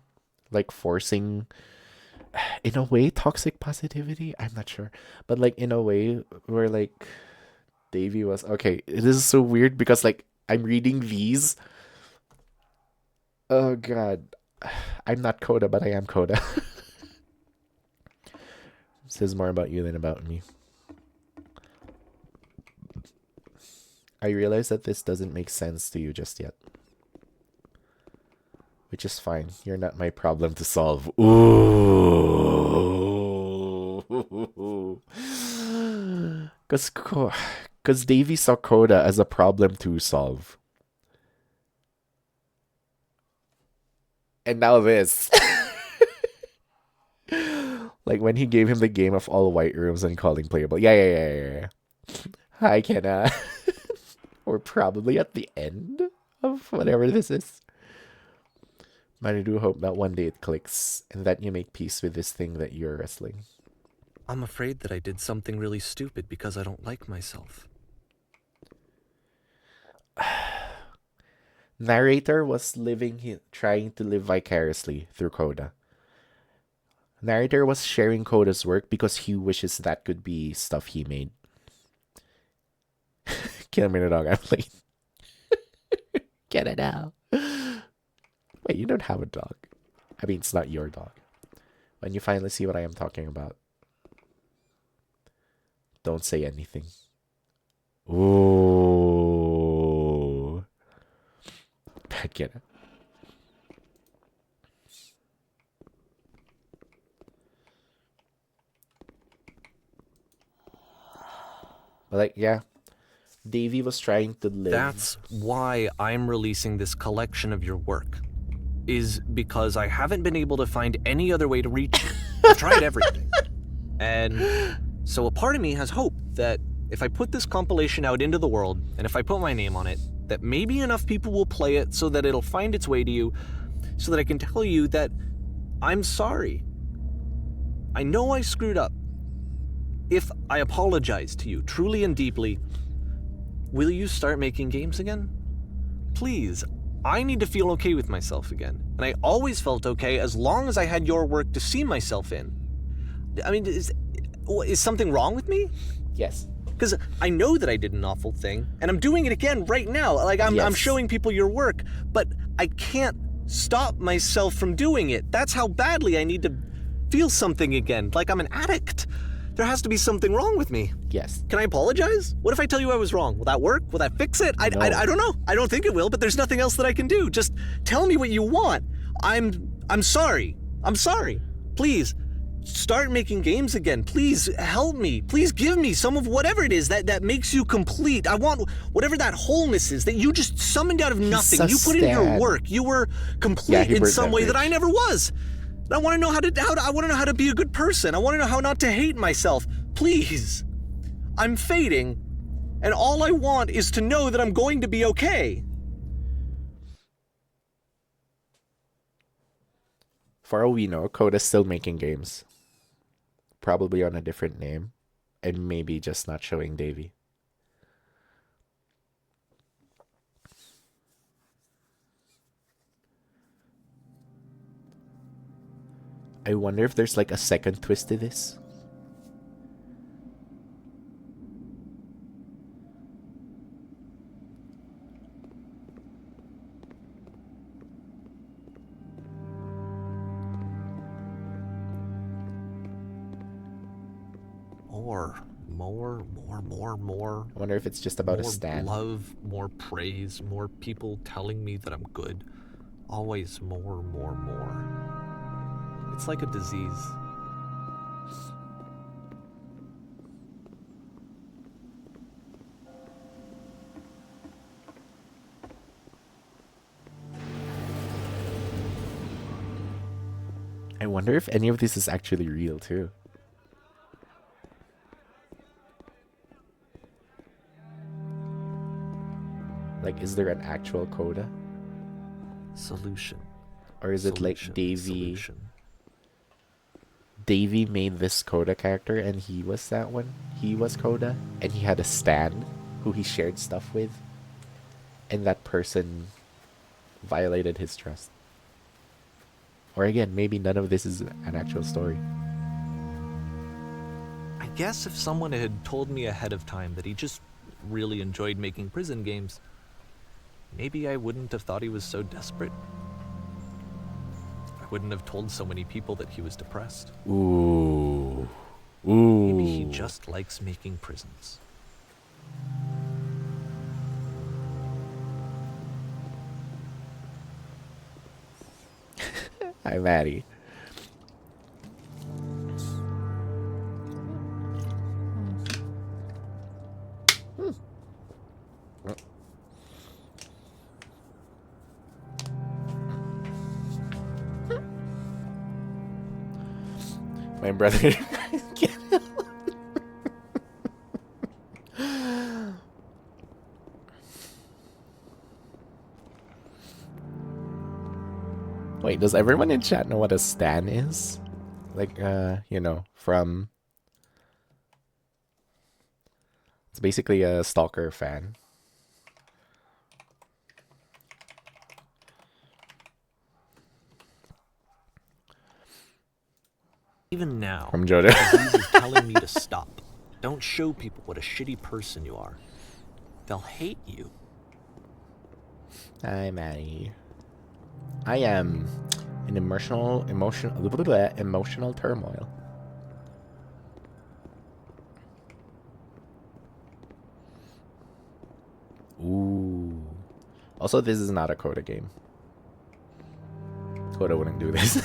like forcing, in a way, toxic positivity. I'm not sure, but like in a way where like Davy was okay. This is so weird because like I'm reading these. Oh god, I'm not Coda, but I am Coda. Says more about you than about me. I realize that this doesn't make sense to you just yet. Which is fine. You're not my problem to solve. Ooh. Because Davy saw Coda as a problem to solve. And now this. Like when he gave him the game of all white rooms and calling playable. Yeah. Hi, Kenna. We're probably at the end of whatever this is. But I do hope that one day it clicks and that you make peace with this thing that you're wrestling. I'm afraid that I did something really stupid because I don't like myself. Narrator was trying to live vicariously through Coda. Narrator was sharing Coda's work because he wishes that could be stuff he made. Kill me the dog, I'm late. Get it out. Wait, you don't have a dog. I mean, it's not your dog. When you finally see what I am talking about, don't say anything. Ooh. Bad get it. But like, yeah. Davy was trying to live. That's why I'm releasing this collection of your work. Is because I haven't been able to find any other way to reach you. I've tried everything. And so a part of me has hope that if I put this compilation out into the world, and if I put my name on it, that maybe enough people will play it so that it'll find its way to you, so that I can tell you that I'm sorry. I know I screwed up. If I apologize to you truly and deeply, will you start making games again? Please. I need to feel okay with myself again. And I always felt okay as long as I had your work to see myself in. I mean, is something wrong with me? Yes. Because I know that I did an awful thing, and I'm doing it again right now. Like, I'm showing people your work, but I can't stop myself from doing it. That's how badly I need to feel something again, like I'm an addict. There has to be something wrong with me. Yes. Can I apologize? What if I tell you I was wrong? Will that work? Will that fix it? I don't know. I don't think it will, but there's nothing else that I can do. Just tell me what you want. I'm sorry. I'm sorry. Please, start making games again. Please help me. Please give me some of whatever it is that makes you complete. I want whatever that wholeness is that you just summoned out of nothing. You put in your work. You were complete in some way that I never was. I want to know how to be a good person. I want to know how not to hate myself. Please. I'm fading, and all I want is to know that I'm going to be okay. For all we know, Coda's still making games. Probably on a different name, and maybe just not showing Davey. I wonder if there's like a second twist to this. More. I wonder if it's just about a stand. More love, more praise, more people telling me that I'm good. Always more. It's like a disease. I wonder if any of this is actually real too. Like, is there an actual Coda? Solution. Or is it like Davey made this Coda character and he was that one? He was Coda and he had a stan who he shared stuff with, and that person violated his trust. Or again, maybe none of this is an actual story. I guess if someone had told me ahead of time that he just really enjoyed making prison games, maybe I wouldn't have thought he was so desperate. I wouldn't have told so many people that he was depressed. Ooh. Maybe he just likes making prisons. Hi, Maddie. My brother. Wait, does everyone in chat know what a stan is? Like, you know, from... It's basically a stalker fan. Even now, From Jojo. disease is telling me to stop. Don't show people what a shitty person you are. They'll hate you. Hi, Maddie. I am in emotional turmoil. Ooh. Also, this is not a Coda game. Coda wouldn't do this.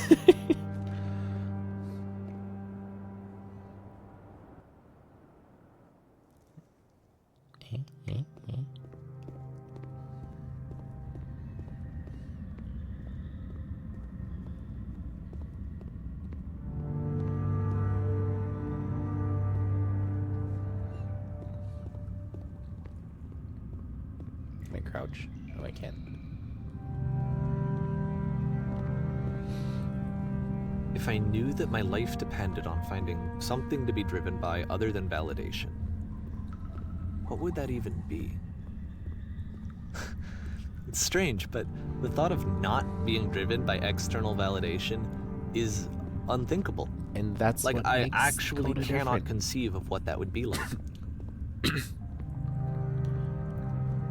Can I crouch? No, I can't. If I knew that my life depended on finding something to be driven by other than validation, what would that even be? It's strange, but the thought of not being driven by external validation is unthinkable. And that's like what I makes actually Coda cannot different. conceive of what that would be like.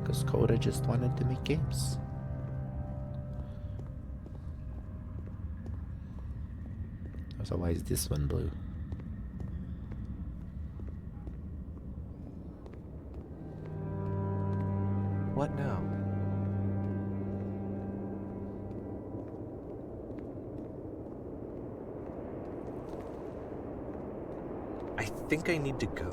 Because Coda just wanted to make games. So why is this one blue? what now? I think I need to go.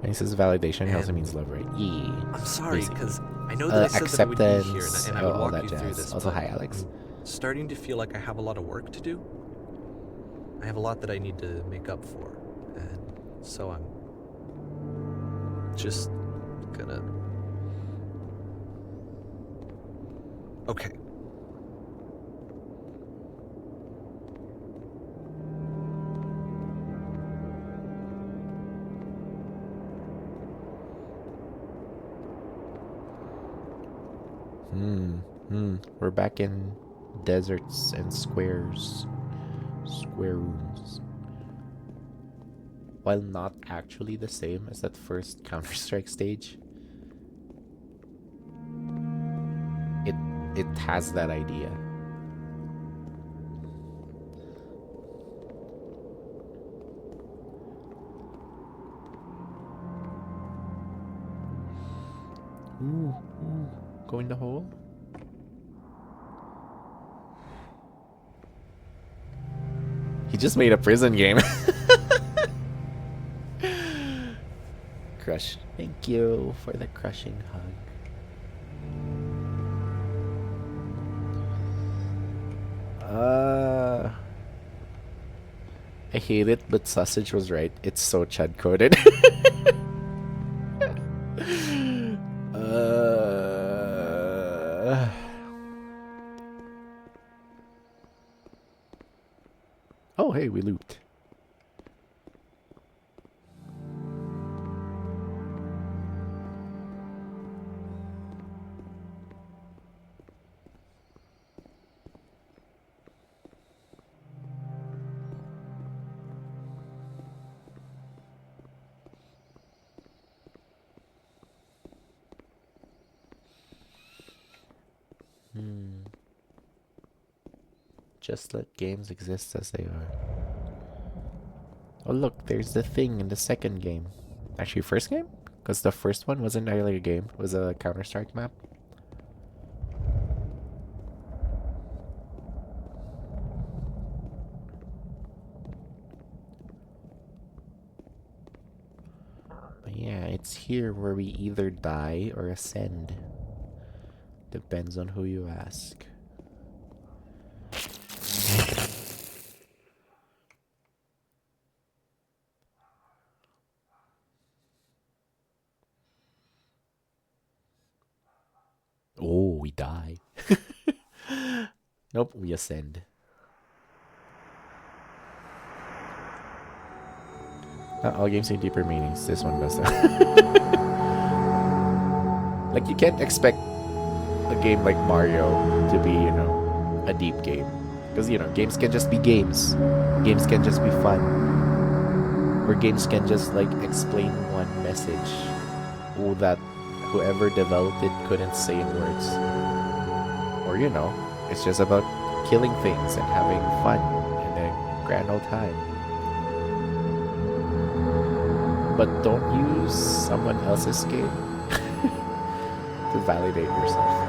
When he says validation, he also means love, right? I'm sorry, basically. because I know that I said that I would be here Acceptance, and I would all walk that you through jazz. this. Also, but hi, Alex. I'm starting to feel like I have a lot of work to do. I have a lot that I need to make up for, and so I'm just gonna... Okay. We're back in deserts and squares. Square rooms. While not actually the same as that first Counter-Strike stage, it has that idea. Ooh, go in the hole. He just made a prison game. Crush. Thank you for the crushing hug. I hate it, but Sausage was right. It's so Chad coded. Oh, hey, we looped. Just let games exist as they are. Oh look, there's the thing in the second game. Actually, first game? Because the first one wasn't really a game. It was a Counter-Strike map. But yeah, it's here where we either die or ascend. Depends on who you ask. Oh, we die. Nope, we ascend. Not all games need deeper meanings. This one does that. Like, you can't expect a game like Mario to be, you know, a deep game. Because, you know, games can just be games. Games can just be fun. Or games can just, like, explain one message. Oh, that whoever developed it couldn't say in words. Or, you know, it's just about killing things and having fun and a grand old time. But don't use someone else's game to validate yourself.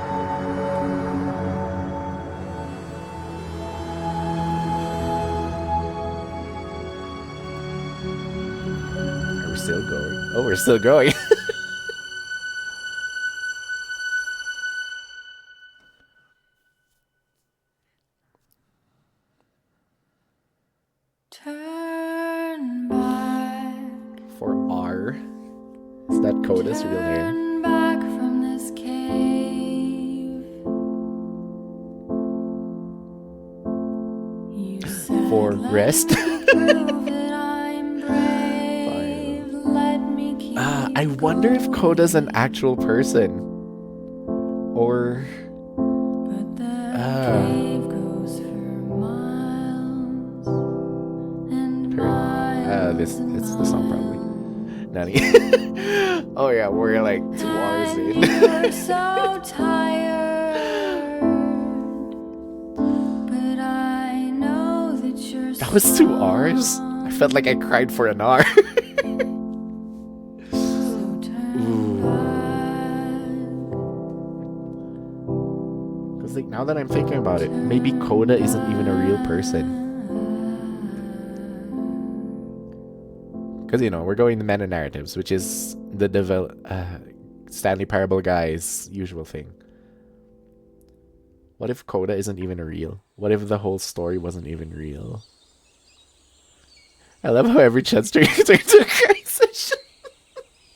Are we still going? Oh, we're still going. Turn back. For R. Is that Coda's real name? Turn back from this cave. You said, For "Let rest. me prove that I'm brave. Let me keep I wonder if Coda's an actual person. Or... But the cave goes for miles and miles. It's the song probably. Nani. Oh yeah, we're like 2 hours and in. you're so tired. But I know that you're That was 2 hours? I felt like I cried for an hour. So turn back. Because, like, now that I'm thinking about it, maybe Coda isn't even a real person. Because, you know, we're going to meta narratives, which is the Stanley Parable guy's usual thing. What if Coda isn't even real? What if the whole story wasn't even real? I love how every chance turns into a crisis.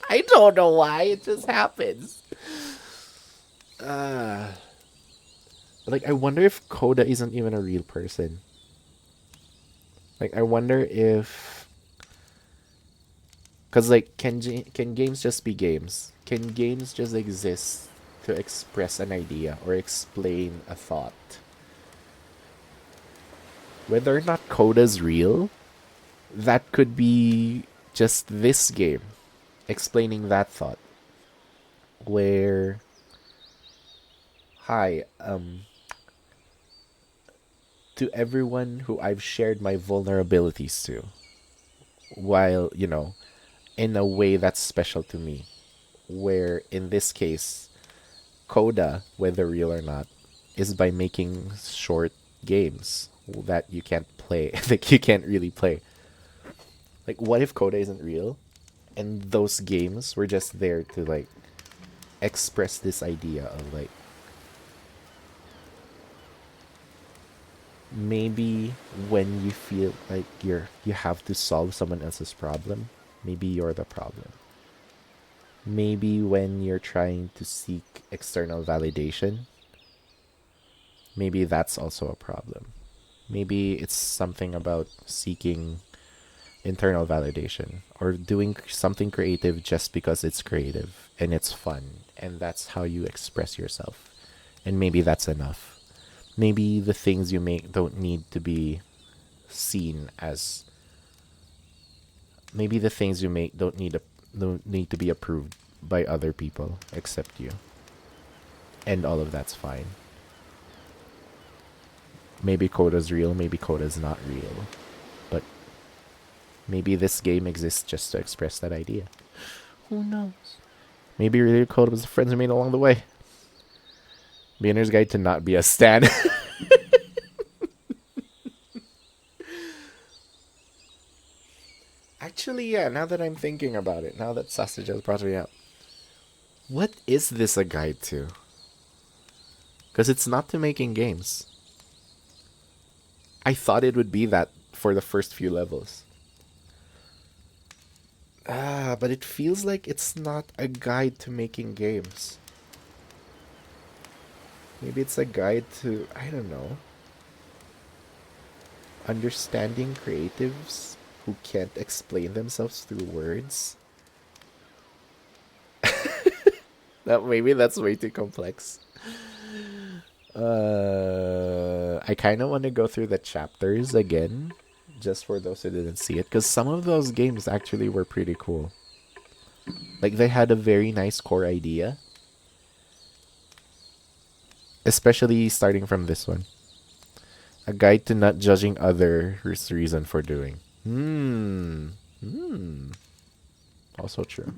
I don't know why, it just happens. But, like, I wonder if Coda isn't even a real person. Like, I wonder if... Because, like, can games just be games? Can games just exist to express an idea or explain a thought? Whether or not Coda's real, that could be just this game explaining that thought. Where... Hi, to everyone who I've shared my vulnerabilities to, while, you know, in a way that's special to me, where in this case, Coda, whether real or not, is by making short games that you can't play, like you can't really play. Like, what if Coda isn't real, and those games were just there to, like, express this idea of, like, maybe when you feel like you have to solve someone else's problem, maybe you're the problem. Maybe when you're trying to seek external validation, maybe that's also a problem. Maybe it's something about seeking internal validation or doing something creative just because it's creative and it's fun and that's how you express yourself. And maybe that's enough. Maybe the things you make don't need to be seen as... Maybe the things you make don't need to be approved by other people except you. And all of that's fine. Maybe Coda's real, maybe Coda's not real. But maybe this game exists just to express that idea. Who knows? Maybe really Coda was the friends we made along the way. Beginner's Guide to Not Be a Stan. Actually, yeah, now that I'm thinking about it, now that Sausage has brought me up, what is this a guide to? Because it's not to making games. I thought it would be that for the first few levels. But it feels like it's not a guide to making games. Maybe it's a guide to, I don't know, understanding creatives who can't explain themselves through words. Maybe that's way too complex. I kind of want to go through the chapters again, just for those who didn't see it, because some of those games actually were pretty cool. Like, they had a very nice core idea. Especially starting from this one. A guide to not judging others' reason for doing. Also true.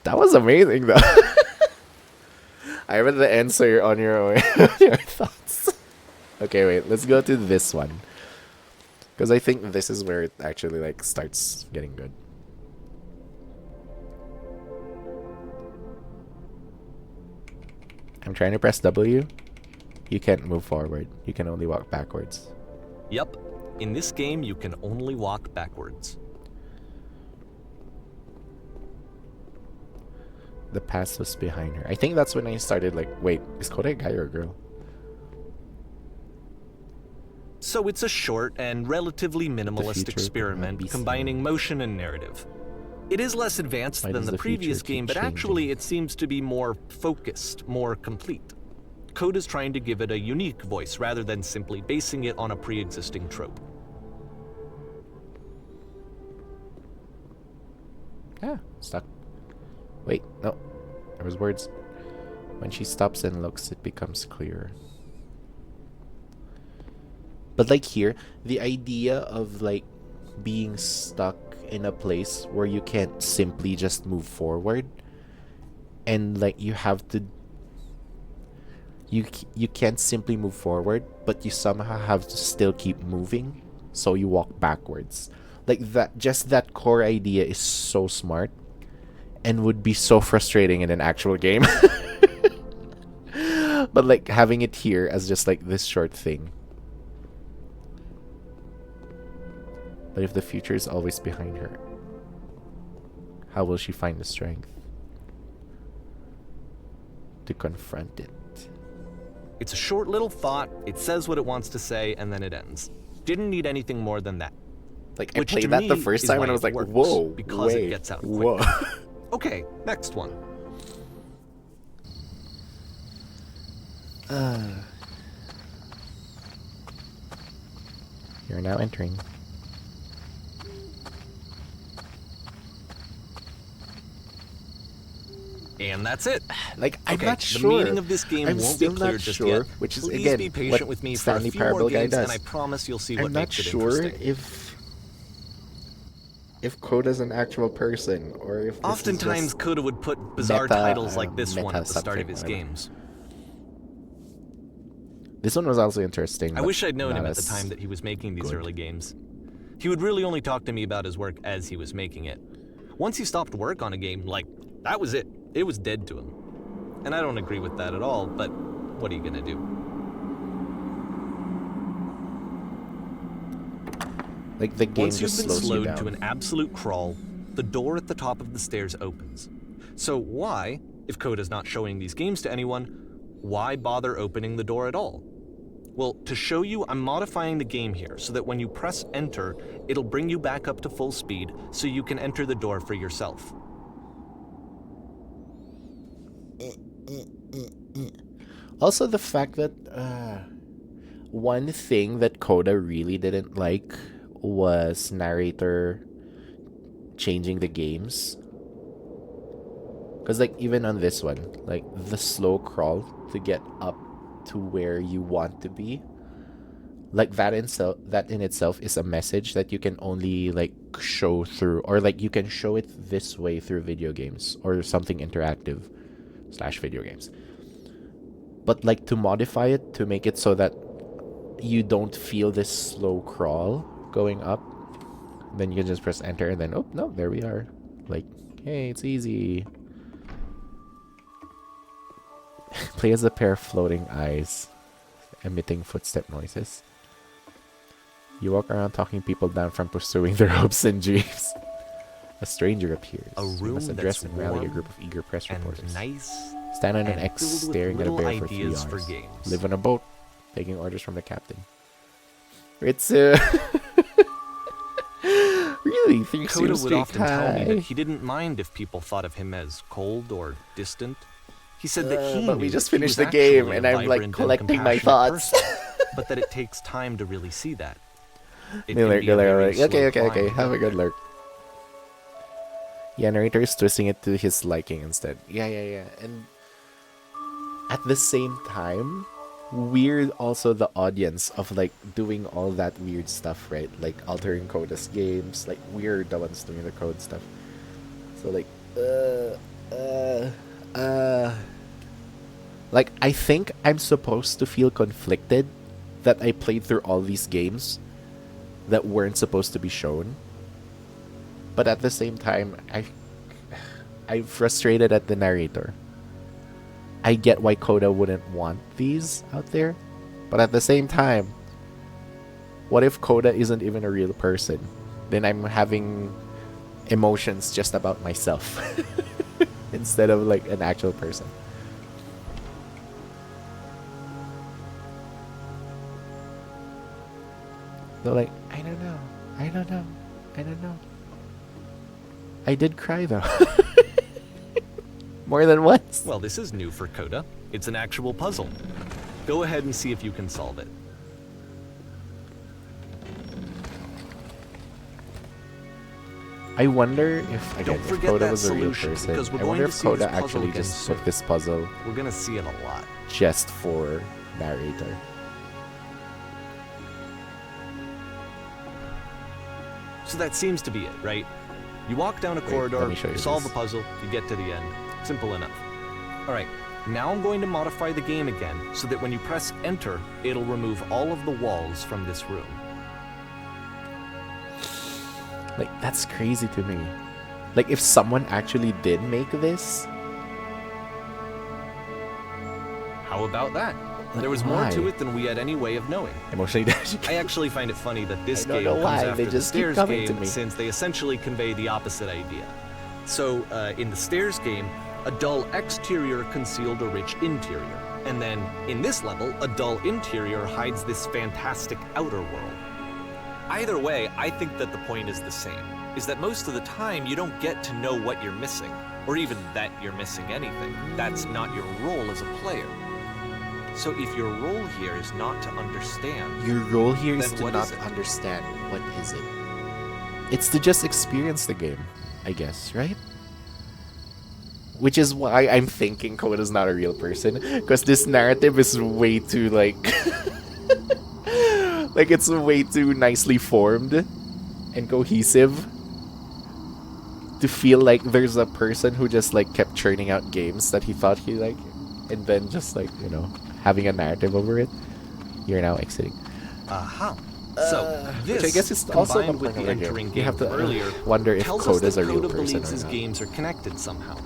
That was amazing, though. I read the answer on your own, your thoughts. Okay, wait. Let's go to this one, because I think this is where it actually like starts getting good. I'm trying to press W. You can't move forward. You can only walk backwards. Yep. In this game, you can only walk backwards. The past was behind her. I think that's when I started like, wait, is Coda a guy or a girl? So it's a short and relatively minimalist future cannot experiment be combining seen. motion and narrative. It is less advanced Why than does the the previous future keep game, but changing? actually it seems to be more focused, more complete. Code is trying to give it a unique voice rather than simply basing it on a pre-existing trope. Ah, stuck. Wait, no. There was words. When she stops and looks, it becomes clearer. But like here, the idea of like being stuck in a place where you can't simply just move forward and like you have to you can't simply move forward, but you somehow have to still keep moving, so you walk backwards. Like that, just that core idea is so smart and would be so frustrating in an actual game. But like having it here as just like this short thing. But if the future is always behind her, how will she find the strength to confront it? It's a short little thought, it says what it wants to say, and then it ends. Didn't need anything more than that. Like, I Which to played that the me first is time why and I was it like, works, whoa, because wait, it gets out whoa. quick. Okay, next one. You're now entering. And that's it. Like, I'm Okay, not the sure. meaning of this game I'm won't be still clear not just sure, yet. which is, Please again, be patient what with me Stanley for a few more Parable guy games, and does. I promise you'll see what I'm not makes it sure interesting. if Coda's an actual person or if this Oftentimes, is just Coda would put bizarre meta, titles like this one meta at the start of something, his whatever. games. This one was also interesting. I but wish I'd known not him at the as time that he was making these good. early games. He would really only talk to me about his work as he was making it. Once he stopped work on a game, like, that was it. It was dead to him. And I don't agree with that at all, but what are you gonna do? Like the game Once you've just been slows you slowed down. to an absolute crawl, the door at the top of the stairs opens. So why, if Coda's not showing these games to anyone, why bother opening the door at all? Well, to show you, I'm modifying the game here so that when you press enter, it'll bring you back up to full speed so you can enter the door for yourself. Also, the fact that one thing that Coda really didn't like was narrator changing the games. Because, like, even on this one, like, the slow crawl to get up to where you want to be, like, that in itself is a message that you can only, like, show through, or, like, you can show it this way through video games, or something interactive / video games. But, like, to modify it, to make it so that you don't feel this slow crawl going up, then you can just press enter and then, oh, no, there we are. Like, hey, it's easy. Play as a pair of floating eyes, emitting footstep noises. You walk around talking people down from pursuing their hopes and dreams. A stranger appears. A You room must address that's and rally a warm group of eager press and reporters. nice. Stand on an and X filled with staring at a little bear for 3 ideas hours. for games. Live on a boat, taking orders from the captain. It's really 3 Coda Street would often tell me that High. he didn't mind if people thought of him as cold or distant. He said that he but knew we just that he finished was the game actually and a I'm, like, vibrant and collecting my compassionate thoughts. person, but that it takes time to really see that. It They can be a very slow okay, climb. have a good lurk. Yeah, narrator is twisting it to his liking instead. Yeah. And at the same time, we're also the audience of, like, doing all that weird stuff, right? Like, altering Coda's games. Like, we're the ones doing the code stuff. So, like, like, I think I'm supposed to feel conflicted that I played through all these games that weren't supposed to be shown. But at the same time, I'm frustrated at the narrator. I get why Coda wouldn't want these out there. But at the same time, what if Coda isn't even a real person? Then I'm having emotions just about myself instead of, like, an actual person. So, like, I don't know. I did cry though. More than once. Well, this is new for Coda. It's an actual puzzle. Go ahead and see if you can solve it. I wonder if, again, Don't if forget Coda that was a real solution, person. because we're I going wonder to if see this Coda puzzle actually again just soon. took this puzzle We're gonna see it a lot. just for narrator. So that seems to be it, right? You walk down a corridor, let me show you you solve this. a puzzle, you get to the end. Simple enough. Alright, now I'm going to modify the game again so that when you press enter, it'll remove all of the walls from this room. Like, that's crazy to me. Like, if someone actually did make this, How about that? Like, There was more to why? it than we had any way of knowing. emotionally damaging. I actually find it funny that this I don't game know comes why, they after the just keep Stairs coming to game me. since they essentially convey the opposite idea. So, in the Stairs game, a dull exterior concealed a rich interior. And then, in this level, a dull interior hides this fantastic outer world. Either way, I think that the point is the same, is that most of the time you don't get to know what you're missing, or even that you're missing anything. That's not your role as a player. So if your role here is not to understand, Your role here is Then to what not is it? understand. What is it? It's to just experience the game, I guess, right? Which is why I'm thinking Coda's not a real person, because this narrative is way too like it's way too nicely formed and cohesive to feel like there's a person who just like kept churning out games that he thought he liked, and then just like, you know, having a narrative over it. You're now exiting. aha. So this, Which I guess is also combined the with point the of the game. entering You game have to from earlier, wonder if tells us Coda's that a real Coda person believes or his not. games are connected somehow.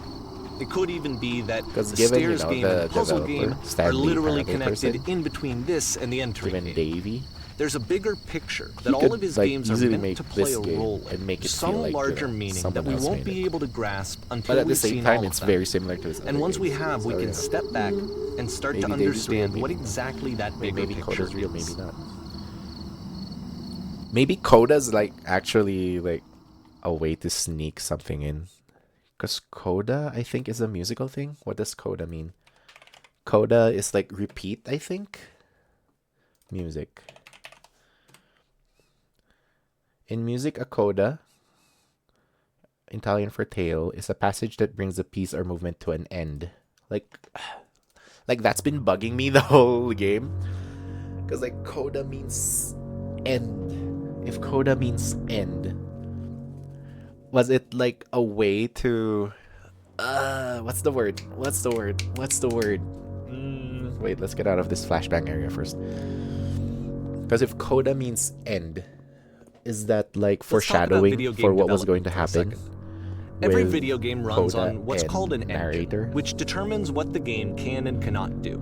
It could even be that the 'Cause given, you Stairs know, game the and Puzzle developer, game are Stanley, literally apparently a connected person, in between this and the entering given game. Davey, There's a bigger picture he that all could, of his like, games are easily meant make to play this a game role and in, make it some feel like, you larger know, meaning that someone we else won't made be it. able to grasp until But at the we've same seen time, all it's of them. very similar to his And other once we games, have, we so, can you know. step back and start Maybe to Davy's real, understand maybe what not. exactly that bigger Maybe picture Coda's real, is. maybe not. Maybe Coda's like actually like a way to sneak something in. Because Coda, I think, is a musical thing. What does Coda mean? Coda is like repeat, I think. Music. In music, a coda, Italian for tale, is a passage that brings a piece or movement to an end. Like that's been bugging me the whole game. Because like coda means end. If coda means end, was it like a way to what's the word? Wait, let's get out of this flashbang area first. Because if coda means end, is that like Let's talk about foreshadowing video for game what was going development to for a happen? second. Every with video game runs coda on what's and called an narrator? engine, which determines what the game can and cannot do.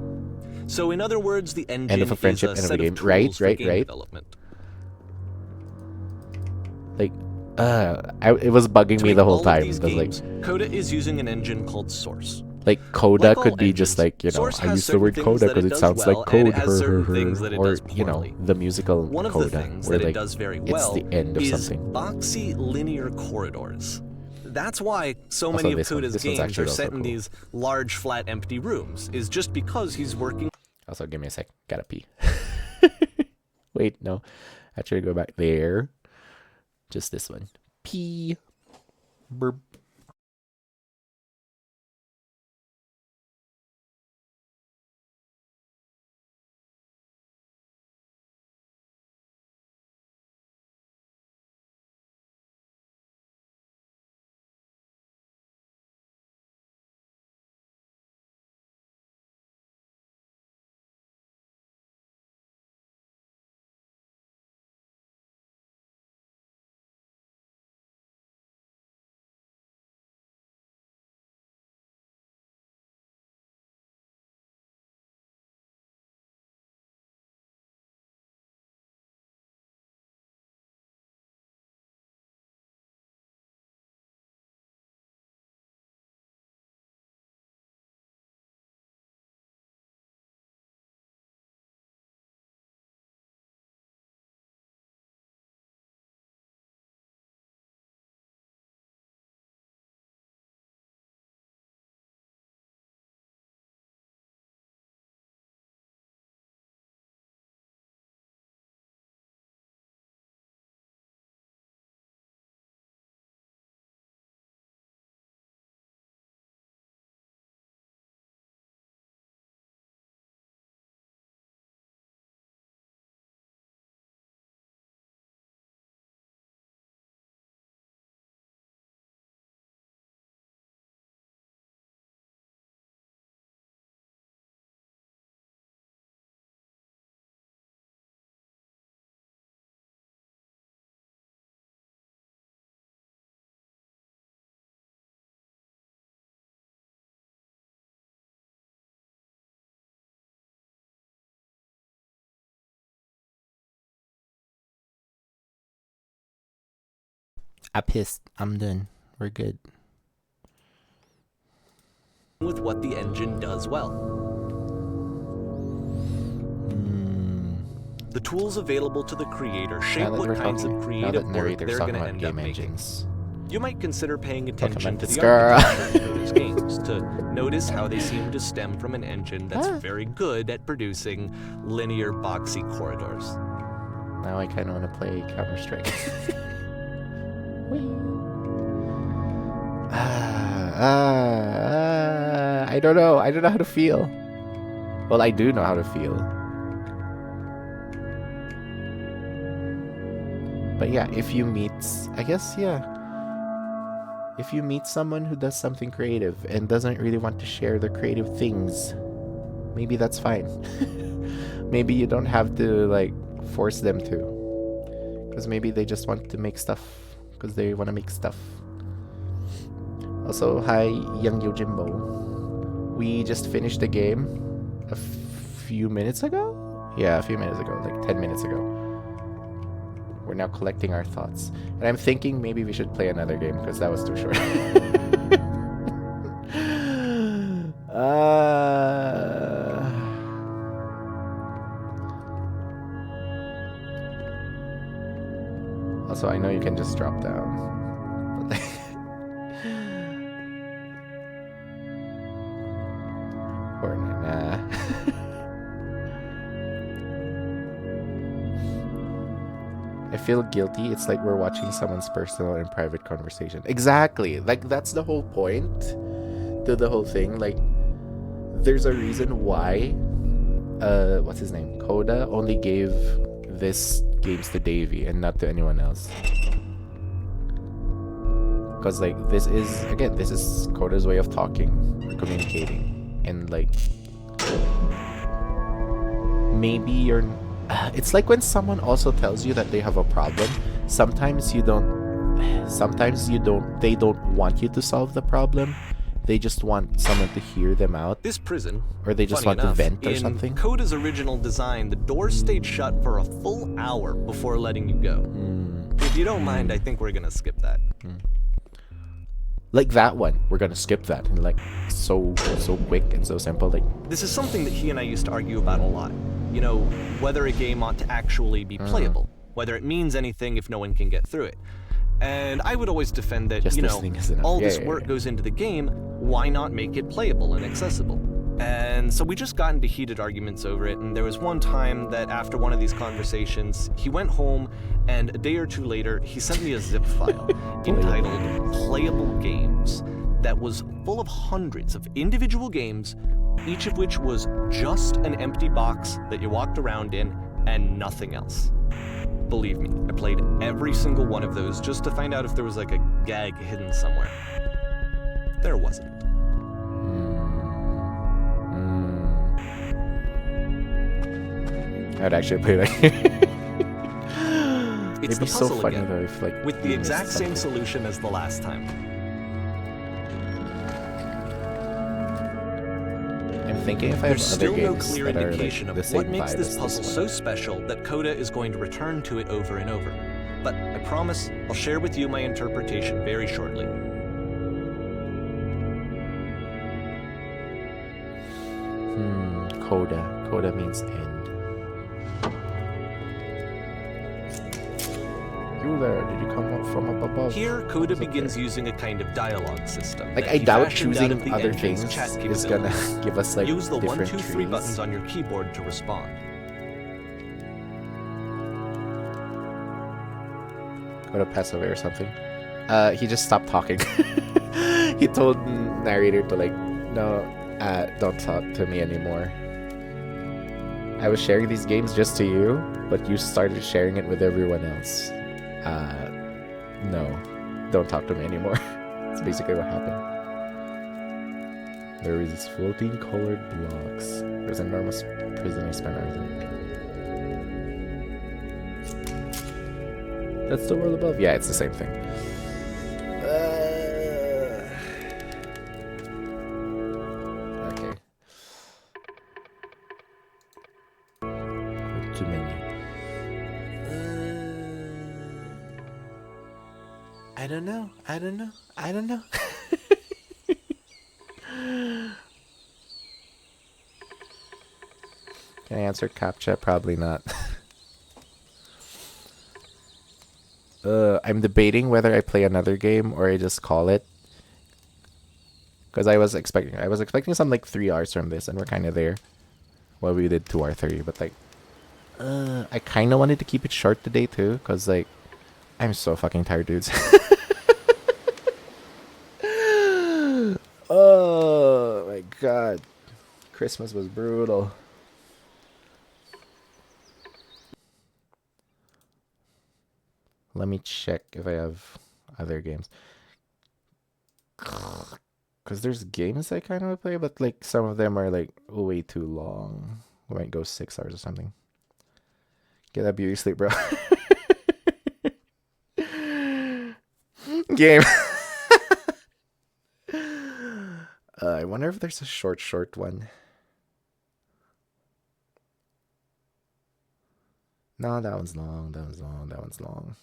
So in other words, the engine End of a friendship, is a end of a set game. of Right, tools for right, game right. development. Like, it was bugging To me make the whole all of time. these Because like, games, Coda is using an engine called Source. coda Like all could be just engines, like, you know, Source I has use the certain word things coda that because it it does sounds well, like and code, it has certain things that it or does you know, poorly. the musical One of coda, the things where that like it does very it's well the end of is something. boxy linear corridors. That's why so Also many of this one. Coda's This one's games actually are also set in cool. these large, flat, empty rooms, is just because he's working. Also, give me a sec. Gotta pee. Wait, no. Actually, go back there. Just this one. Pee. Burp. I pissed. I'm done. We're good. With what the engine does well. The tools available to the creator shape Now that what we're kinds talking, of now creative that work narrator's they're talking going to about end up game making. engines. You might consider paying attention to the Scar. architecture of Coda's games to notice how they seem to stem from an engine that's very good at producing linear, boxy corridors. Now I kind of want to play Counter-Strike. I don't know. I don't know how to feel. Well, I do know how to feel. But yeah, if you meet, I guess, yeah. If you meet someone who does something creative and doesn't really want to share their creative things, maybe that's fine. Maybe you don't have to, like, force them to. Because maybe they just want to make stuff. Because they want to make stuff. Also, hi, Young Yojimbo. We just finished the game a few minutes ago? Yeah, a few minutes ago, like 10 minutes ago. We're now collecting our thoughts. And I'm thinking maybe we should play another game because that was too short. Also, I know you can just drop down. But or nah. I feel guilty. It's like we're watching someone's personal and private conversation. Exactly. Like, that's the whole point to the whole thing. Like, there's a reason why what's his name? Coda only gave this games to Davey and not to anyone else. Because, like, this is Coda's way of talking or communicating. And, like, maybe you're... it's like when someone also tells you that they have a problem. Sometimes they don't want you to solve the problem. They just want someone to hear them out. This prison, or they just funny want enough, to vent or in something. Coda's original design, the doors stayed shut for a full hour before letting you go. If you don't mind, I think we're gonna skip that. Like that one, we're gonna skip that. And like so quick and so simple. Like, this is something that he and I used to argue about a lot. You know, whether a game ought to actually be playable, whether it means anything if no one can get through it. And I would always defend that, just you know, listening is enough. all Yeah, this yeah, work yeah. goes into the game, why not make it playable and accessible? And so we just got into heated arguments over it, and there was one time that after one of these conversations, he went home, and a day or two later, he sent me a zip file entitled Playable Games that was full of hundreds of individual games, each of which was just an empty box that you walked around in and nothing else. Believe me, I played every single one of those just to find out if there was like a gag hidden somewhere. There wasn't. I'd actually play that. It's It'd the be so puzzle funny again, though if like with the you missed exact same something. solution as the last time. I'm thinking if I have There's other still no games clear that are indication like the of same what makes vibe this as puzzle one. so special that Coda is going to return to it over and over. But I promise I'll share with you my interpretation very shortly. Coda. Coda means end. You there? Did you come out from up above? Here, Coda What's up begins there? using a kind of dialogue system. Like, that I he doubt fashioned out of choosing the other engine's things chat is gonna capabilities. give us like Use the 1, different 2, 3 trees. buttons on your keyboard to respond. Coda pass away or something. He just stopped talking. He told narrator to like, no, don't talk to me anymore. I was sharing these games just to you, but you started sharing it with everyone else. No, don't talk to me anymore. That's basically what happened. There were these floating colored blocks. There was an enormous prisoner spent everything. That's the world above. Yeah, it's the same thing. Okay. Too many. I don't know. I don't know. I don't know. Can I answer CAPTCHA? Probably not. I'm debating whether I play another game or I just call it. Because I was expecting some like 3 hours from this, and we're kind of there. Well, we did 2 or 3, but like, I kind of wanted to keep it short today too, because like, I'm so fucking tired, dudes. Oh my god, Christmas was brutal. Let me check if I have other games. Because there's games I kind of play, but like some of them are like way too long. We might go 6 hours or something. Get that beauty sleep, bro. Game. I wonder if there's a short one. No, that one's long. That one's long.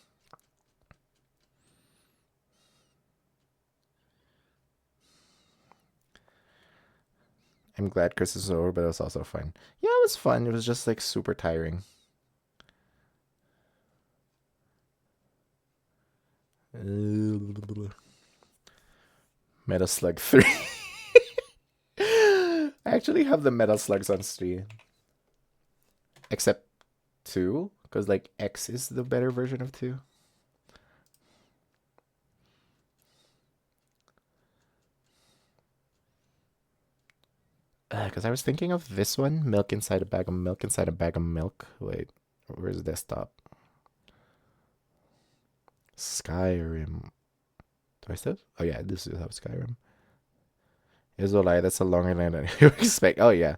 I'm glad Christmas is over, but it was also fun. Yeah, it was fun. It was just like super tiring. Metal Slug 3. I actually have the Metal Slugs on stream. Except 2, because like X is the better version of 2. Because I was thinking of this one, milk inside a bag of milk inside a bag of milk. Wait, where's desktop? Skyrim. Do I still? Oh yeah, this is how Skyrim. Isolai, that's a longer than I expect. Oh yeah,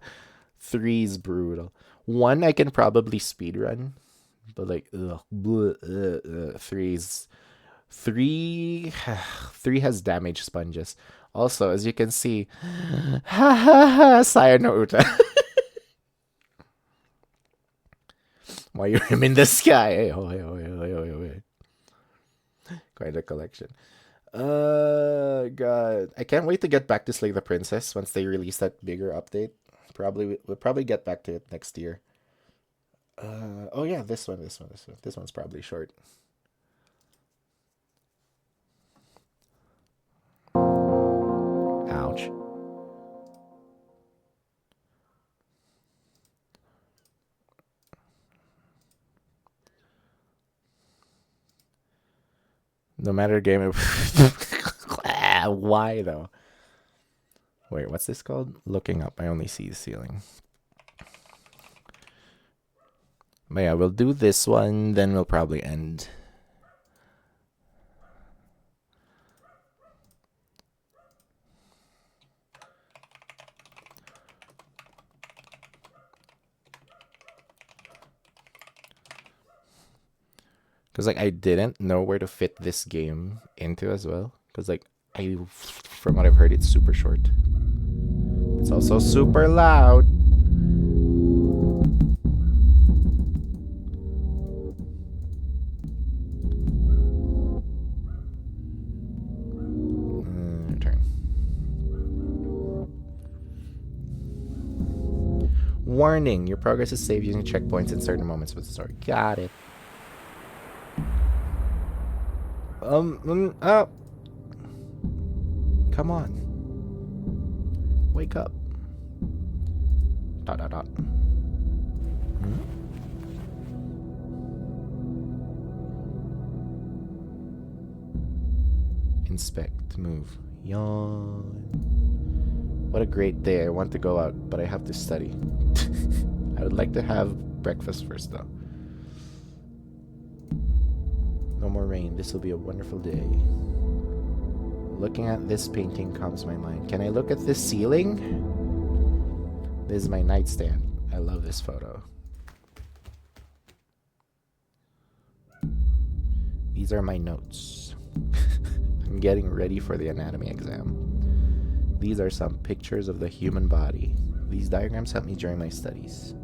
3's brutal. 1 I can probably speedrun, but like ugh, bleh, 3's 3 has damage sponges. Also, as you can see, ha ha ha, Saya no Uta. Why you him in the sky? Hey, oh, hey, oh, hey, oh, hey, oh, hey, oh, hey. Quite a collection. God, I can't wait to get back to Slay the Princess once they release that bigger update. We'll probably get back to it next year. Oh yeah, this one's probably short. Ouch. No matter game. Why though? Wait, what's this called? Looking up. I only see the ceiling. But yeah, we'll do this one, then we'll probably end. Because like I didn't know where to fit this game into as well. Because like from what I've heard, it's super short. It's also super loud. Turn. Warning: your progress is saved using checkpoints in certain moments of the story. Got it. Come on. Wake up. Dot. Inspect, move, yawn. What a great day. I want to go out, but I have to study. I would like to have breakfast first though. No more rain. This will be a wonderful day. Looking at this painting calms my mind. Can I look at this ceiling? This is my nightstand. I love this photo. These are my notes. I'm getting ready for the anatomy exam. These are some pictures of the human body. These diagrams help me during my studies.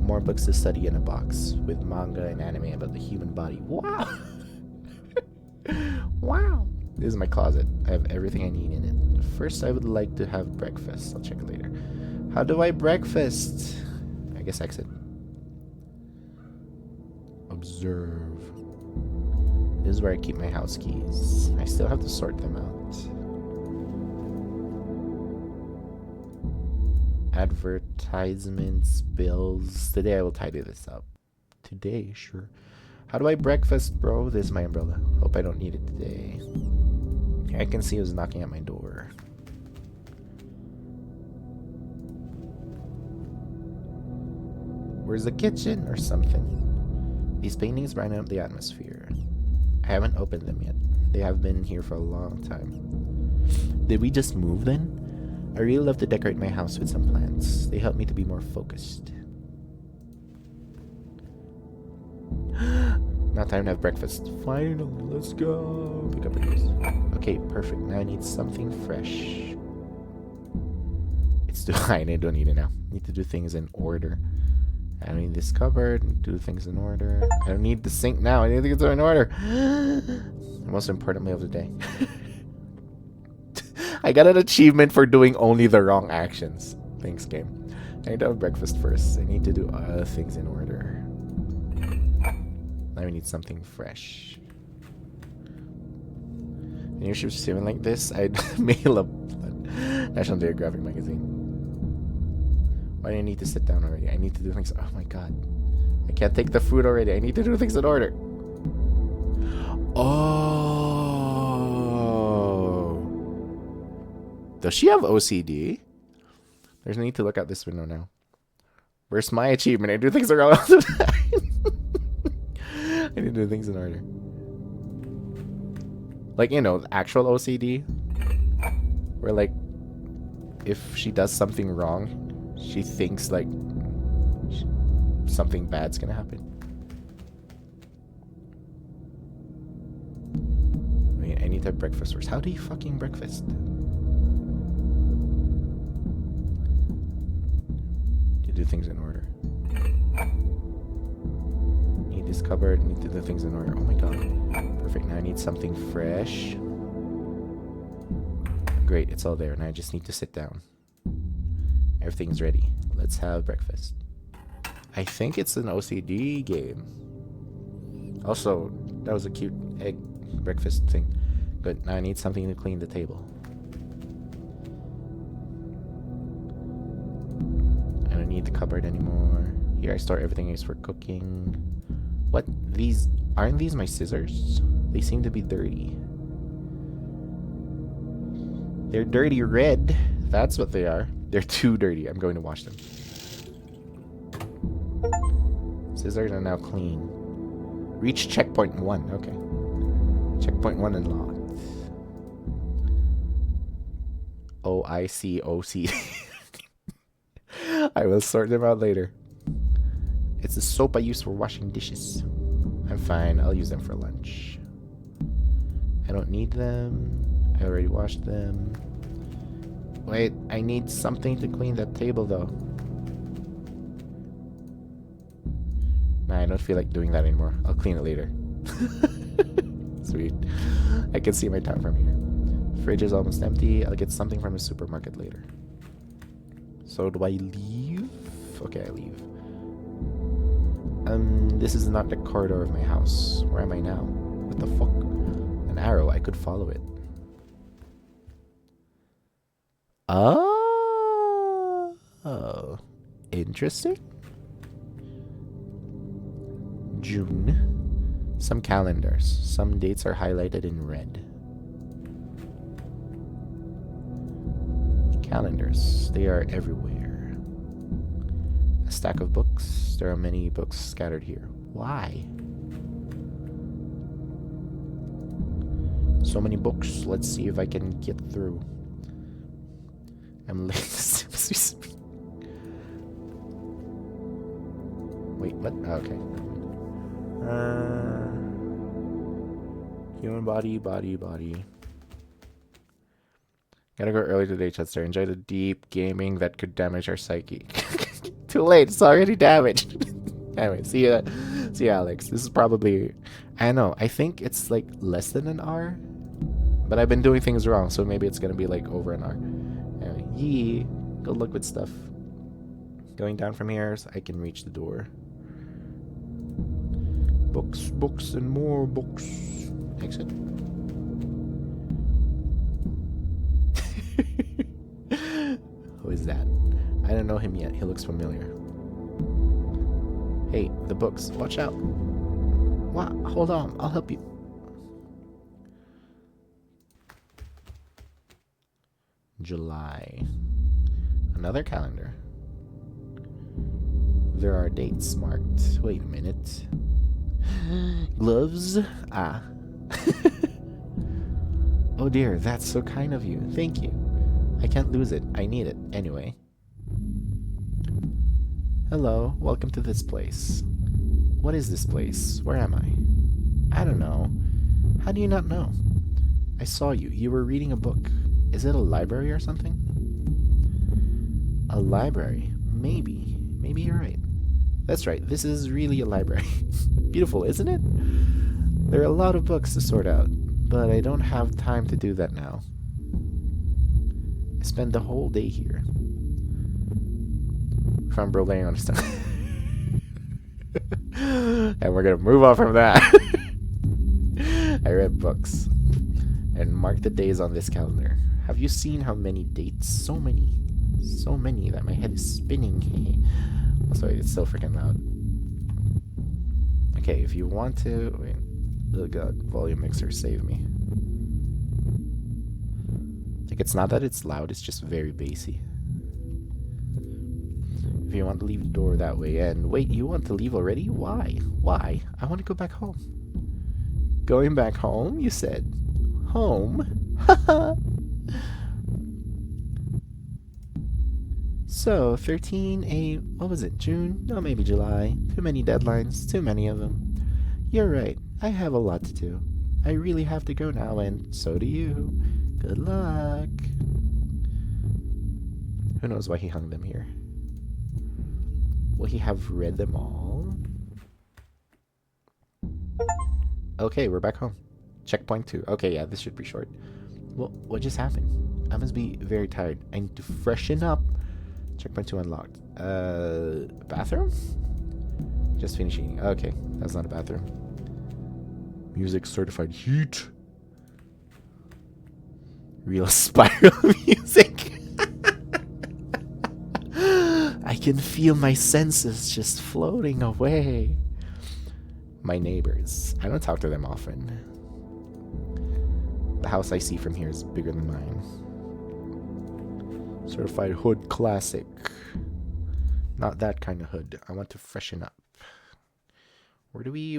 More books to study in a box with manga and anime about the human body. Wow! Wow. This is my closet. I have everything I need in it. First, I would like to have breakfast. I'll check it later. How do I breakfast? I guess exit. Observe. This is where I keep my house keys. I still have to sort them out. Advertisements, bills. Today I will tidy this up. Today, sure. How do I breakfast, bro? This is my umbrella. Hope I don't need it today. I can see who's knocking at my door. Where's the kitchen or something? These paintings brighten up the atmosphere. I haven't opened them yet. They have been here for a long time. Did we just move then? I really love to decorate my house with some plants. They help me to be more focused. Now time to have breakfast. Finally, let's go. Pick up a juice. Okay, perfect. Now I need something fresh. It's too high and I don't need it now. I need to do things in order. I don't need this cupboard. Do things in order. I don't need the sink now. I need things in order. The most important meal of the day. I got an achievement for doing only the wrong actions. Thanks, game. I need to have breakfast first. I need to do other things in order. Now we need something fresh. And if she was swimming like this, I'd mail a National Geographic magazine. Why do I need to sit down already? I need to do things. Oh my god. I can't take the food already. I need to do things in order. Oh. Does she have OCD? There's no need to look out this window now. Where's my achievement? I do things around all the time. I need to do things in order. Like, you know, actual OCD. Where, like, if she does something wrong, she thinks, like, something bad's gonna happen. Wait, I need to have breakfast first. How do you fucking breakfast? You do things in order. Need this cupboard. Need to do things in order. Oh my god. Perfect. Now I need something fresh. Great, it's all there. Now I just need to sit down. Everything's ready. Let's have breakfast. I think it's an OCD game. Also, that was a cute egg breakfast thing. Good. Now I need something to clean the table. I don't need the cupboard anymore. Here I store everything I use for cooking. What? These... Aren't these my scissors? They seem to be dirty. They're dirty red. That's what they are. They're too dirty. I'm going to wash them. Scissors are now clean. Reach checkpoint 1. Okay. Checkpoint 1 unlocked. OICOC. I will sort them out later. It's the soap I use for washing dishes. I'm fine. I'll use them for lunch. I don't need them. I already washed them. Wait, I need something to clean that table though. Nah, I don't feel like doing that anymore. I'll clean it later. Sweet. I can see my town from here. Fridge is almost empty. I'll get something from the supermarket later. So do I leave? Okay, I leave. This is not the corridor of my house. Where am I now? What the fuck? An arrow. I could follow it. Oh, interesting. June. Some calendars. Some dates are highlighted in red. Calendars. They are everywhere. A stack of books. There are many books scattered here. Why? So many books. Let's see if I can get through. I'm late as we speak. Wait, what? Oh, okay. Human body. Gotta go early today, Chester. Enjoy the deep gaming that could damage our psyche. Too late, it's already damaged. Anyway, see ya. See ya, Alex. This is probably... I know. I think it's like less than an hour. But I've been doing things wrong, so maybe it's gonna be like over an hour. Anyway, yee. Good luck with stuff. Going down from here so I can reach the door. Books, books, and more books. Exit. Who is that? I don't know him yet. He looks familiar. Hey, the books. Watch out. What? Hold on. I'll help you. July. Another calendar. There are dates marked. Wait a minute. Gloves? Ah. Oh dear, that's so kind of you. Thank you. I can't lose it. I need it. Anyway. Hello, welcome to this place. What is this place? Where am I? I don't know. How do you not know? I saw you. You were reading a book. Is it a library or something? A library? Maybe. Maybe you're right. That's right. This is really a library. Beautiful, isn't it? There are a lot of books to sort out, but I don't have time to do that now. I spend the whole day here. From Berlin on stuff. And we're gonna move on from that. I read books and marked the days on this calendar. Have you seen how many dates? So many. So many that my head is spinning. Oh, sorry, it's so freaking loud. Okay, if you want to... Wait. Oh god, volume mixer, save me. Like, it's not that it's loud, it's just very bassy. If you want to leave the door that way, and wait, you want to leave already? Why? Why? I want to go back home. Going back home, you said? Home? Haha! So, what was it, June? No, maybe July. Too many deadlines, too many of them. You're right, I have a lot to do. I really have to go now, and so do you. Good luck. Who knows why he hung them here? Will he have read them all? Okay, we're back home. Checkpoint 2. Okay, yeah, this should be short. Well, what just happened? I must be very tired. I need to freshen up. Checkpoint 2 unlocked. Bathroom? Just finishing. Okay, that's not a bathroom. Music certified heat. Real spiral music. I can feel my senses just floating away. My neighbors. I don't talk to them often. The house I see from here is bigger than mine. Certified hood classic. Not that kind of hood. I want to freshen up. Where do we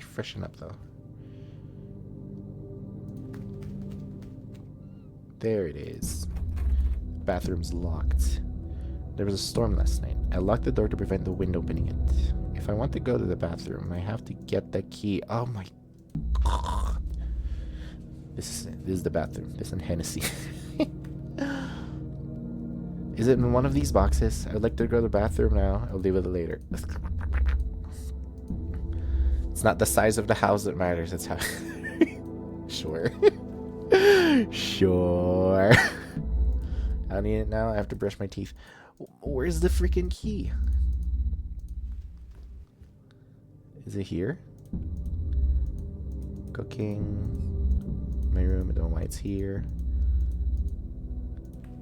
freshen up though? There it is. Bathroom's locked. There was a storm last night. I locked the door to prevent the wind opening it. If I want to go to the bathroom, I have to get the key. Oh my god. This is the bathroom. This and Hennessy. Is it in one of these boxes? I'd like to go to the bathroom now. I'll deal with it later. It's not the size of the house that matters. It's how... Sure. Sure. I don't need it now. I have to brush my teeth. Where's the freaking key? Is it here? Cooking. My room. I don't know why it's here.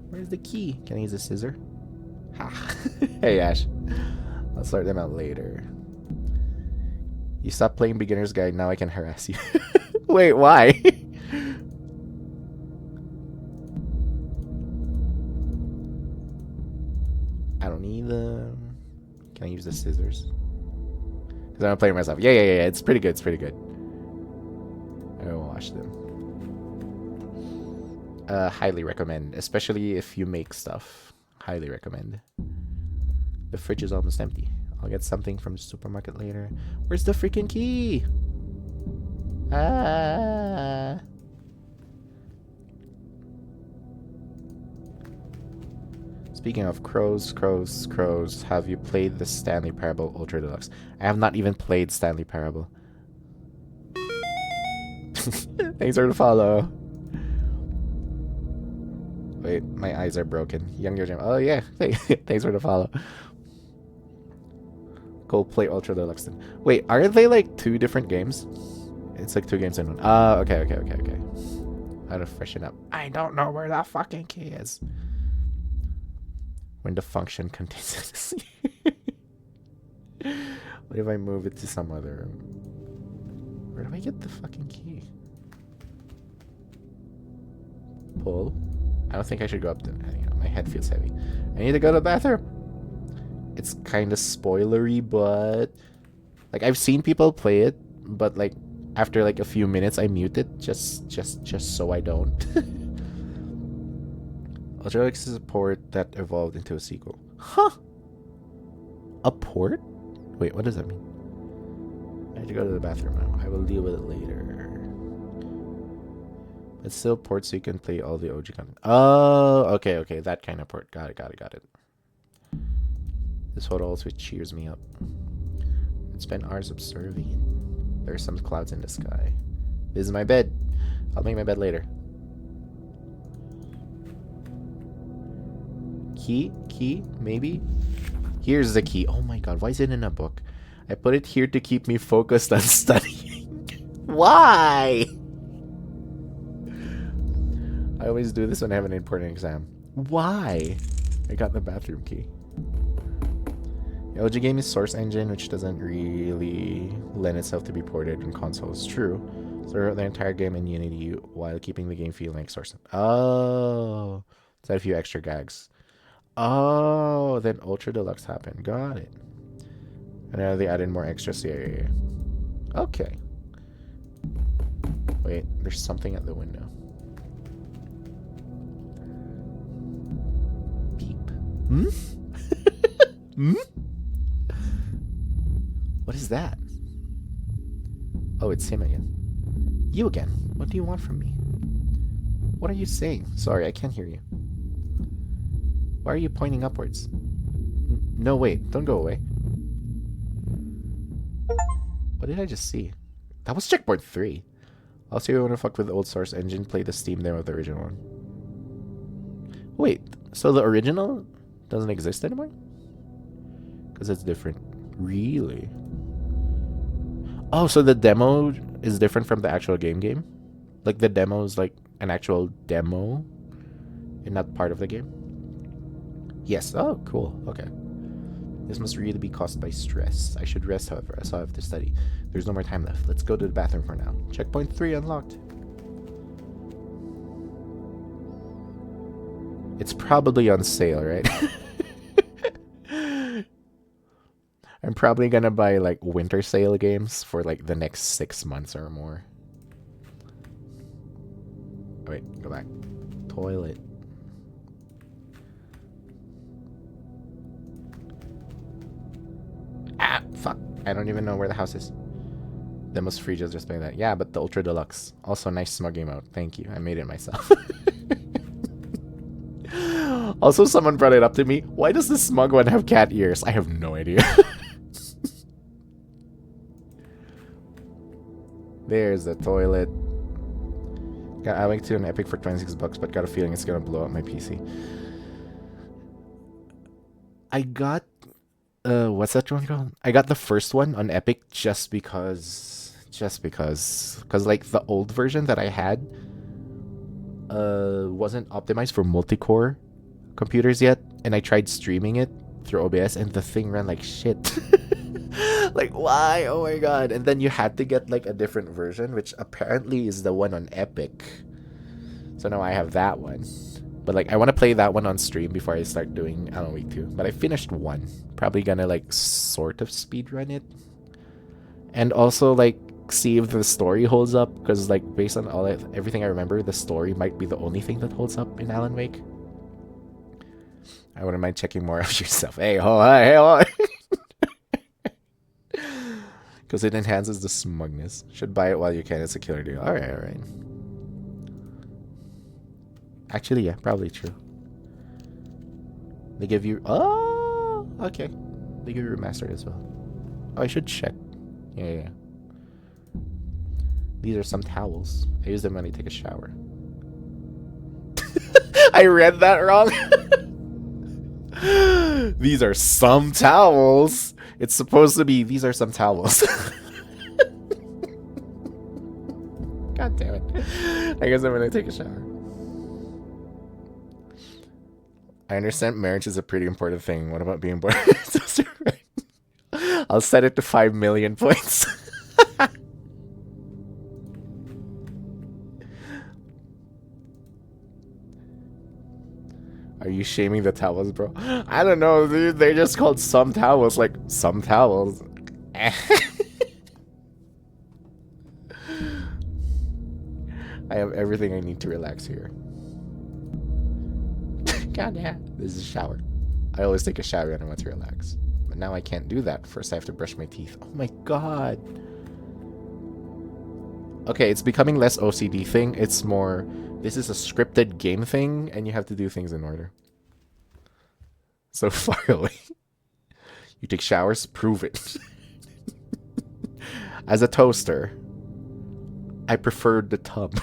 Where's the key? Can I use a scissor? Ha. Hey, Ash. I'll sort them out later. You stopped playing Beginner's Guide. Now I can harass you. Wait, why? I don't need them. Can I use the scissors? Because I'm playing myself. Yeah. It's pretty good. It's pretty good. I'm gonna wash them. Highly recommend. Especially if you make stuff. Highly recommend. The fridge is almost empty. I'll get something from the supermarket later. Where's the freaking key? Ah. Speaking of crows, have you played the Stanley Parable Ultra Deluxe? I have not even played Stanley Parable. Thanks for the follow. Wait, my eyes are broken. Younger Jim. Oh yeah, thanks for the follow. Go play Ultra Deluxe then. Wait, are they like 2 different games? It's like 2 games in one. Okay. How to freshen up. I don't know where that fucking key is. When the function contains it. What if I move it to some other room? Where do I get the fucking key? Pull. I don't think I should go up there. My head feels heavy. I need to go to the bathroom. It's kind of spoilery, but like I've seen people play it, but like after like a few minutes I mute it just so I don't. Ultra Deluxe is a port that evolved into a sequel. Huh? A port? Wait, what does that mean? I have to go to the bathroom now. I will deal with it later. It's still port so you can play all the OG content. Oh, okay. That kind of port. Got it. This photo also cheers me up. I'd spend hours observing. There are some clouds in the sky. This is my bed. I'll make my bed later. Key, maybe? Here's the key. Oh my god, why is it in a book? I put it here to keep me focused on studying. Why? I always do this when I have an important exam. Why? I got the bathroom key. The OG game is Source Engine, which doesn't really lend itself to be ported on consoles. True. So I wrote the entire game in Unity while keeping the game feeling like Source. Oh. It's had a few extra gags. Oh, then Ultra Deluxe happened. Got it. And now they added more extras. Yeah. Okay. Wait, there's something at the window. Beep. Hmm? What is that? Oh, it's him again. You again. What do you want from me? What are you saying? Sorry, I can't hear you. Why are you pointing upwards? No, wait. Don't go away. What did I just see? That was checkpoint 3. Also, you want to fuck with the old Source Engine, play the Steam demo of the original one. Wait, so the original doesn't exist anymore? Because it's different. Really? Oh, so the demo is different from the actual game? Like the demo is like an actual demo and not part of the game? Yes. Oh, cool. Okay. This must really be caused by stress. I should rest, however, as I have to study. There's no more time left. Let's go to the bathroom for now. Checkpoint 3 unlocked. It's probably on sale, right? I'm probably gonna buy like winter sale games for like the next 6 months or more. Wait, go back. Toilet. Ah, fuck. I don't even know where the house is. Demos free just playing that. Yeah, but the Ultra Deluxe. Also, nice smug emote. Thank you. I made it myself. Also, someone brought it up to me. Why does the smug one have cat ears? I have no idea. There's the toilet. I went to an Epic for $26, but got a feeling it's gonna blow up my PC. I got what's that one called? I got the first one on Epic just because like the old version that I had wasn't optimized for multi-core computers yet, and I tried streaming it through OBS and the thing ran like shit. Like, why? Oh my god. And then you had to get like a different version, which apparently is the one on Epic. So now I have that one. But like I want to play that one on stream before I start doing Alan Wake 2. But I finished 1. Probably gonna like sort of speedrun it. And also like see if the story holds up, because like based on everything I remember, the story might be the only thing that holds up in Alan Wake. I wouldn't mind checking more of yourself. Hey, ho. Because it enhances the smugness. Should buy it while you can. It's a killer deal. Alright. Actually, yeah, probably true. They give you... Oh, okay. They give you remastered as well. Oh, I should check. Yeah. These are some towels. I use them when I take a shower. I read that wrong. These are some towels. It's supposed to be, these are some towels. God damn it. I guess I'm gonna take a shower. I understand marriage is a pretty important thing. What about being born? I'll set it to 5 million points. Are you shaming the towels, bro? I don't know, dude. They're just called some towels. Like, some towels. I have everything I need to relax here. God damn. This is a shower. I always take a shower when I want to relax. But now I can't do that. First I have to brush my teeth. Oh my god. Okay, it's becoming less OCD thing. It's more, this is a scripted game thing, and you have to do things in order. So far away. You take showers, prove it. As a toaster, I prefer the tub.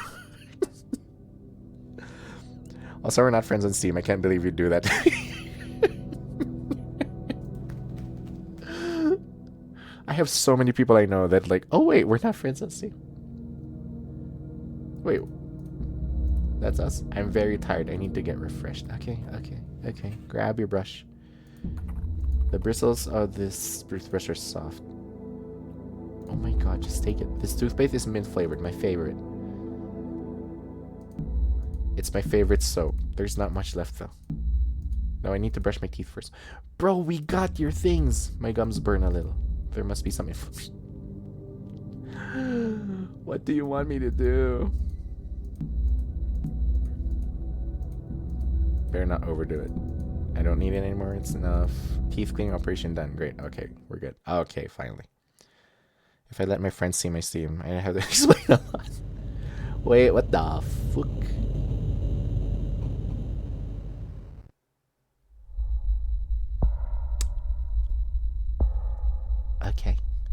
Also, we're not friends on Steam. I can't believe you do that. I have so many people I know that like, oh wait, we're not friends on Steam. Wait, that's us. I'm very tired. I need to get refreshed. Okay. Grab your brush. The bristles of this toothbrush are soft. Oh my god, just take it. This toothpaste is mint flavored, my favorite. It's my favorite soap. There's not much left though. No, I need to brush my teeth first. Bro, we got your things. My gums burn a little. There must be some inflammation. What do you want me to do? Better not overdo it. I don't need it anymore. It's enough. Teeth cleaning operation done. Great. Okay, we're good. Okay, finally. If I let my friends see my Steam, I have to explain a lot. Wait, what the fuck?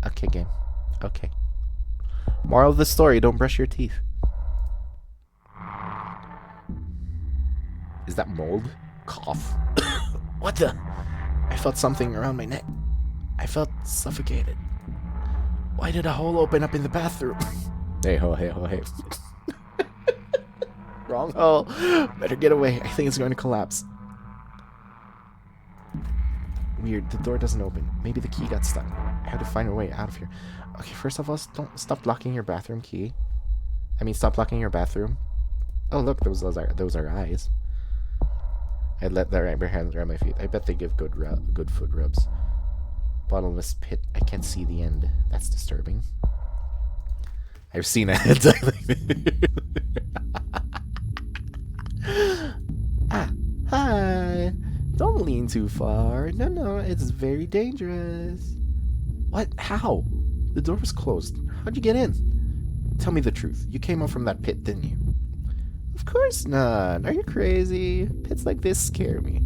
Okay, game. Okay. Moral of the story, don't brush your teeth. Is that mold? Cough. What the? I felt something around my neck. I felt suffocated. Why did a hole open up in the bathroom? Hey ho, hey ho, hey. Wrong hole. Better get away. I think it's going to collapse. Weird, the door doesn't open. Maybe the key got stuck. I have to find a way out of here. Okay, first of all, don't stop blocking your bathroom key. I mean, stop blocking your bathroom. Oh, look, those are eyes. I let that right hand around my feet. I bet they give good foot rubs. Bottomless pit. I can't see the end. That's disturbing. I've seen it. Ah, hi. Don't lean too far. No, it's very dangerous. What? How? The door was closed. How'd you get in? Tell me the truth. You came up from that pit, didn't you? Of course not. Are you crazy? Pits like this scare me.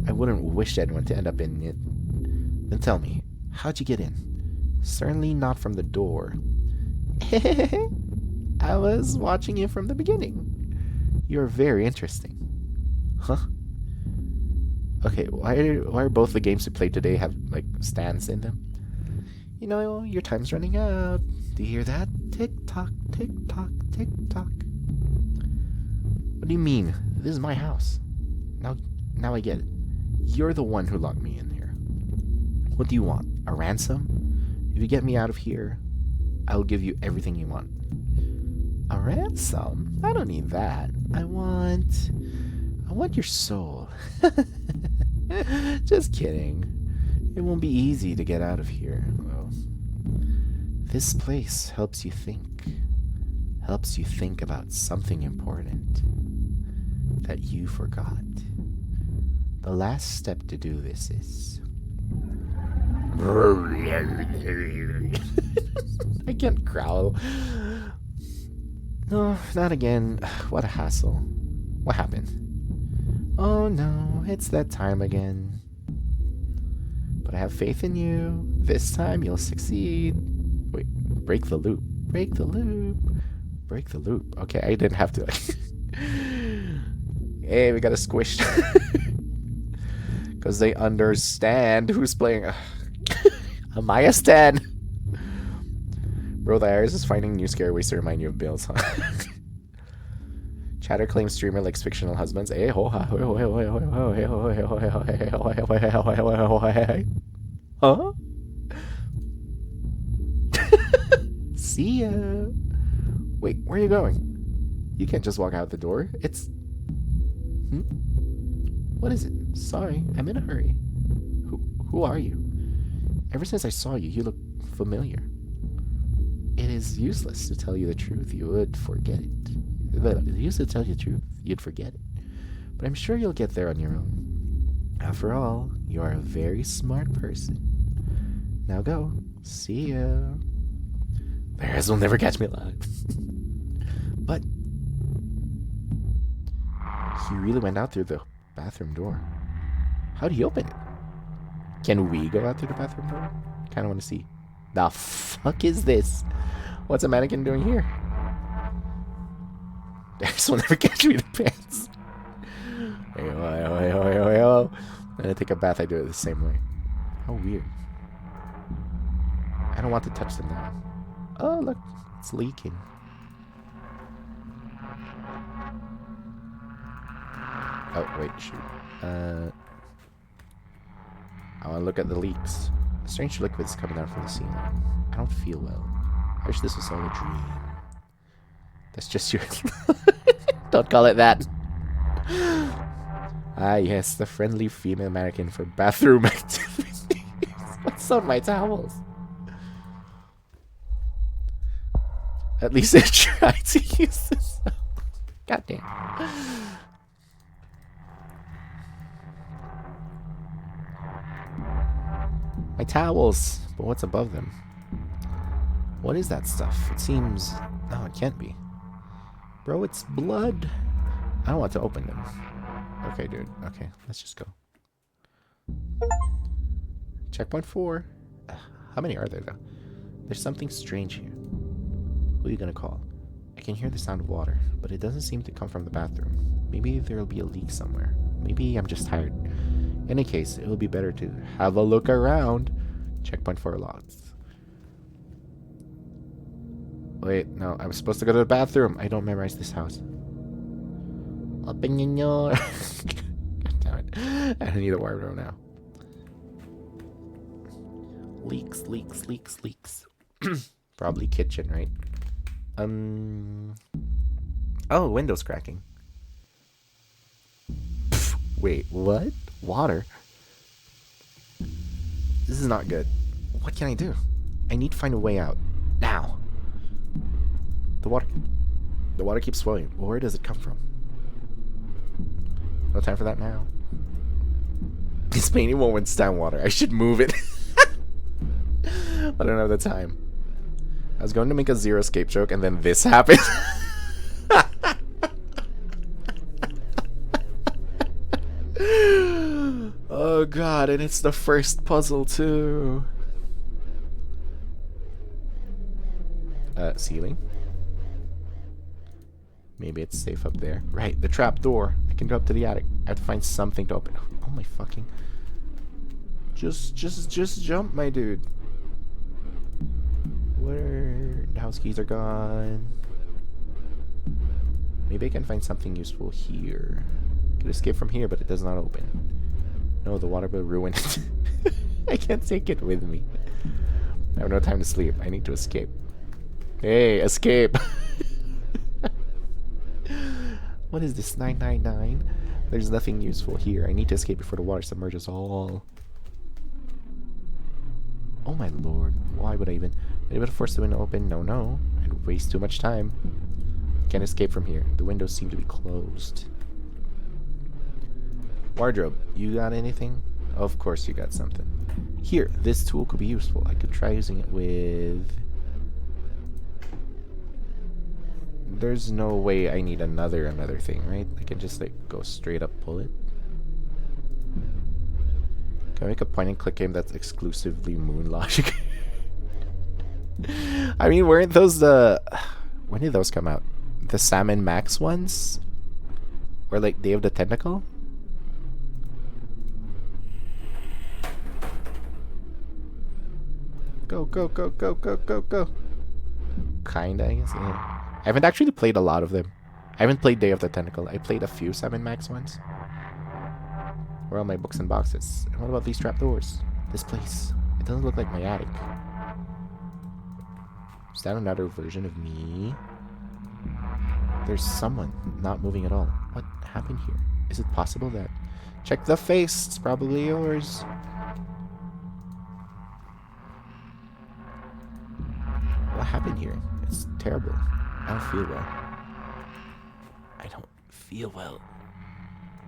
I wouldn't wish anyone to end up in it. Then tell me, how'd you get in? Certainly not from the door. I was watching you from the beginning. You're very interesting. Huh? Okay, why are both the games we played today have, like, stands in them? You know, your time's running out. Do you hear that? Tick-tock, tick-tock, tick-tock. What do you mean? This is my house. Now I get it. You're the one who locked me in here. What do you want? A ransom? If you get me out of here, I'll give you everything you want. A ransom? I don't need that. I want your soul. Just kidding. It won't be easy to get out of here. Well, this place helps you think. Helps you think about something important that you forgot. The last step to do this is... I can't growl. No, not again. What a hassle. What happened? Oh no, Oh, it's that time again. But I have faith in you. This time you'll succeed. Wait, break the loop. Break the loop. Break the loop. Okay, I didn't have to. Hey, we got a squish. Because they understand who's playing. Amaya Stan. Bro, the IRS is finding new scary ways to remind you of bills, huh? Chatter claims streamer likes fictional husbands. Huh? See ya. Wait, where are you going? You can't just walk out the door. It's... What is it? Sorry, I'm in a hurry. Who are you? Ever since I saw you, you look familiar. It is useless to tell you the truth. You would forget it. It's useless to tell you the truth. You'd forget it. But I'm sure you'll get there on your own. After all, you are a very smart person. Now go. See ya. Bears will never catch me alive. But he really went out through the bathroom door. How'd he open it? Can we go out through the bathroom door? Kinda wanna see. The fuck is this? What's a mannequin doing here? Bears will never catch me in the pants. Hey-oh. When I take a bath, I do it the same way. How weird. I don't want to touch them now. Oh, look. It's leaking. Oh, wait, shoot. I want to look at the leaks. Strange liquids coming out from the ceiling. I don't feel well. I wish this was all a dream. That's just your... Don't call it that. Ah, yes, the friendly female mannequin for bathroom activities. What's on my towels? At least I tried to use this. God damn. My towels. But what's above them? What is that stuff? It seems... No, it can't be. Bro, it's blood. I don't want to open them. Okay, dude. Okay, let's just go. Checkpoint 4. How many are there, though? There's something strange here. Who are you gonna call? I can hear the sound of water, but it doesn't seem to come from the bathroom. Maybe there'll be a leak somewhere. Maybe I'm just tired. In any case, it will be better to have a look around. Checkpoint 4 logs. Wait, no, I was supposed to go to the bathroom. I don't memorize this house. Open your... God damn it. I need a wardrobe now. Leaks. Probably kitchen, right? Oh, window's cracking. Pff, wait, what? Water? This is not good. What can I do? I need to find a way out. Now. The water keeps flowing. Well, where does it come from? No time for that now. This painting won't withstand water. I should move it. I don't have the time. I was going to make a zero escape joke, and then this happened. Oh god, and it's the first puzzle too. Ceiling. Maybe it's safe up there. Right, the trap door. I can go up to the attic. I have to find something to open. Oh my fucking... Just jump, my dude. Where... The house keys are gone. Maybe I can find something useful here. Could escape from here, but it does not open. No, the water will ruin it. I can't take it with me. I have no time to sleep. I need to escape. Hey, escape! What is this? 999? There's nothing useful here. I need to escape before the water submerges all. Oh my lord. Why would I even... Would I be able to force the window open? No. I'd waste too much time. Can't escape from here. The windows seem to be closed. Wardrobe. You got anything? Of course you got something. Here, this tool could be useful. I could try using it with... There's no way I need another thing, right? I can just like go straight up pull it. Can I make a point-and-click game that's exclusively Moon Logic? I mean, weren't those the... When did those come out? The Sam and Max ones? Or like Day of the Tentacle? Go, go, go, go, go, go, go. Kinda, I guess. Yeah. I haven't actually played a lot of them. I haven't played Day of the Tentacle. I played a few Sam and Max ones. Where are all my books and boxes? And what about these trapdoors? This place. It doesn't look like my attic. Is that another version of me? There's someone not moving at all. What happened here? Is it possible that... Check the face. It's probably yours. What happened here? It's terrible. I don't feel well. I don't feel well.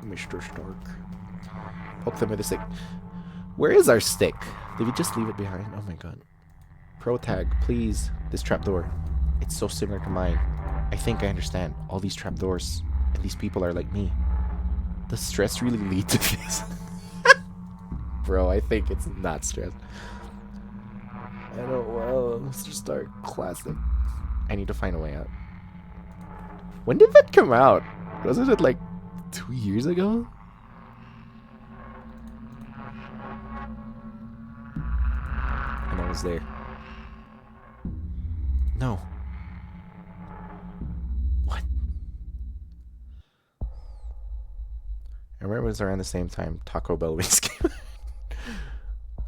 Mr. Stark. Poke them with a stick. Where is our stick? Did we just leave it behind? Oh my god. Pro tag, please. This trapdoor. It's so similar to mine. I think I understand. All these trapdoors. And these people are like me. Does stress really lead to this? Bro, I think it's not stress. I don't well, Mr. Stark. Classic. I need to find a way out. When did that come out? Wasn't it like 2 years ago? And I was there. No. What? I remember it was around the same time Taco Bell wings came out.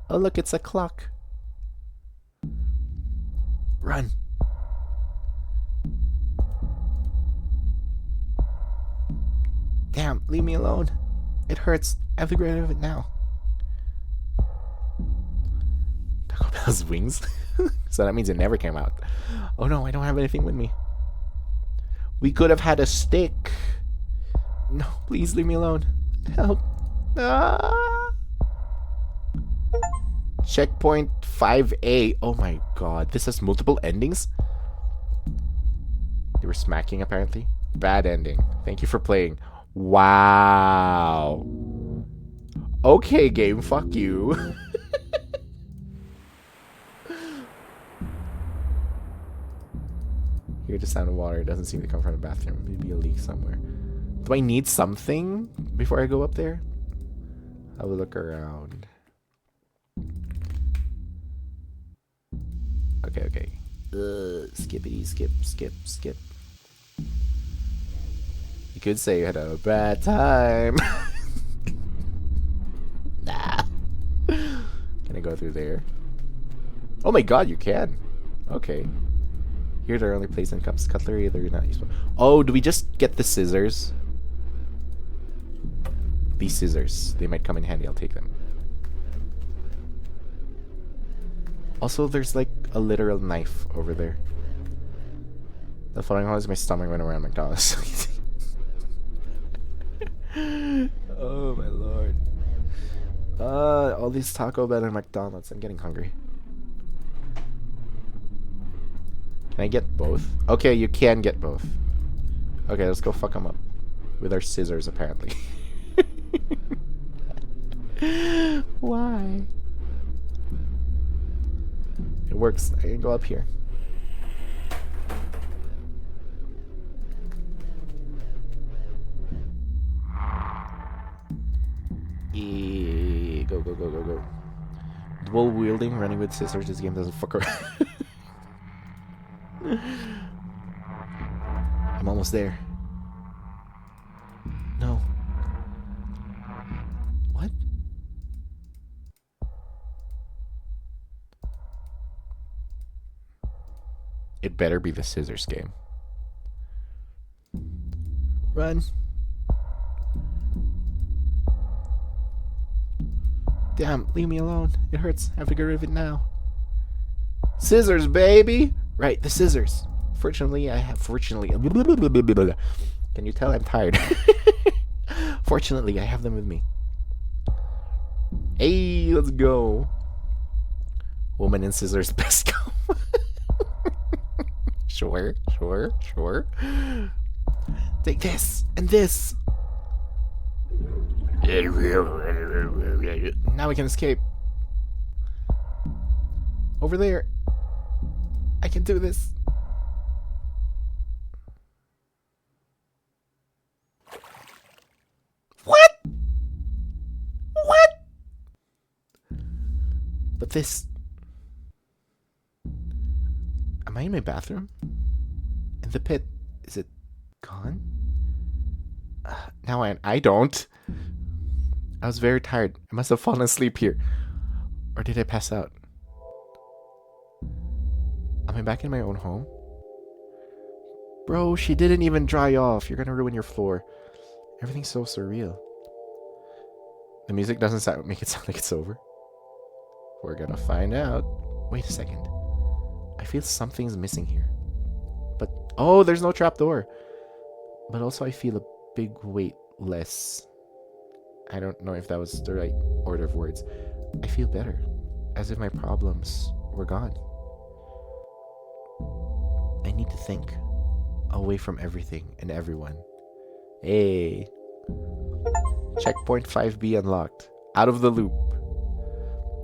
Oh look, it's a clock. Run. Damn, leave me alone. It hurts. I have to get rid of it now. Taco Bell's wings? So that means it never came out. Oh no, I don't have anything with me. We could have had a stick. No, please leave me alone. Help. Ah. Checkpoint 5A. Oh my god. This has multiple endings? They were smacking apparently. Bad ending. Thank you for playing. Wow. Okay, game. Fuck you. Hear the sound of water. It doesn't seem to come from the bathroom. Maybe a leak somewhere. Do I need something before I go up there? I will look around. Okay, okay. Skippity, skip, skip, skip. You could say you had a bad time. Nah. Can I go through there? Oh my god, you can. Okay. Here they're only placed in cups. Cutlery, they're not useful. Oh, do we just get the scissors? These scissors. They might come in handy. I'll take them. Also, there's like a literal knife over there. The following one is my stomach went around McDonald's. Oh my lord. All these Taco Bell and McDonald's. I'm getting hungry. Can I get both? Okay, you can get both. Okay, let's go fuck them up. With our scissors, apparently. Why? It works. I can go up here. Go, go, go, go, go. Dual wielding, running with scissors. This game doesn't fuck around. I'm almost there. No. What? It better be the scissors game. Run. Damn, leave me alone. It hurts. I have to get rid of it now. Scissors, baby! Right, the scissors. Fortunately, I have... Fortunately... Can you tell I'm tired? Fortunately, I have them with me. Hey, let's go. Woman and scissors, best go. Sure, sure, sure. Take this and this. Now we can escape. Over there. I can do this. What? What? But this... Am I in my bathroom? In the pit? Is it gone? Now I don't. I was very tired. I must have fallen asleep here. Or did I pass out? Am I back in my own home? Bro, she didn't even dry off. You're gonna ruin your floor. Everything's so surreal. The music doesn't make it sound like it's over. We're gonna find out. Wait a second. I feel something's missing here. But, oh, there's no trapdoor. But also I feel a big weight less. I don't know if that was the right order of words. I feel better. As if my problems were gone. I need to think. Away from everything and everyone. Hey. Checkpoint 5B unlocked. Out of the loop.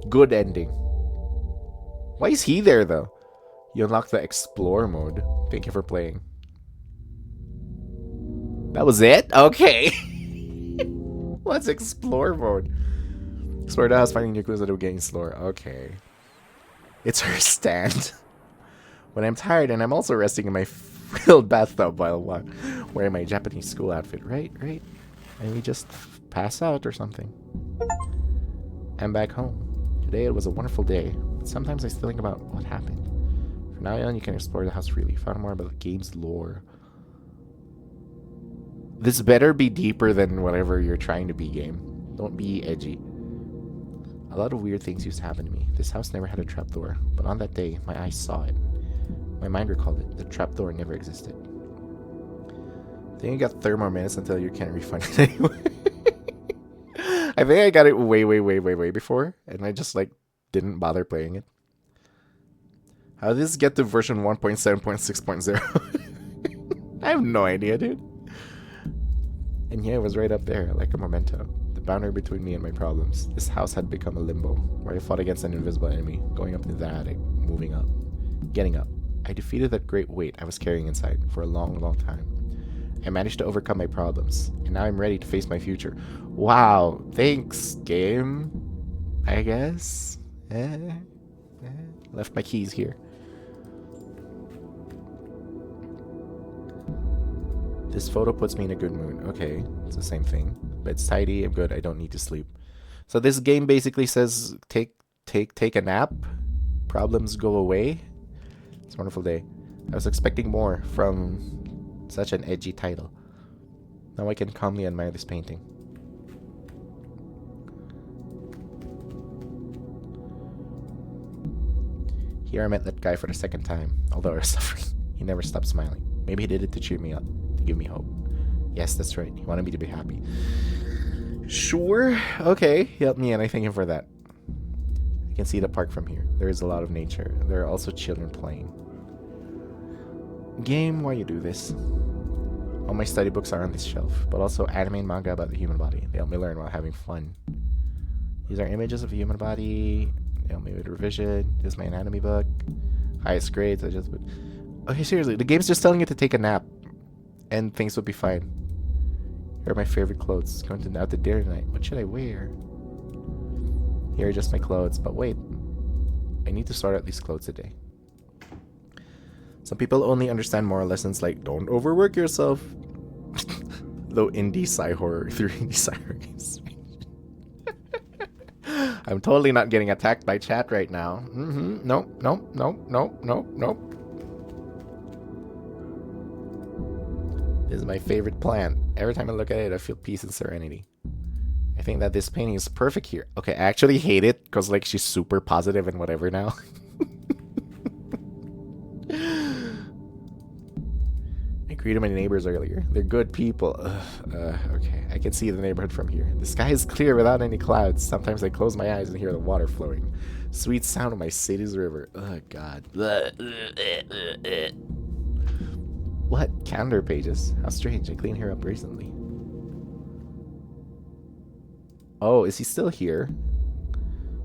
Good ending. Why is he there though? You unlocked the explore mode. Thank you for playing. That was it? Okay. What's explore mode? Explore the house, finding new clues that are getting slower. Okay. It's her stand. When I'm tired and I'm also resting in my filled bathtub while wearing my Japanese school outfit. Right. And we just pass out or something. I'm back home. Today it was a wonderful day. But sometimes I still think about what happened. From now on, you can explore the house freely. Find out more about the game's lore. This better be deeper than whatever you're trying to be, game. Don't be edgy. A lot of weird things used to happen to me. This house never had a trapdoor, but on that day, my eyes saw it. My mind recalled it. The trapdoor never existed. Then you got 30 more minutes until you can't refund it anyway. I think I got it way before, and I just, like, didn't bother playing it. How did this get to version 1.7.6.0? I have no idea, dude. And yeah, it was right up there, like a memento. The boundary between me and my problems. This house had become a limbo, where I fought against an invisible enemy, going up into the attic, moving up, getting up. I defeated that great weight I was carrying inside for a long time. I managed to overcome my problems, and now I'm ready to face my future. Wow, thanks, game. I guess. Left my keys here. This photo puts me in a good mood. Okay, it's the same thing. But it's tidy, I'm good, I don't need to sleep. So this game basically says take a nap. Problems go away. It's a wonderful day. I was expecting more from such an edgy title. Now I can calmly admire this painting. Here I met that guy for the second time. Although I was suffering, he never stopped smiling. Maybe he did it to cheer me up, to give me hope. Yes, that's right. He wanted me to be happy. Sure. Okay, he helped me and I thank him for that. I can see the park from here. There is a lot of nature. There are also children playing. Game, why you do this? All my study books are on this shelf, but also anime and manga about the human body. They help me learn while having fun. These are images of the human body. They help me with revision. This is my anatomy book. Highest grades. Okay, seriously, the game's just telling you to take a nap, and things will be fine. Here are my favorite clothes. Going out to dinner tonight. What should I wear? Here are just my clothes, but wait. I need to sort out these clothes today. Some people only understand moral lessons like don't overwork yourself. Though indie sci-horror through indie sci-horror games. I'm totally not getting attacked by chat right now. Nope. This is my favorite plant. Every time I look at it, I feel peace and serenity. I think that this painting is perfect here. Okay, I actually hate it because like she's super positive and whatever now. I greeted my neighbors earlier. They're good people. Okay, I can see the neighborhood from here. The sky is clear without any clouds. Sometimes I close my eyes and hear the water flowing. Sweet sound of my city's river. Oh, God. What? Calendar pages. How strange. I cleaned her up recently. Oh, is he still here?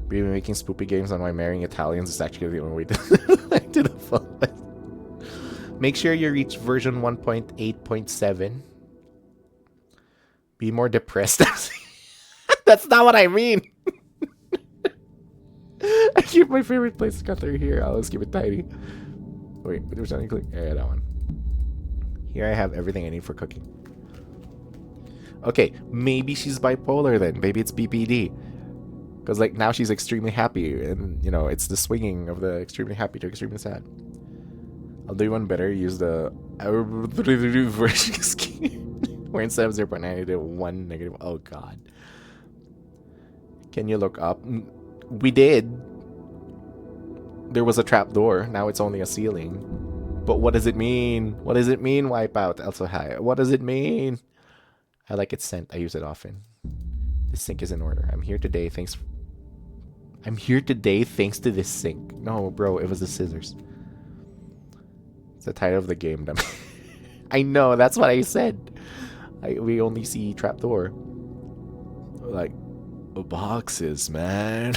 We've been making spoopy games on why marrying Italians is actually the only way to the phone. Make sure you reach version 1.8.7. Be more depressed. That's not what I mean. I keep my favorite place cutter here. I'll just keep it tiny. Wait, there's something click. Yeah, that one. Here I have everything I need for cooking. Okay, maybe she's bipolar then. Maybe it's BPD. Because like now she's extremely happy, and you know it's the swinging of the extremely happy to extremely sad. I'll do one better. Use the version scheme where instead of 0.9 I did 1 negative. Oh god. Can you look up? We did. There was a trap door. Now it's only a ceiling. But what does it mean? What does it mean? Wipeout. Also high. What does it mean? I like its scent. I use it often. This sink is in order. I'm here today thanks to this sink. No, bro, it was the scissors. It's the title of the game. I know, that's what I said. We only see trapdoor. Like, boxes, man.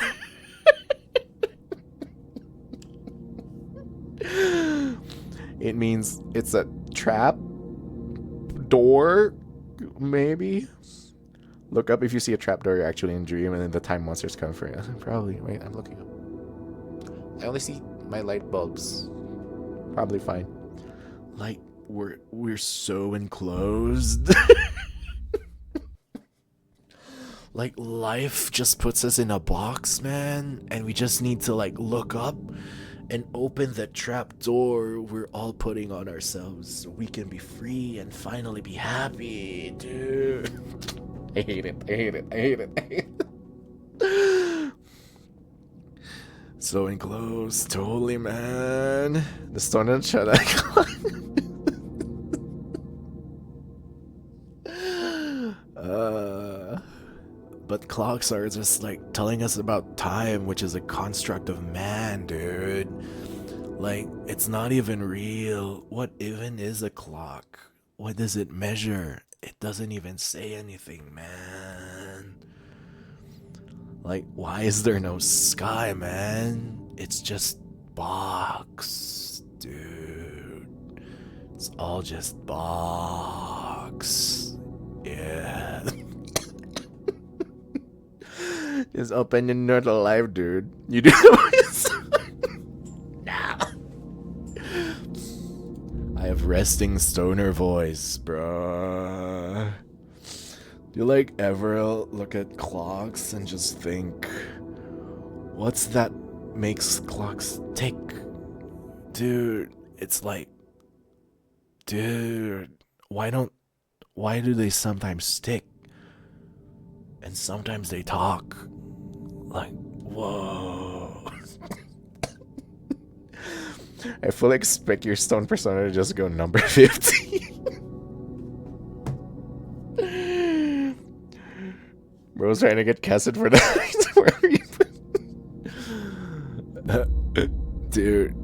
It means it's a trap door, maybe. Look up if you see a trapdoor you're actually in a dream, and then the time monsters come for you. Probably. Wait, I'm looking up. I only see my light bulbs. Probably fine. Like we're so enclosed. Like life just puts us in a box, man, and we just need to like look up and open the trap door we're all putting on ourselves so we can be free and finally be happy, dude. I hate it. So enclosed, totally, man. The stone and shut But clocks are just like telling us about time, which is a construct of man, dude. Like, it's not even real. What even is a clock? What does it measure? It doesn't even say anything, man. Like, why is there no sky, man? It's just box, dude. It's all just box. Yeah. Just open and not alive, dude. You do nah. I have resting stoner voice, bruh. Do you like ever look at clocks and just think, what's that makes clocks tick? Dude, it's like, dude, why do they sometimes tick? And sometimes they talk. Like, whoa. I fully expect your stone persona to just go number 50. Bro's trying to get casted for that. Dude.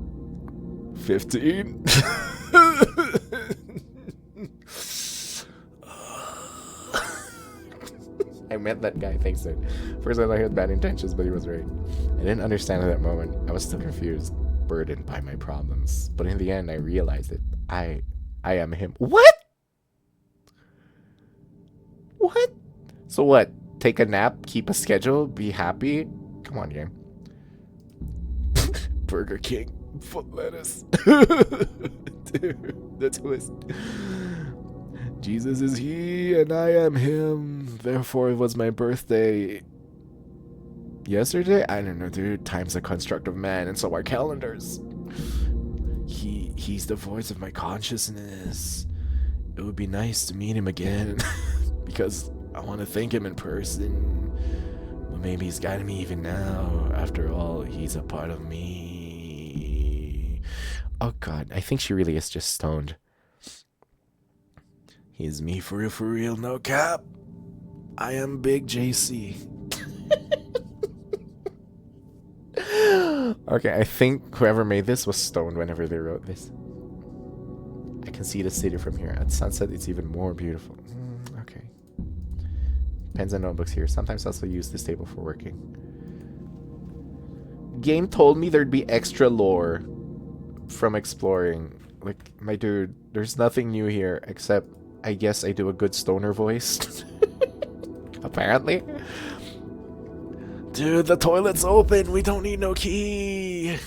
15? I met that guy, thanks dude. First I thought he had bad intentions, but he was right. I didn't understand at that moment. I was still confused, burdened by my problems. But in the end, I realized that I am him. What? What? So what? Take a nap, keep a schedule, be happy? Come on, game. Burger King, foot lettuce. Dude, the twist. Jesus is he, and I am him. Therefore, it was my birthday yesterday? I don't know, dude. Time's a construct of man, and so are calendars. He's the voice of my consciousness. It would be nice to meet him again, because I want to thank him in person. Well, maybe he's guiding me even now. After all, he's a part of me. Oh god, I think she really is just stoned. He's me for real, no cap. I am Big JC. Okay, I think whoever made this was stoned whenever they wrote this. I can see the city from here. At sunset, it's even more beautiful. Okay. Pens and notebooks here. Sometimes I also use this table for working. Game told me there'd be extra lore from exploring. Like, my dude, there's nothing new here except I guess I do a good stoner voice. Apparently. Dude, the toilet's open. We don't need no key.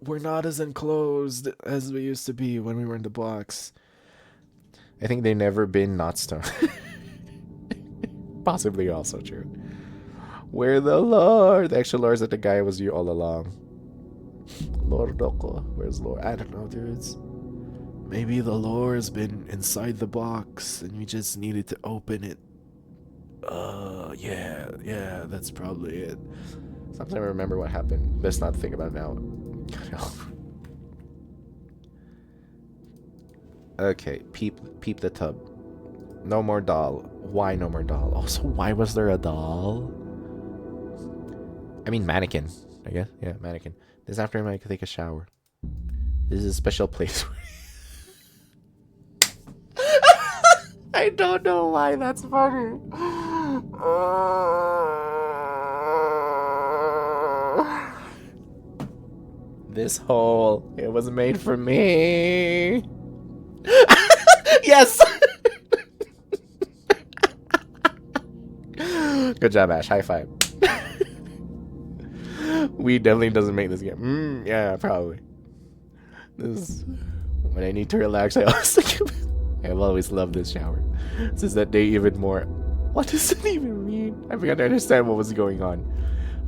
We're not as enclosed as we used to be when we were in the box. I think they've never been not stoned. Possibly also true. Where the lore? The extra lore is that the guy was you all along. Lore Doko. Where's lore? I don't know, dudes. Maybe the lore has been inside the box and we just needed to open it. Yeah, that's probably it. Sometimes I remember what happened. Best not think about it now. Okay, peep the tub. No more doll. Why no more doll? Also, why was there a doll? I mean, mannequin. I guess. Yeah, mannequin. This afternoon I could take a shower. This is a special place. I don't know why that's funny. This hole, it was made for me. Yes! Good job, Ash. High five. Weed definitely doesn't make this game. Yeah, probably. This when I need to relax, I always think of it. I've always loved this shower. Since that day even more. What does it even mean? I began to understand what was going on.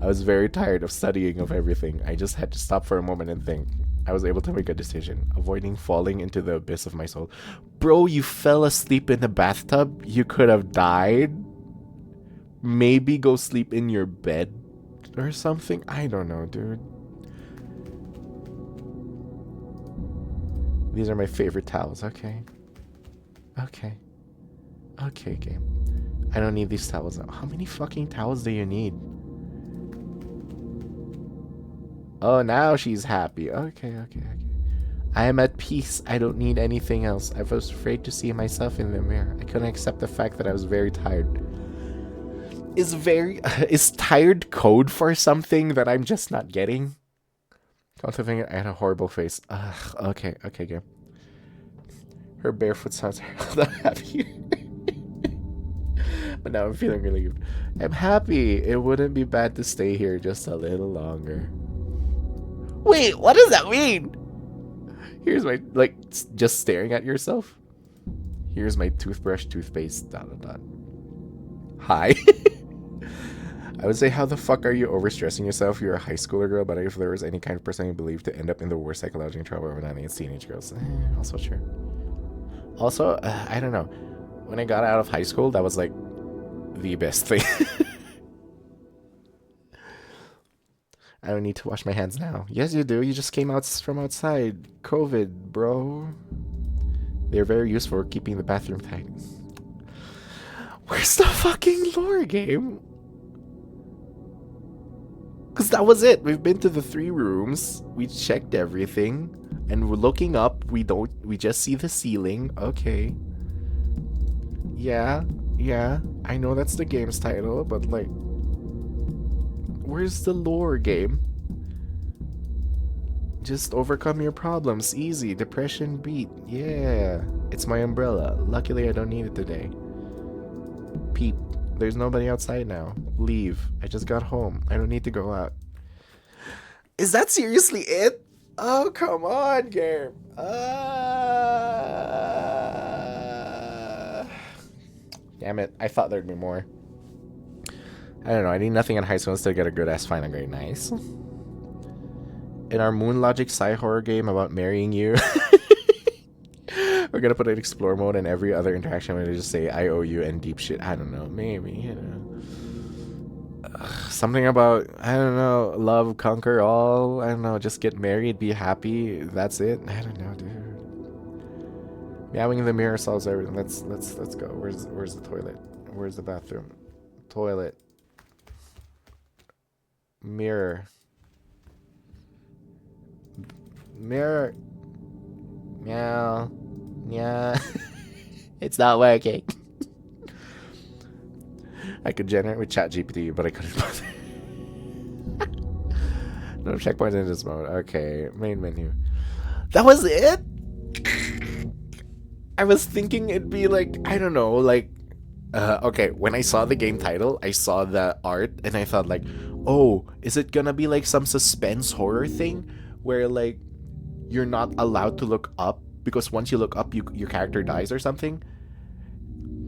I was very tired of studying of everything. I just had to stop for a moment and think. I was able to make a decision, avoiding falling into the abyss of my soul. Bro, you fell asleep in the bathtub? You could have died? Maybe go sleep in your bed or something? I don't know, dude. These are my favorite towels. Okay. Okay, game. I don't need these towels now. How many fucking towels do you need? Oh, now she's happy. Okay. I am at peace. I don't need anything else. I was afraid to see myself in the mirror. I couldn't accept the fact that I was very tired. Is tired code for something that I'm just not getting? Come to think, I had a horrible face. Ugh, okay, game. Her barefoot sounds happy. But now I'm feeling really good. I'm happy. It wouldn't be bad to stay here just a little longer. Wait, what does that mean? Here's my, just staring at yourself. Here's my toothbrush, toothpaste, ... Hi. I would say, how the fuck are you overstressing yourself? You're a high schooler girl, but if there was any kind of person you believe to end up in the worst psychological trouble overnight, it's teenage girls. Also true. Also, I don't know. When I got out of high school, that was like the best thing. I don't need to wash my hands now. Yes, you do. You just came out from outside. COVID, bro. They're very useful for keeping the bathroom tight. Where's the fucking lore game? Because that was it. We've been to the 3 rooms. We checked everything. And we're looking up. We just see the ceiling. Okay. Yeah. I know that's the game's title, but like, where's the lore game? Just overcome your problems. Easy. Depression beat. Yeah. It's my umbrella. Luckily, I don't need it today. Peep. There's nobody outside now. Leave. I just got home. I don't need to go out. Is that seriously it? Oh, come on, game. Damn it. I thought there'd be more. I don't know. I need nothing in high school to get a good ass final grade. Nice. In our Moon Logic sci-horror game about marrying you, we're gonna put an explore mode and every other interaction we're gonna just say I owe you and deep shit. I don't know. Maybe, you know. Something about, I don't know, love, conquer all. I don't know, just get married, be happy. That's it. I don't know, dude. Meowing in the mirror solves everything. Let's go. Where's the toilet? Where's the bathroom? Toilet. Mirror. Mirror. Meow. Yeah. It's not working. I could generate with ChatGPT, but I couldn't bother. No checkpoints in this mode. Okay, main menu. That was it? I was thinking it'd be like, I don't know, like, okay, when I saw the game title, I saw the art, and I thought like, oh, is it gonna be like some suspense horror thing where like you're not allowed to look up because once you look up, your character dies or something?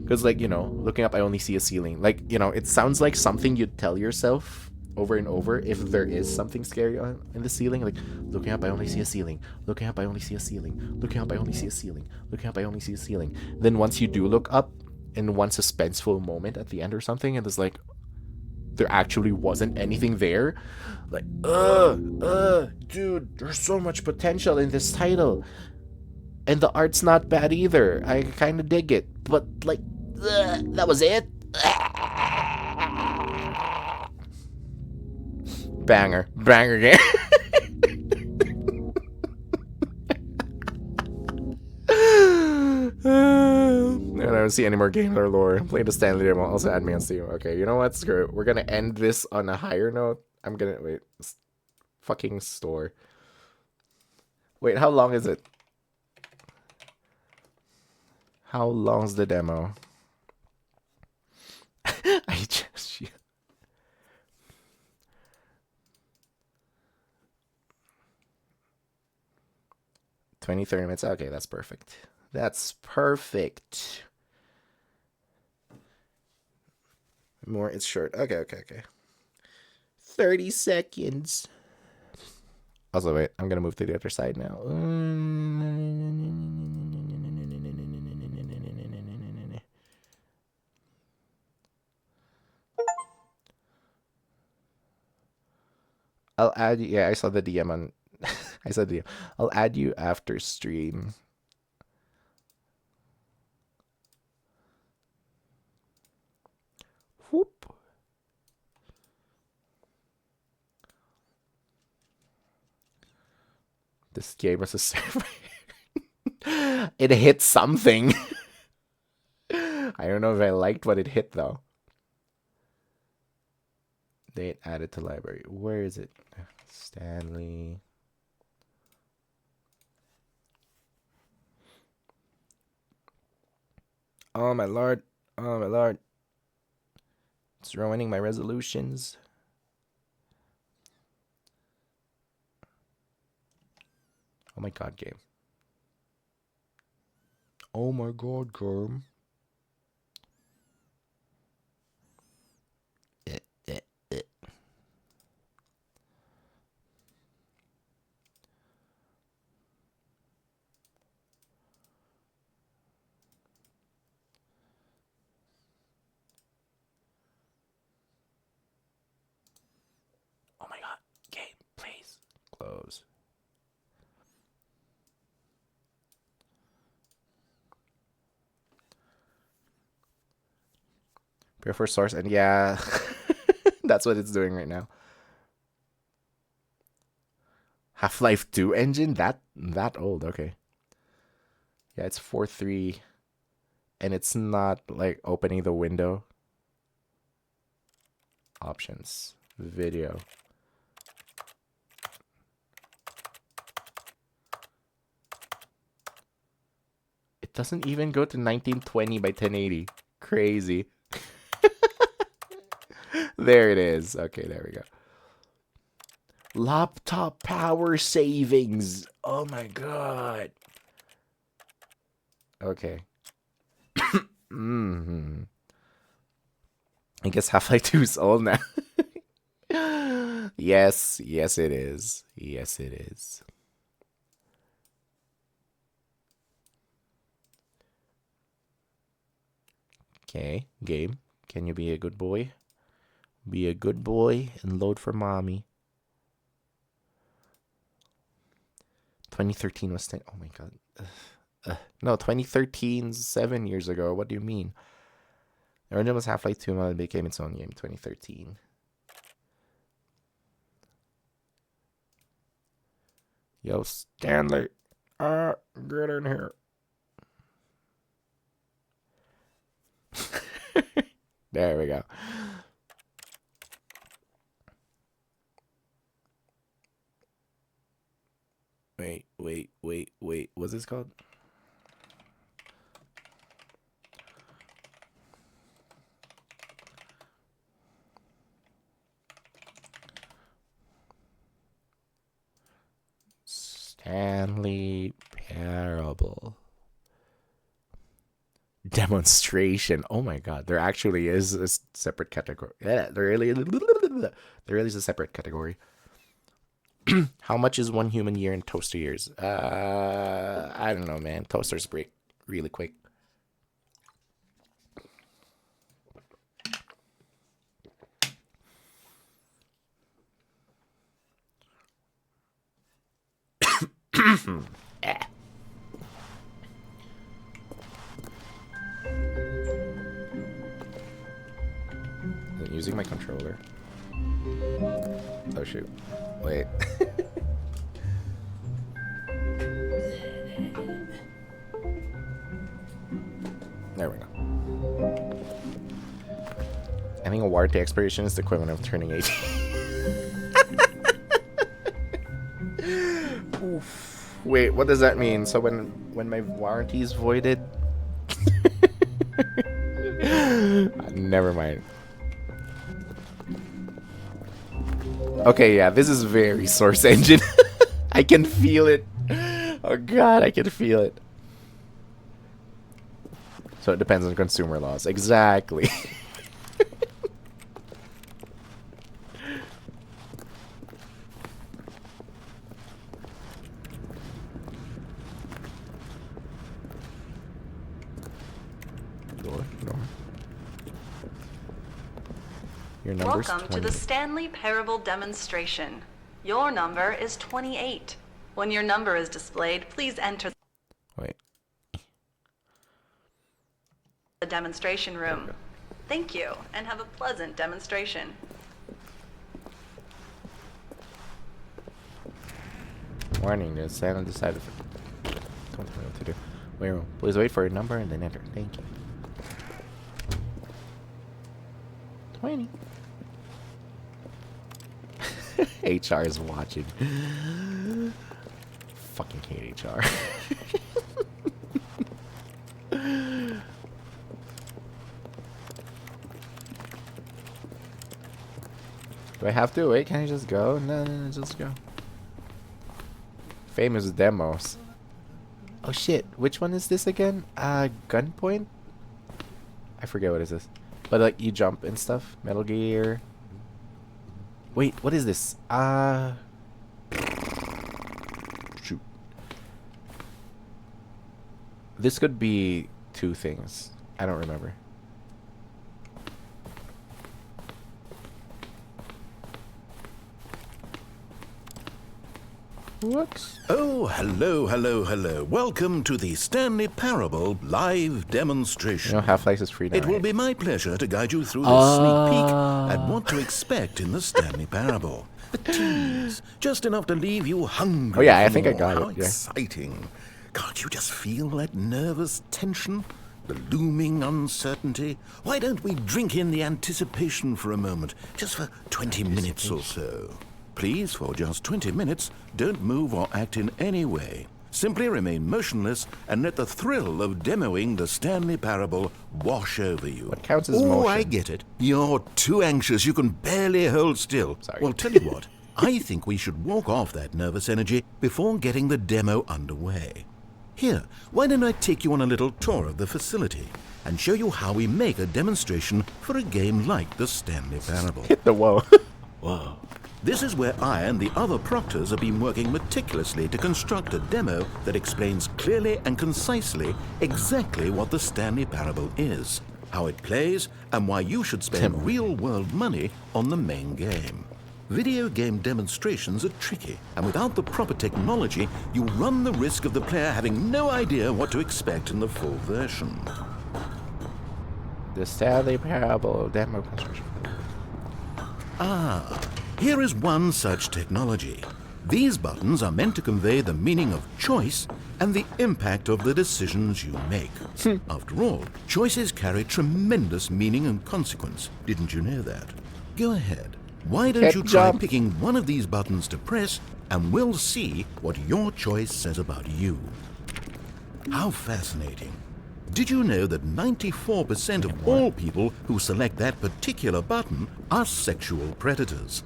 Because like, you know, looking up, I only see a ceiling. Like, you know, it sounds like something you'd tell yourself over and over if there is something scary in the ceiling. Like, looking up, I only see a ceiling. Looking up, I only see a ceiling. Looking up, I only see a ceiling. Looking up, I only see a ceiling. Then once you do look up, in one suspenseful moment at the end or something, and it's like, there actually wasn't anything there. Like, dude, there's so much potential in this title. And the art's not bad either. I kind of dig it. But, like, that was it? Banger. Banger game. I don't see any more games or lore. Play the Stanley demo. Also add me on Steam. Okay, you know what? Screw it. We're gonna end this on a higher note. I'm gonna... Wait. Fucking store. Wait, how long is it? How long's the demo? I just... 20, 30 minutes. Okay, that's perfect. That's perfect. More, it's short. Okay. 30 seconds. Also, wait, I'm gonna move to the other side now. I'll add you. Yeah, I saw the DM on. I said DM. I'll add you after stream. Whoop. This game was a server. It hit something. I don't know if I liked what it hit though. Date added to library. Where is it? Stanley. Oh my lord. Oh my lord. It's ruining my resolutions. Oh my god, game. Oh my god, game. Oh my god, game, please. Close. Prefer source, and yeah, that's what it's doing right now. Half-Life 2 engine? That old, okay. Yeah, it's 4.3, and it's not like opening the window. Options, video. It doesn't even go to 1920 by 1080. Crazy. There it is. Okay, there we go. Laptop power savings. Oh my god. Okay. I guess Half-Life 2 is old now. Yes, it is. Yes, it is. Okay, game. Can you be a good boy? Be a good boy and load for mommy. 2013 was 10. Oh my god. No, 2013, 7 years ago. What do you mean? The original was Half-Life 2 and it became its own game, 2013. Yo, Stanley. Get in here. There we go. Wait. What's this called? Stanley Parable demonstration. Oh my god, there actually is a separate category. Yeah, there really is a separate category. How much is 1 human year in toaster years? I don't know, man. Toasters break really quick. I'm using my controller. Oh shoot. Wait. There we go. I think a warranty expiration is the equivalent of turning 18. Oof. Wait, what does that mean? So when my warranty is voided? Never mind. Okay, yeah, this is very Source Engine. I can feel it. Oh god, I can feel it. So it depends on consumer laws. Exactly. Your number's Welcome 20. to the Stanley Parable demonstration. Your number is 28. When your number is displayed, please enter Wait. the demonstration room. Thank you, and have a pleasant demonstration. Warning, the stand on the side of it. Don't tell me what to do. Wait, please wait for your number and then enter. Thank you. 20. HR is watching. Fucking hate HR. Do I have to? Wait, can I just go? No, just go. Famous demos. Oh shit, which one is this again? Gunpoint? I forget what is this. But like you jump and stuff. Metal Gear. Wait, what is this? Shoot. This could be 2 things. I don't remember. Whoops. Oh, hello. Welcome to the Stanley Parable live demonstration. You know, Half-Life is free now. It will right? be my pleasure to guide you through this sneak peek at what to expect in the Stanley Parable. A tease, just enough to leave you hungry. Oh, yeah, I for think I more. got How it, yeah. exciting. Can't you just feel that nervous tension? The looming uncertainty? Why don't we drink in the anticipation for a moment, just for 20 minutes or so? Please, for just 20 minutes, don't move or act in any way. Simply remain motionless and let the thrill of demoing the Stanley Parable wash over you. What counts as Oh, motion? I get it. You're too anxious. You can barely hold still. Sorry. Well, tell you what. I think we should walk off that nervous energy before getting the demo underway. Here, why don't I take you on a little tour of the facility and show you how we make a demonstration for a game like the Stanley Parable. Hit the whoa. Whoa. This is where I and the other proctors have been working meticulously to construct a demo that explains clearly and concisely exactly what the Stanley Parable is, how it plays, and why you should spend real-world money on the main game. Video game demonstrations are tricky, and without the proper technology, you run the risk of the player having no idea what to expect in the full version. The Stanley Parable demo construction. Here is one such technology. These buttons are meant to convey the meaning of choice and the impact of the decisions you make. After all, choices carry tremendous meaning and consequence. Didn't you know that? Go ahead. Why don't Head you try jump. picking one of these buttons to press, and we'll see what your choice says about you. How fascinating. Did you know that 94% of all people who select that particular button are sexual predators?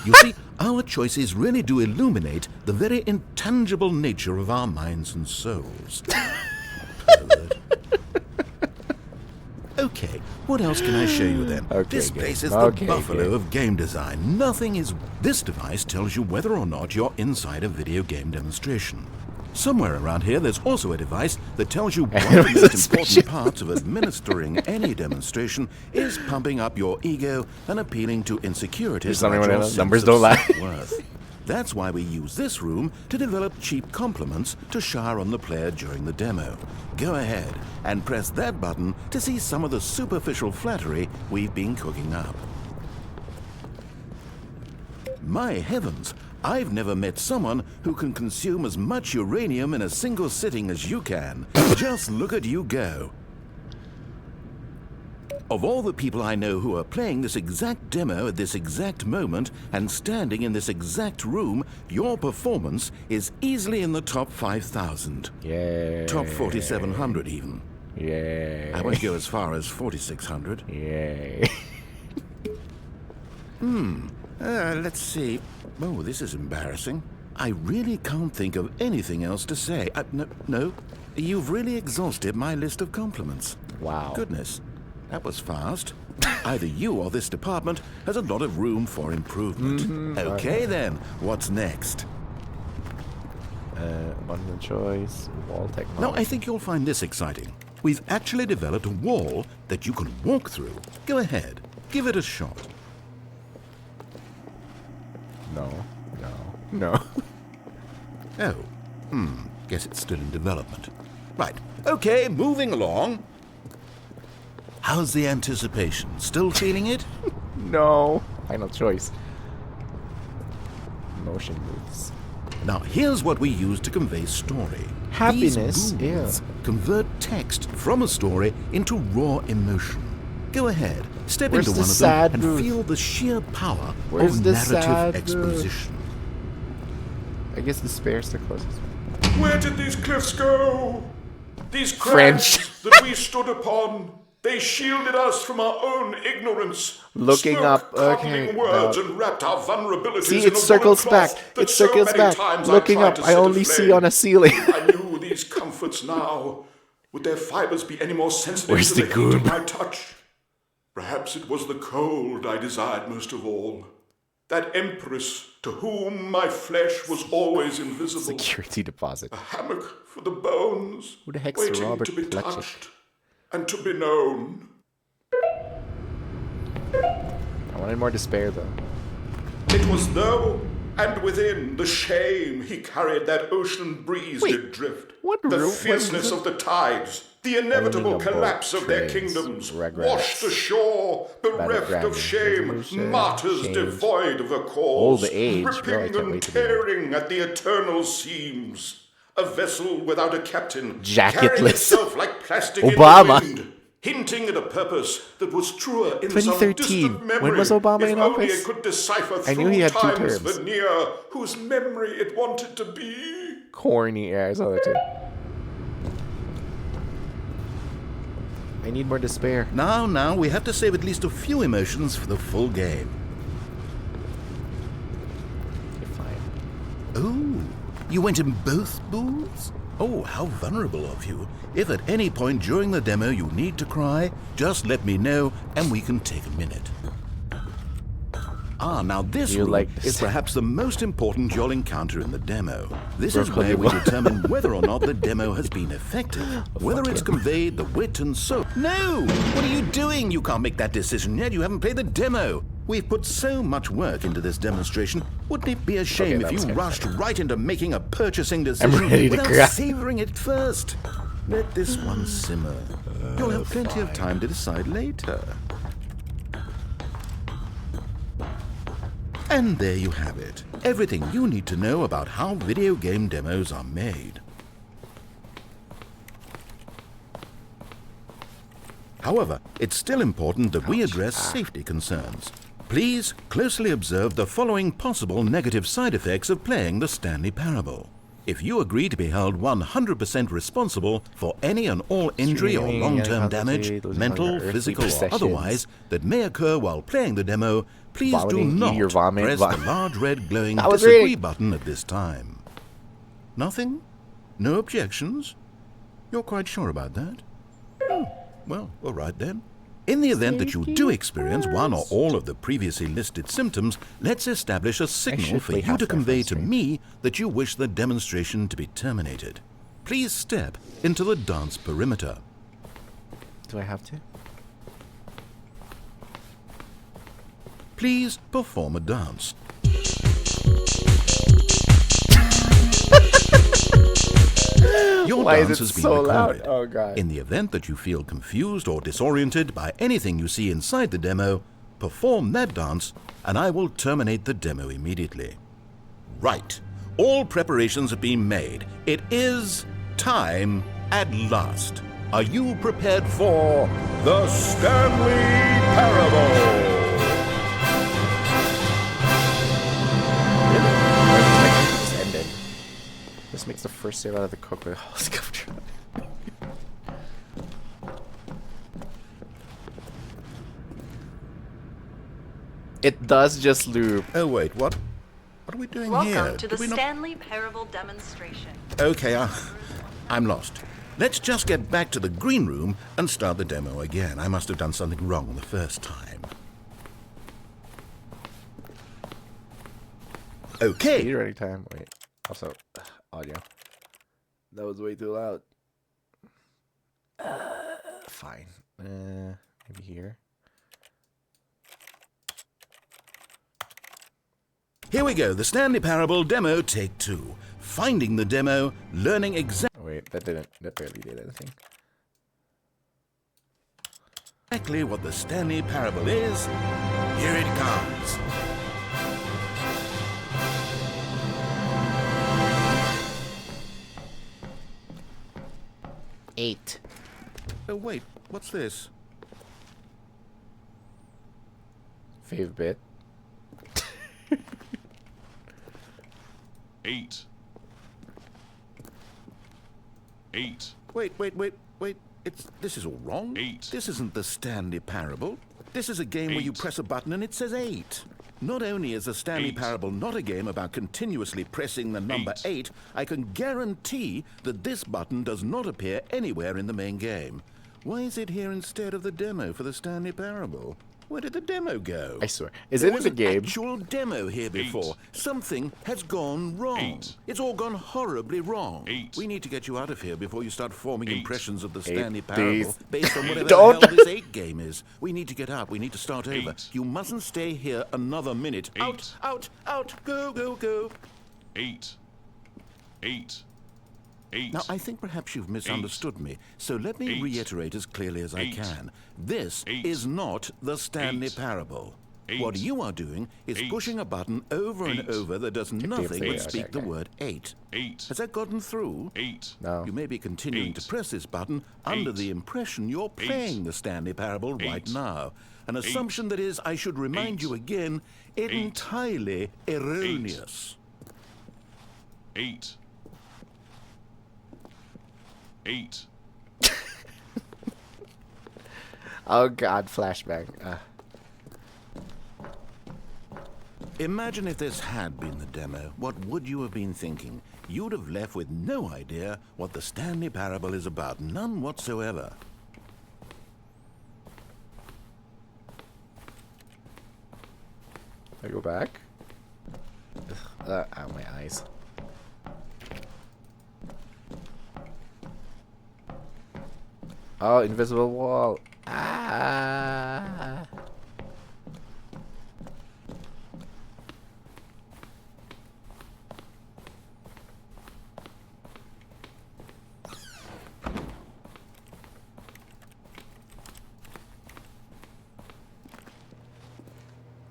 You see, our choices really do illuminate the very intangible nature of our minds and souls. Pervert. Okay, what else can I show you then? Okay, This game. place is the Okay, buffalo game. of game design. Nothing is... This device tells you whether or not you're inside a video game demonstration. Somewhere around here, there's also a device that tells you one of the most important parts of administering any demonstration is pumping up your ego and appealing to insecurities There's about something your with sense numbers of don't lie. self-worth. That's why we use this room to develop cheap compliments to shower on the player during the demo. Go ahead and press that button to see some of the superficial flattery we've been cooking up. My heavens, I've never met someone who can consume as much uranium in a single sitting as you can. Just look at you go. Of all the people I know who are playing this exact demo at this exact moment and standing in this exact room, your performance is easily in the top 5,000. Yeah. Top 4,700 even. Yeah. I won't go as far as 4,600. Yeah. Let's see. Oh, this is embarrassing. I really can't think of anything else to say. No. You've really exhausted my list of compliments. Wow. Goodness, that was fast. Either you or this department has a lot of room for improvement. Okay then, what's next? Button choice, wall technology. Now, I think you'll find this exciting. We've actually developed a wall that you can walk through. Go ahead, give it a shot. No. Oh, guess it's still in development. Right, okay, moving along. How's the anticipation? Still feeling it? No. Final choice. Motion moves. Now, here's what we use to convey story. Happiness, These booths yeah. convert text from a story into raw emotion. Go ahead, step Where's into the one of sad them and booth? feel the sheer power Where's of the sad narrative booth? exposition. I guess despair's the closest one. Where did these cliffs go? These French. crags that we stood upon, they shielded us from our own ignorance. Looking spoke up, coddling okay, words and wrapped our vulnerabilities See, in it a circles woolen back. cloth that It so circles many back. times Looking tried up, to I set only aflame. see on a ceiling. I knew these comforts now. Would their fibers be any more sensitive Where's to the the heat goob? of my touch? Perhaps it was the cold I desired most of all. That empress to whom my flesh was always invisible. Security deposit. A hammock for the bones, Who the heck's waiting Robert to be Fletcher? touched and to be known. I wanted more despair though. It was though, and within the shame he carried that ocean breeze Wait, did drift. what the room- fierceness what of the tides, the inevitable Owning a boat, collapse of their trains, kingdoms, regrets, washed ashore, bereft dragon, of shame, resolution, martyrs shame, devoid of a cause, old age, bro, I ripping can't and wait to be old. tearing at the eternal seams. A vessel without a captain, Jacketless. carrying itself like plastic Obama. in the wind, hinting at a purpose that was truer in some 2013. distant memory. When was Obama if in only office? it could decipher I knew through he had 2 times terms. veneer whose memory it wanted to be. Corny. Yeah, I saw that too. I need more despair. Now, we have to save at least a few emotions for the full game. Okay, fine. Oh, you went in both booths? Oh, how vulnerable of you. If at any point during the demo you need to cry, just let me know and we can take a minute. Now this You room like this? is perhaps the most important you'll encounter in the demo. This is Broccoli where we what? determine whether or not the demo has been effective, whether it's conveyed the wit and soul. No! What are you doing? You can't make that decision yet. You haven't played the demo. We've put so much work into this demonstration. Wouldn't it be a shame that if was you kinda rushed right into making a purchasing decision ready to without cry. savoring it first? Let this one simmer. You'll have plenty of time to decide later. And there you have it. Everything you need to know about how video game demos are made. However, it's still important that we address safety concerns. Please closely observe the following possible negative side effects of playing the Stanley Parable. If you agree to be held 100% responsible for any and all injury or Streaming, long-term damage, incapacity, mental, losing earthly physical, or possessions. otherwise, that may occur while playing the demo, please Vomiting, do eating your not vomit, press the large red glowing I was disagree reading. button at this time. Nothing? No objections? You're quite sure about that? Oh, well, all right then. In the event that you do experience one or all of the previously listed symptoms, let's establish a signal should for play you half to that convey first to stream. me that you wish the demonstration to be terminated. Please step into the dance perimeter. Do I have to? Please perform a dance. Your Why is dance it has been so loud? recorded. Oh, God. In the event that you feel confused or disoriented by anything you see inside the demo, perform that dance and I will terminate the demo immediately. Right. All preparations have been made. It is time at last. Are you prepared for the Stanley Parable? Just ended. This makes the first save out of the cook with a helicopter. It does just loop. Oh, wait, what? What are we doing here? Welcome to the Did we not- Stanley Parable demonstration. Okay, I'm lost. Let's just get back to the green room and start the demo again. I must have done something wrong the first time. Okay. Speed running time. Wait. Also, audio. That was way too loud. Fine. Maybe here. Here we go. The Stanley Parable demo take 2. Finding the demo, learning exactly Oh, wait, that barely did anything. what the Stanley Parable is. Here it comes. Eight. Oh, wait. What's this? Fave bit. 8. 8. Wait. This is all wrong. 8. This isn't the Stanley Parable. This is a game where you 8. press a button and it says 8. Not only is the Stanley 8. Parable not a game about continuously pressing the number 8. 8, I can guarantee that this button does not appear anywhere in the main game. Why is it here instead of the demo for the Stanley Parable? Where did the demo go? I swear. Is There it in was the an game? actual demo here before. Something has gone wrong. 8. It's all gone horribly wrong. 8. We need to get you out of here before you start forming 8. impressions of the 8, Stanley Parable please. based on whatever Don't. the hell this 8 game is. We need to get out. We need to start over. 8. You mustn't stay here another minute. 8. Out. Go. 8. 8. 8. Now, I think perhaps you've misunderstood me, so let me 8. reiterate as clearly as I 8. can. This 8. is not the Stanley 8. Parable. 8. What you are doing is 8. pushing a button over and 8. over that does nothing play but it, speak the okay. word 8. 8. Has that gotten through? 8. No. You may be continuing 8. to press this button under 8. the impression you're playing the Stanley Parable right 8. now. An assumption that is, I should remind 8. you again, entirely erroneous. 8. 8. Oh god, flashback. Imagine if this had been the demo. What would you have been thinking? You'd have left with no idea what the Stanley Parable is about. None whatsoever. I go back. Ow, my eyes. Oh, invisible wall. Ah.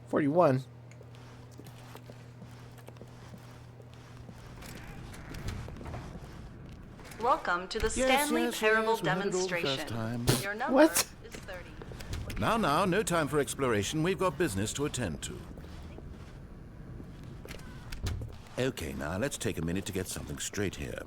$41. Welcome to the Yes, Stanley yes, Parable yes, we heard it all the first demonstration. time. Your number What? is 30. Now, no time for exploration. We've got business to attend to. Okay, now let's take a minute to get something straight here.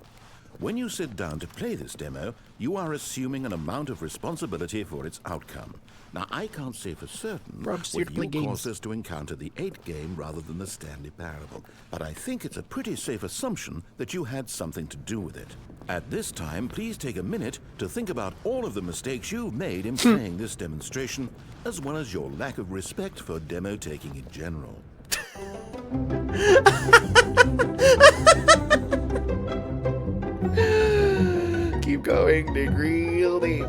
When you sit down to play this demo, you are assuming an amount of responsibility for its outcome. Now, I can't say for certain Bro, I'm just here what to play you games. caused us to encounter the 8 game rather than the Stanley Parable, but I think it's a pretty safe assumption that you had something to do with it. At this time, please take a minute to think about all of the mistakes you've made in playing this demonstration, as well as your lack of respect for demo taking in general. Keep going, dig real deep.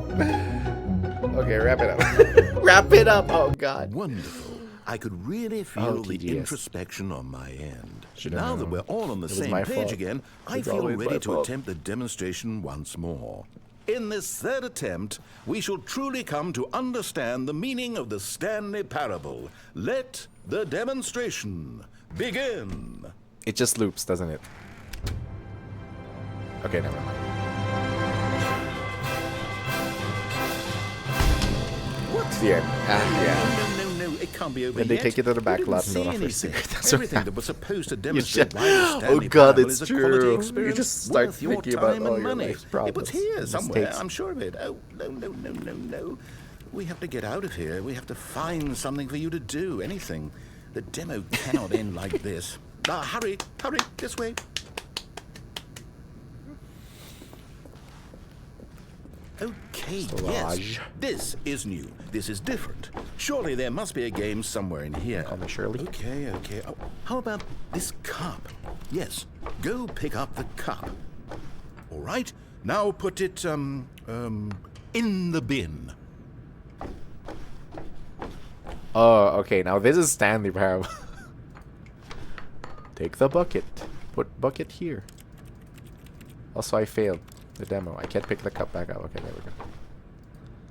Okay, wrap it up. Wrap it up. Oh God. Wonderful. I could really feel Oh, the TGS. introspection on my end. Should've Now that known. we're all on the It was same my page fault. again, I It's feel always ready my to fault. attempt the demonstration once more. In this third attempt, we shall truly come to understand the meaning of the Stanley Parable. Let the demonstration begin. It just loops, doesn't it? Okay, never mind. What? The end. Yeah. No, it can't be over Then they yet. take you to the back didn't lot and see don't offer a anything. cigarette. That's what Everything that was supposed to You demonstrate just- why the Stanley Oh God, Parable it's is a quality true. experience You just start worth your thinking about time all and your money. life's It was problems, here somewhere. mistakes. I'm sure of it. Oh, no. We have to get out of here. We have to find something for you to do. Anything. The demo cannot end like this. Hurry, this way. Okay, yes. Solage. This is new. This is different. Surely there must be a game somewhere in here. Call me Shirley. Okay. Oh, how about this cup? Yes, go pick up the cup. All right, now put it, in the bin. Oh, okay. Now this is Stanley Parable. Take the bucket. Put bucket here. Also, I failed the demo. I can't pick the cup back up. Okay, there we go.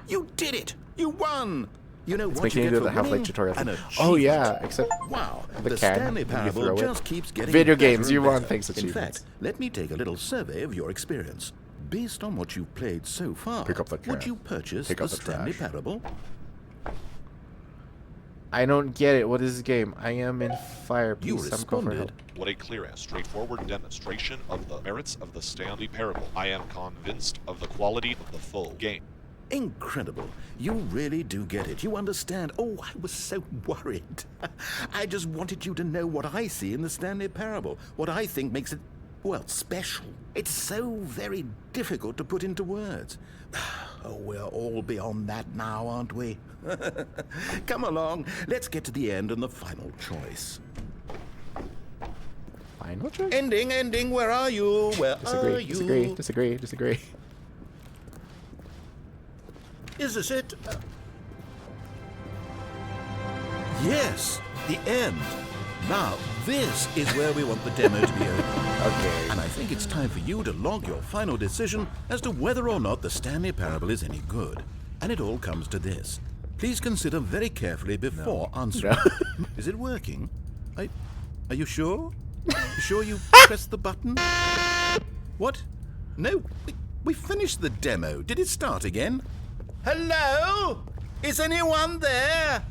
You did it! You won! You know It's what making you you get do the for Half-Life winning? tutorial An thing. Oh achievement. yeah, except Wow, the the can, Stanley and you Parable throw it. just keeps getting Video better games, and you want better. things In achievements. fact, let me take a little survey of your experience. Based on what you've played so far, Pick up the would trash. you purchase Pick the up the Stanley trash. Parable? I don't get it. What is this game? I am in fire. You Please, some call for help. responded. What a clear and straightforward demonstration of the merits of the Stanley Parable. I am convinced of the quality of the full game. Incredible. You really do get it. You understand. Oh, I was so worried. I just wanted you to know what I see in the Stanley Parable. What I think makes it, well, special. It's so very difficult to put into words. Oh, we're all beyond that now, aren't we? Come along. Let's get to the end and the final choice. Final choice? Ending. Where are you? Where are you? Disagree. Is this it? Yes, the end. Now, this is where we want the demo to be over. Okay. And I think it's time for you to log your final decision as to whether or not the Stanley Parable is any good. And it all comes to this. Please consider very carefully before answering. No. Is it working? Are you sure? You sure you pressed the button? What? No, we finished the demo. Did it start again? Hello? Is anyone there?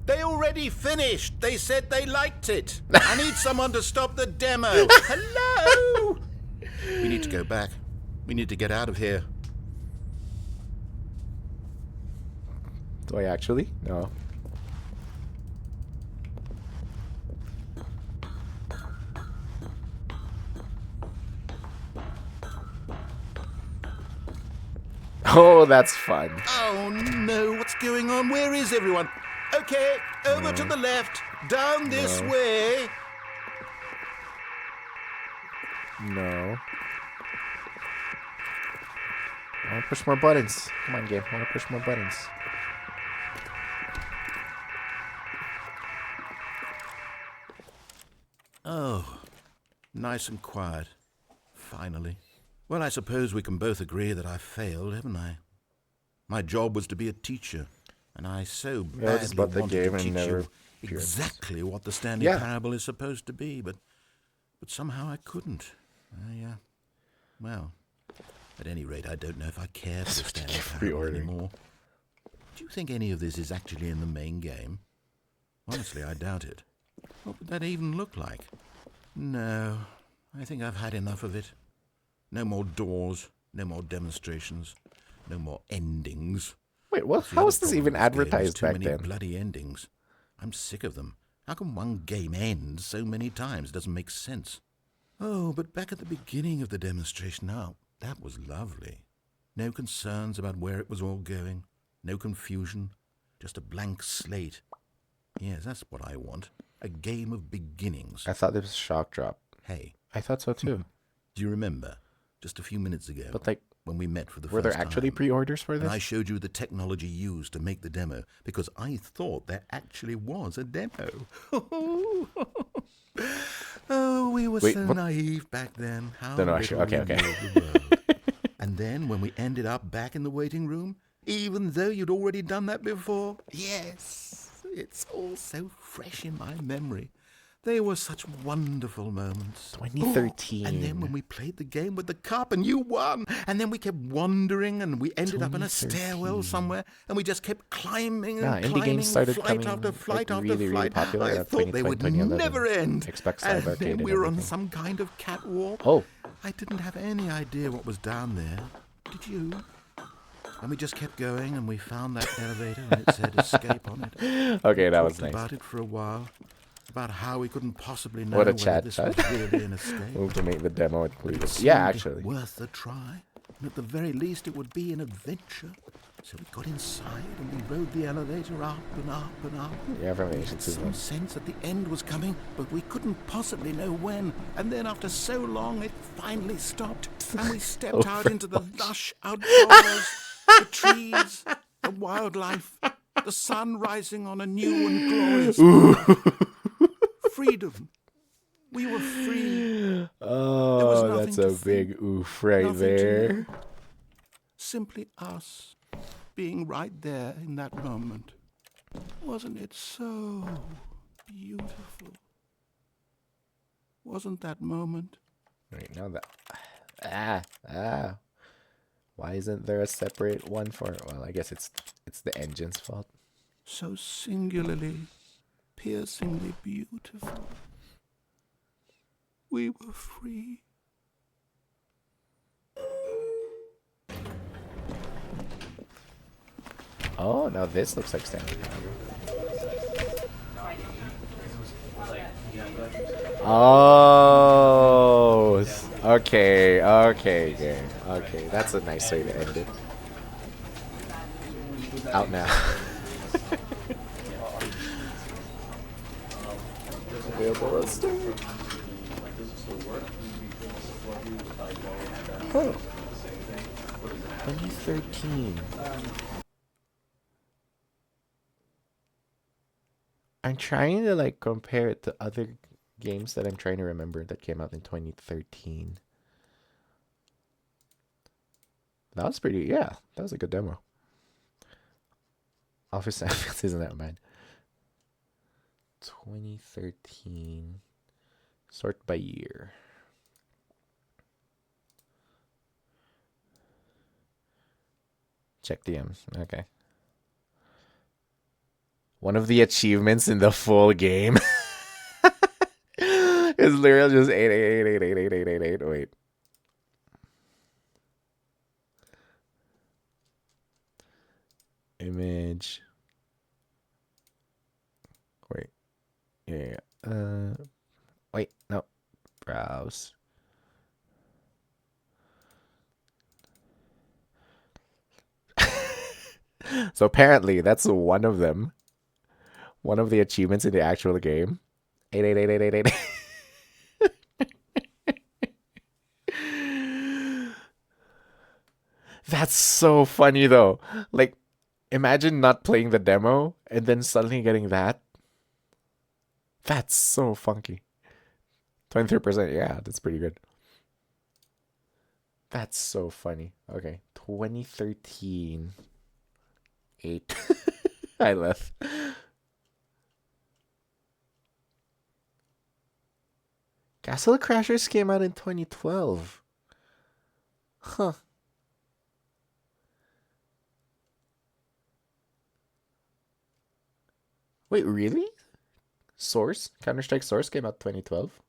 They already finished. They said they liked it. I need someone to stop the demo. Hello? We need to go back. We need to get out of here. Do I actually? No. Oh, that's fun. Oh no, what's going on? Where is everyone? Okay, over to the left. Down this No. way. No. I want to push more buttons. Come on, game. I want to push more buttons. Oh, nice and quiet. Finally. Well, I suppose we can both agree that I failed, haven't I? My job was to be a teacher, and I so Yeah, it's badly about the wanted game to and teach never you appearance. exactly what the Stanley Yeah. Parable is supposed to be, but somehow I couldn't. Well, at any rate, I don't know if I care for the Stanley Parable reordering. anymore. Do you think any of this is actually in the main game? Honestly, I doubt it. What would that even look like? No, I think I've had enough of it. No more doors, no more demonstrations, no more endings. Wait, well, That's the how other was this problem even with this game, is advertised too back many then? bloody endings. I'm sick of them. How can one game end so many times? It doesn't make sense. Oh, but back at the beginning of the demonstration, now, that was lovely. No concerns about where it was all going. No confusion. Just a blank slate. Yes, that's what I want. A game of beginnings. I thought this was Shock Drop. Hey, I thought so too. do you remember, just a few minutes ago, But like, when we met for the were first there actually time, pre-orders for and this? I showed you the technology used to make the demo, because I thought there actually was a demo. Oh, we were Wait, so what? naive back then. How No, actually, little okay, we okay. knew of the world. And then when we ended up back in the waiting room, even though you'd already done that before, yes, it's all so fresh in my memory. They were such wonderful moments. 2013. And then when we played the game with the cup and you won, and then we kept wandering and we ended up in a stairwell 2013. somewhere and we just kept climbing and Nah, indie climbing, games started flight coming, after like, flight after really, really flight. popular I at thought they would 2011. never end. Xbox And Live Arcade then and we were on everything. some kind of catwalk. Oh, I didn't have any idea what was down there. Did you? And we just kept going and we found that elevator and it said escape on it. okay, that was Talked nice. about it for a while. About how we couldn't possibly know What a whether chat, this chat. was really an escape. We'll to make the demo include It Yeah, seemed actually. worth a try. And at the very least, it would be an adventure. So we got inside and we rode the elevator up and up and up. Yeah, from Asian Some sense that the end was coming, but we couldn't possibly know when. And then after so long, it finally stopped. And we stepped out into the lush outdoors, the trees, the wildlife, the sun rising on a new and glorious day. Freedom. We were free. Oh, nothing that's to a think, big oof right nothing to there. know. Simply us being right there in that moment. Wasn't it so beautiful? Wasn't that moment? Wait, now that why isn't there a separate one for it? Well, I guess it's the engine's fault. So singularly, piercingly beautiful. We were free. Oh, now this looks like standard. Oh, okay, game. Okay, that's a nice way to end it. Out now. Available at store. Huh. 2013. I'm trying to like compare it to other games that I'm trying to remember that came out in 2013. That was pretty, yeah, that was a good demo. Office Samples isn't that bad. 2013. Sort by year. Check DMs. Okay. One of the achievements in the full game is literally just 888888888. Wait. Image. Wait. Yeah. Wait. No. Browse. So apparently that's one of them. One of the achievements in the actual game. 8888888. That's so funny though. Like, imagine not playing the demo and then suddenly getting that. That's so funky. 23%, yeah, that's pretty good. That's so funny. Okay, 2013. 8. I left. Castle Crashers came out in 2012. Huh. Wait, really? Source? Counter-Strike Source came out 2012?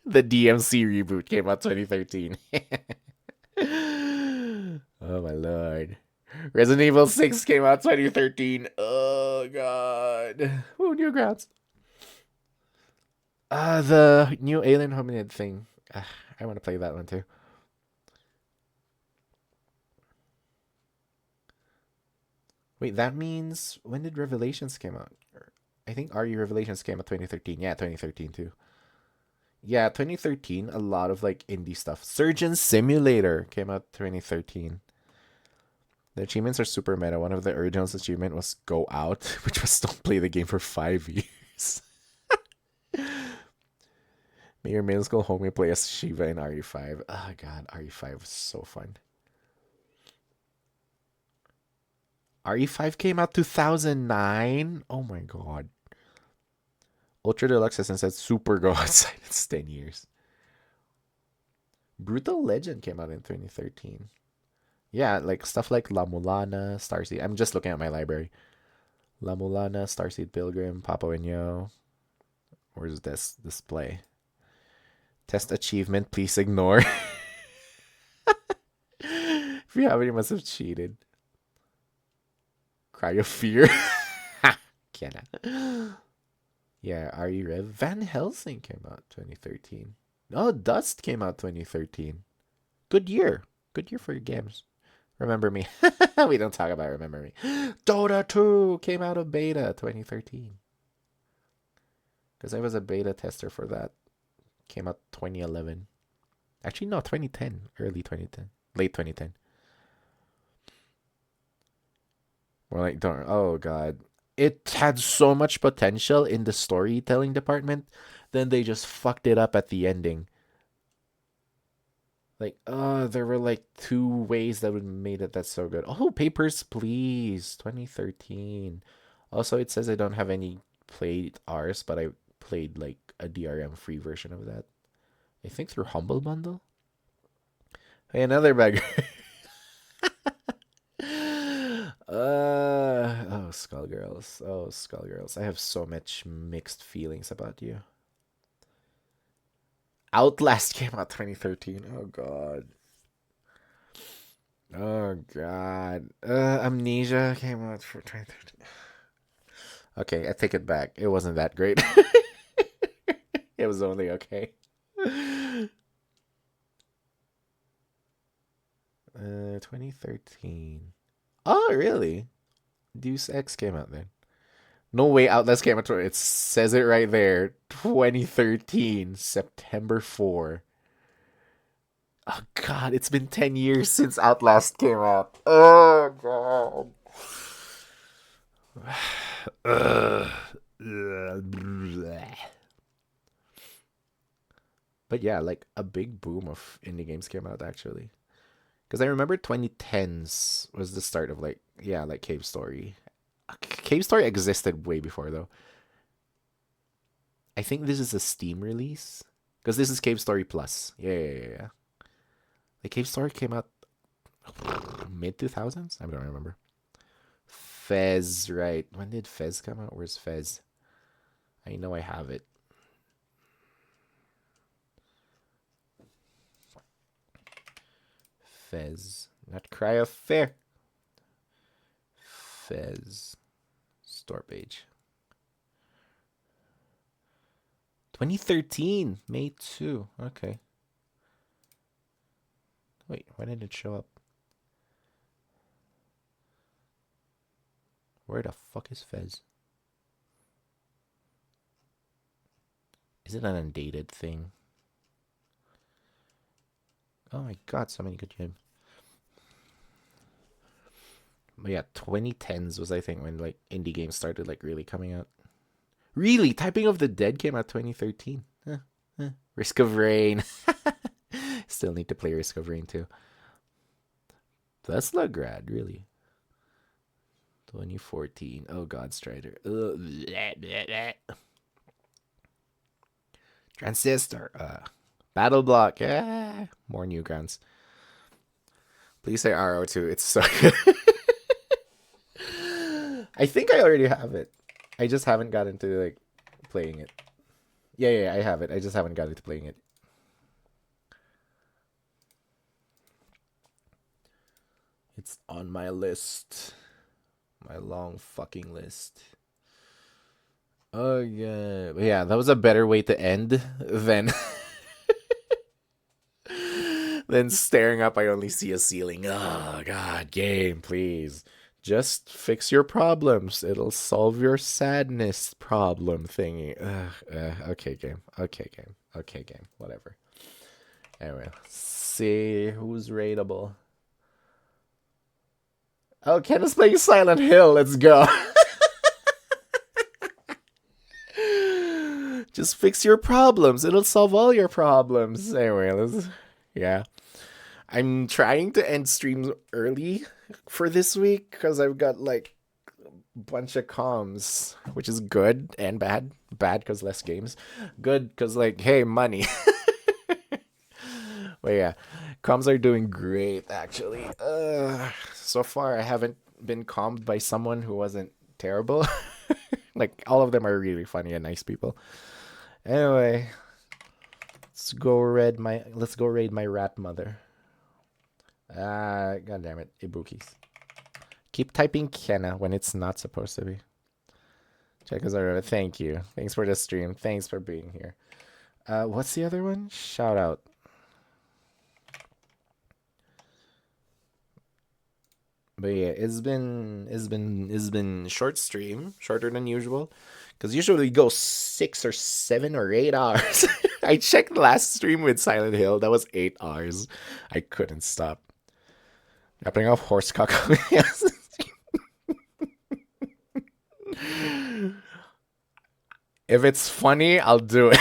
The DMC reboot came out 2013. Oh my lord. Resident Evil 6 came out 2013. Oh god. Oh, Newgrounds. The new Alien Hominid thing. I want to play that one too. Wait, that means when did Revelations came out? I think RE Revelations came out 2013. Yeah, 2013 too. Yeah, 2013, a lot of like indie stuff. Surgeon Simulator came out 2013. The achievements are super meta. One of the original achievement was go out, which was don't play the game for 5 years. May your middle school homie play as Shiva in RE5. Oh god, RE5 was so fun. RE5 came out 2009? Oh my god. Ultra Deluxe hasn't said super go outside. It's 10 years. Brutal Legend came out in 2013. Yeah, like stuff like La Mulana, Starseed. I'm just looking at my library. La Mulana, Starseed Pilgrim, Papawenyo. Where's this display? Test achievement, please ignore. If you have any, must have cheated. Cry of Fear. Kiana. Yeah, RE Rev. Van Helsing came out 2013. Oh, Dust came out 2013. Good year. Good year for your games. Remember Me. We don't talk about Remember Me. Dota 2 came out of beta 2013. Because I was a beta tester for that. Came out 2011. Actually, no, 2010. Early 2010. Late 2010. More like, don't. Oh, God. It had so much potential in the storytelling department. Then they just fucked it up at the ending. Like, there were like 2 ways that would made it that's so good. Oh, Papers, Please, 2013. Also, it says I don't have any played Rs, but I played like a DRM free version of that. I think through Humble Bundle. Hey, another beggar. Oh, Skullgirls. Oh, Skullgirls. I have so much mixed feelings about you. Outlast came out 2013. Oh god. Oh god. Amnesia came out for 2013. Okay, I take it back. It wasn't that great. It was only okay. 2013. Oh, really? Deus Ex came out then. No way, Outlast came out. It says it right there. 2013, September 4. Oh god, it's been 10 years since Outlast came out. Oh god. But yeah, like a big boom of indie games came out actually. Because I remember 2010s was the start of like, yeah, like Cave Story. Cave Story existed way before though. I think this is a Steam release. Because this is Cave Story Plus. Yeah. The Cave Story came out mid 2000s? I don't remember. Fez, right. When did Fez come out? Where's Fez? I know I have it. Fez. Not Cry of Fear. Fez. Store page. 2013. May 2. Okay. Wait, why didn't it show up? Where the fuck is Fez? Is it an undated thing? Oh my god, so many good games. But yeah, 2010s was I think when like indie games started like really coming out. Really? Typing of the Dead came out 2013. Risk of Rain. Still need to play Risk of Rain too. That's Slugrad, really. 2014. Oh god, Strider. Transistor. Battle Block. Yeah. More Newgrounds. Please say RO2. It's so good. I think I already have it. I just haven't gotten to like playing it. Yeah, I have it. I just haven't gotten to playing it. It's on my list. My long fucking list. Oh yeah. But yeah, that was a better way to end than than staring up. I only see a ceiling. Oh god, game, please. Just fix your problems. It'll solve your sadness problem thingy. Okay, game. Okay, game. Okay, game. Whatever. Anyway, let's see who's rateable. Oh, Kenneth's playing Silent Hill. Let's go. Just fix your problems. It'll solve all your problems. Anyway, yeah. I'm trying to end streams early for this week because I've got like a bunch of comms, which is good and bad. Bad because less games. Good because like, hey, money. But yeah, comms are doing great actually. So far I haven't been calmed by someone who wasn't terrible. Like all of them are really funny and nice people. Anyway, let's go raid my rat mother. God damn it, Ibukis. Keep typing Kenna when it's not supposed to be. Check us out. Thank you. Thanks for the stream. Thanks for being here. What's the other one? Shout out. But yeah, it's been short stream, shorter than usual, because usually we go 6 or 7 or 8 hours. I checked the last stream with Silent Hill, that was 8 hours. I couldn't stop. Dropping off horse cock. If it's funny, I'll do it.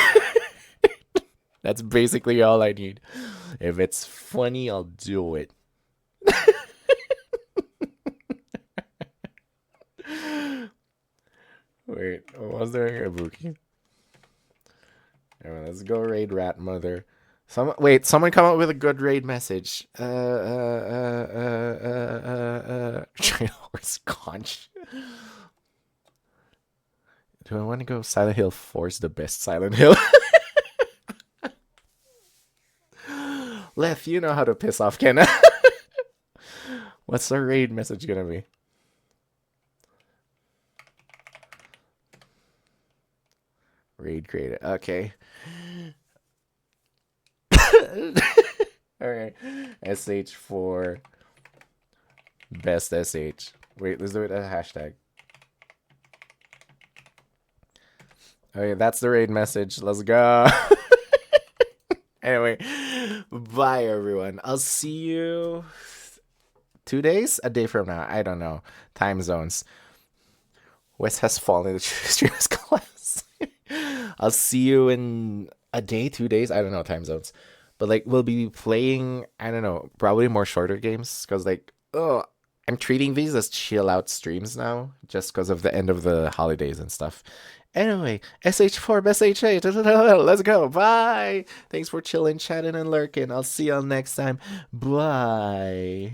That's basically all I need. If it's funny, I'll do it. Wait, was there a Ibuki? Anyway, let's go raid rat mother. Someone come up with a good raid message. Giant horse conch. Do I want to go Silent Hill 4 is the best Silent Hill? Leth, you know how to piss off Kenna. What's the raid message gonna be? Raid created. Okay. Alright. SH4 best SH. Wait, let's do it as a hashtag. Okay, that's the raid message. Let's go. Anyway, bye everyone. I'll see you 2 days? A day from now. I don't know. Time zones. Wes has fallen into streamers class. I'll see you in a day, 2 days. I don't know time zones. But like we'll be playing, I don't know, probably more shorter games because like, I'm treating these as chill out streams now just because of the end of the holidays and stuff. Anyway, SH4 best HA. Let's go. Bye. Thanks for chilling, chatting, and lurking. I'll see y'all next time. Bye.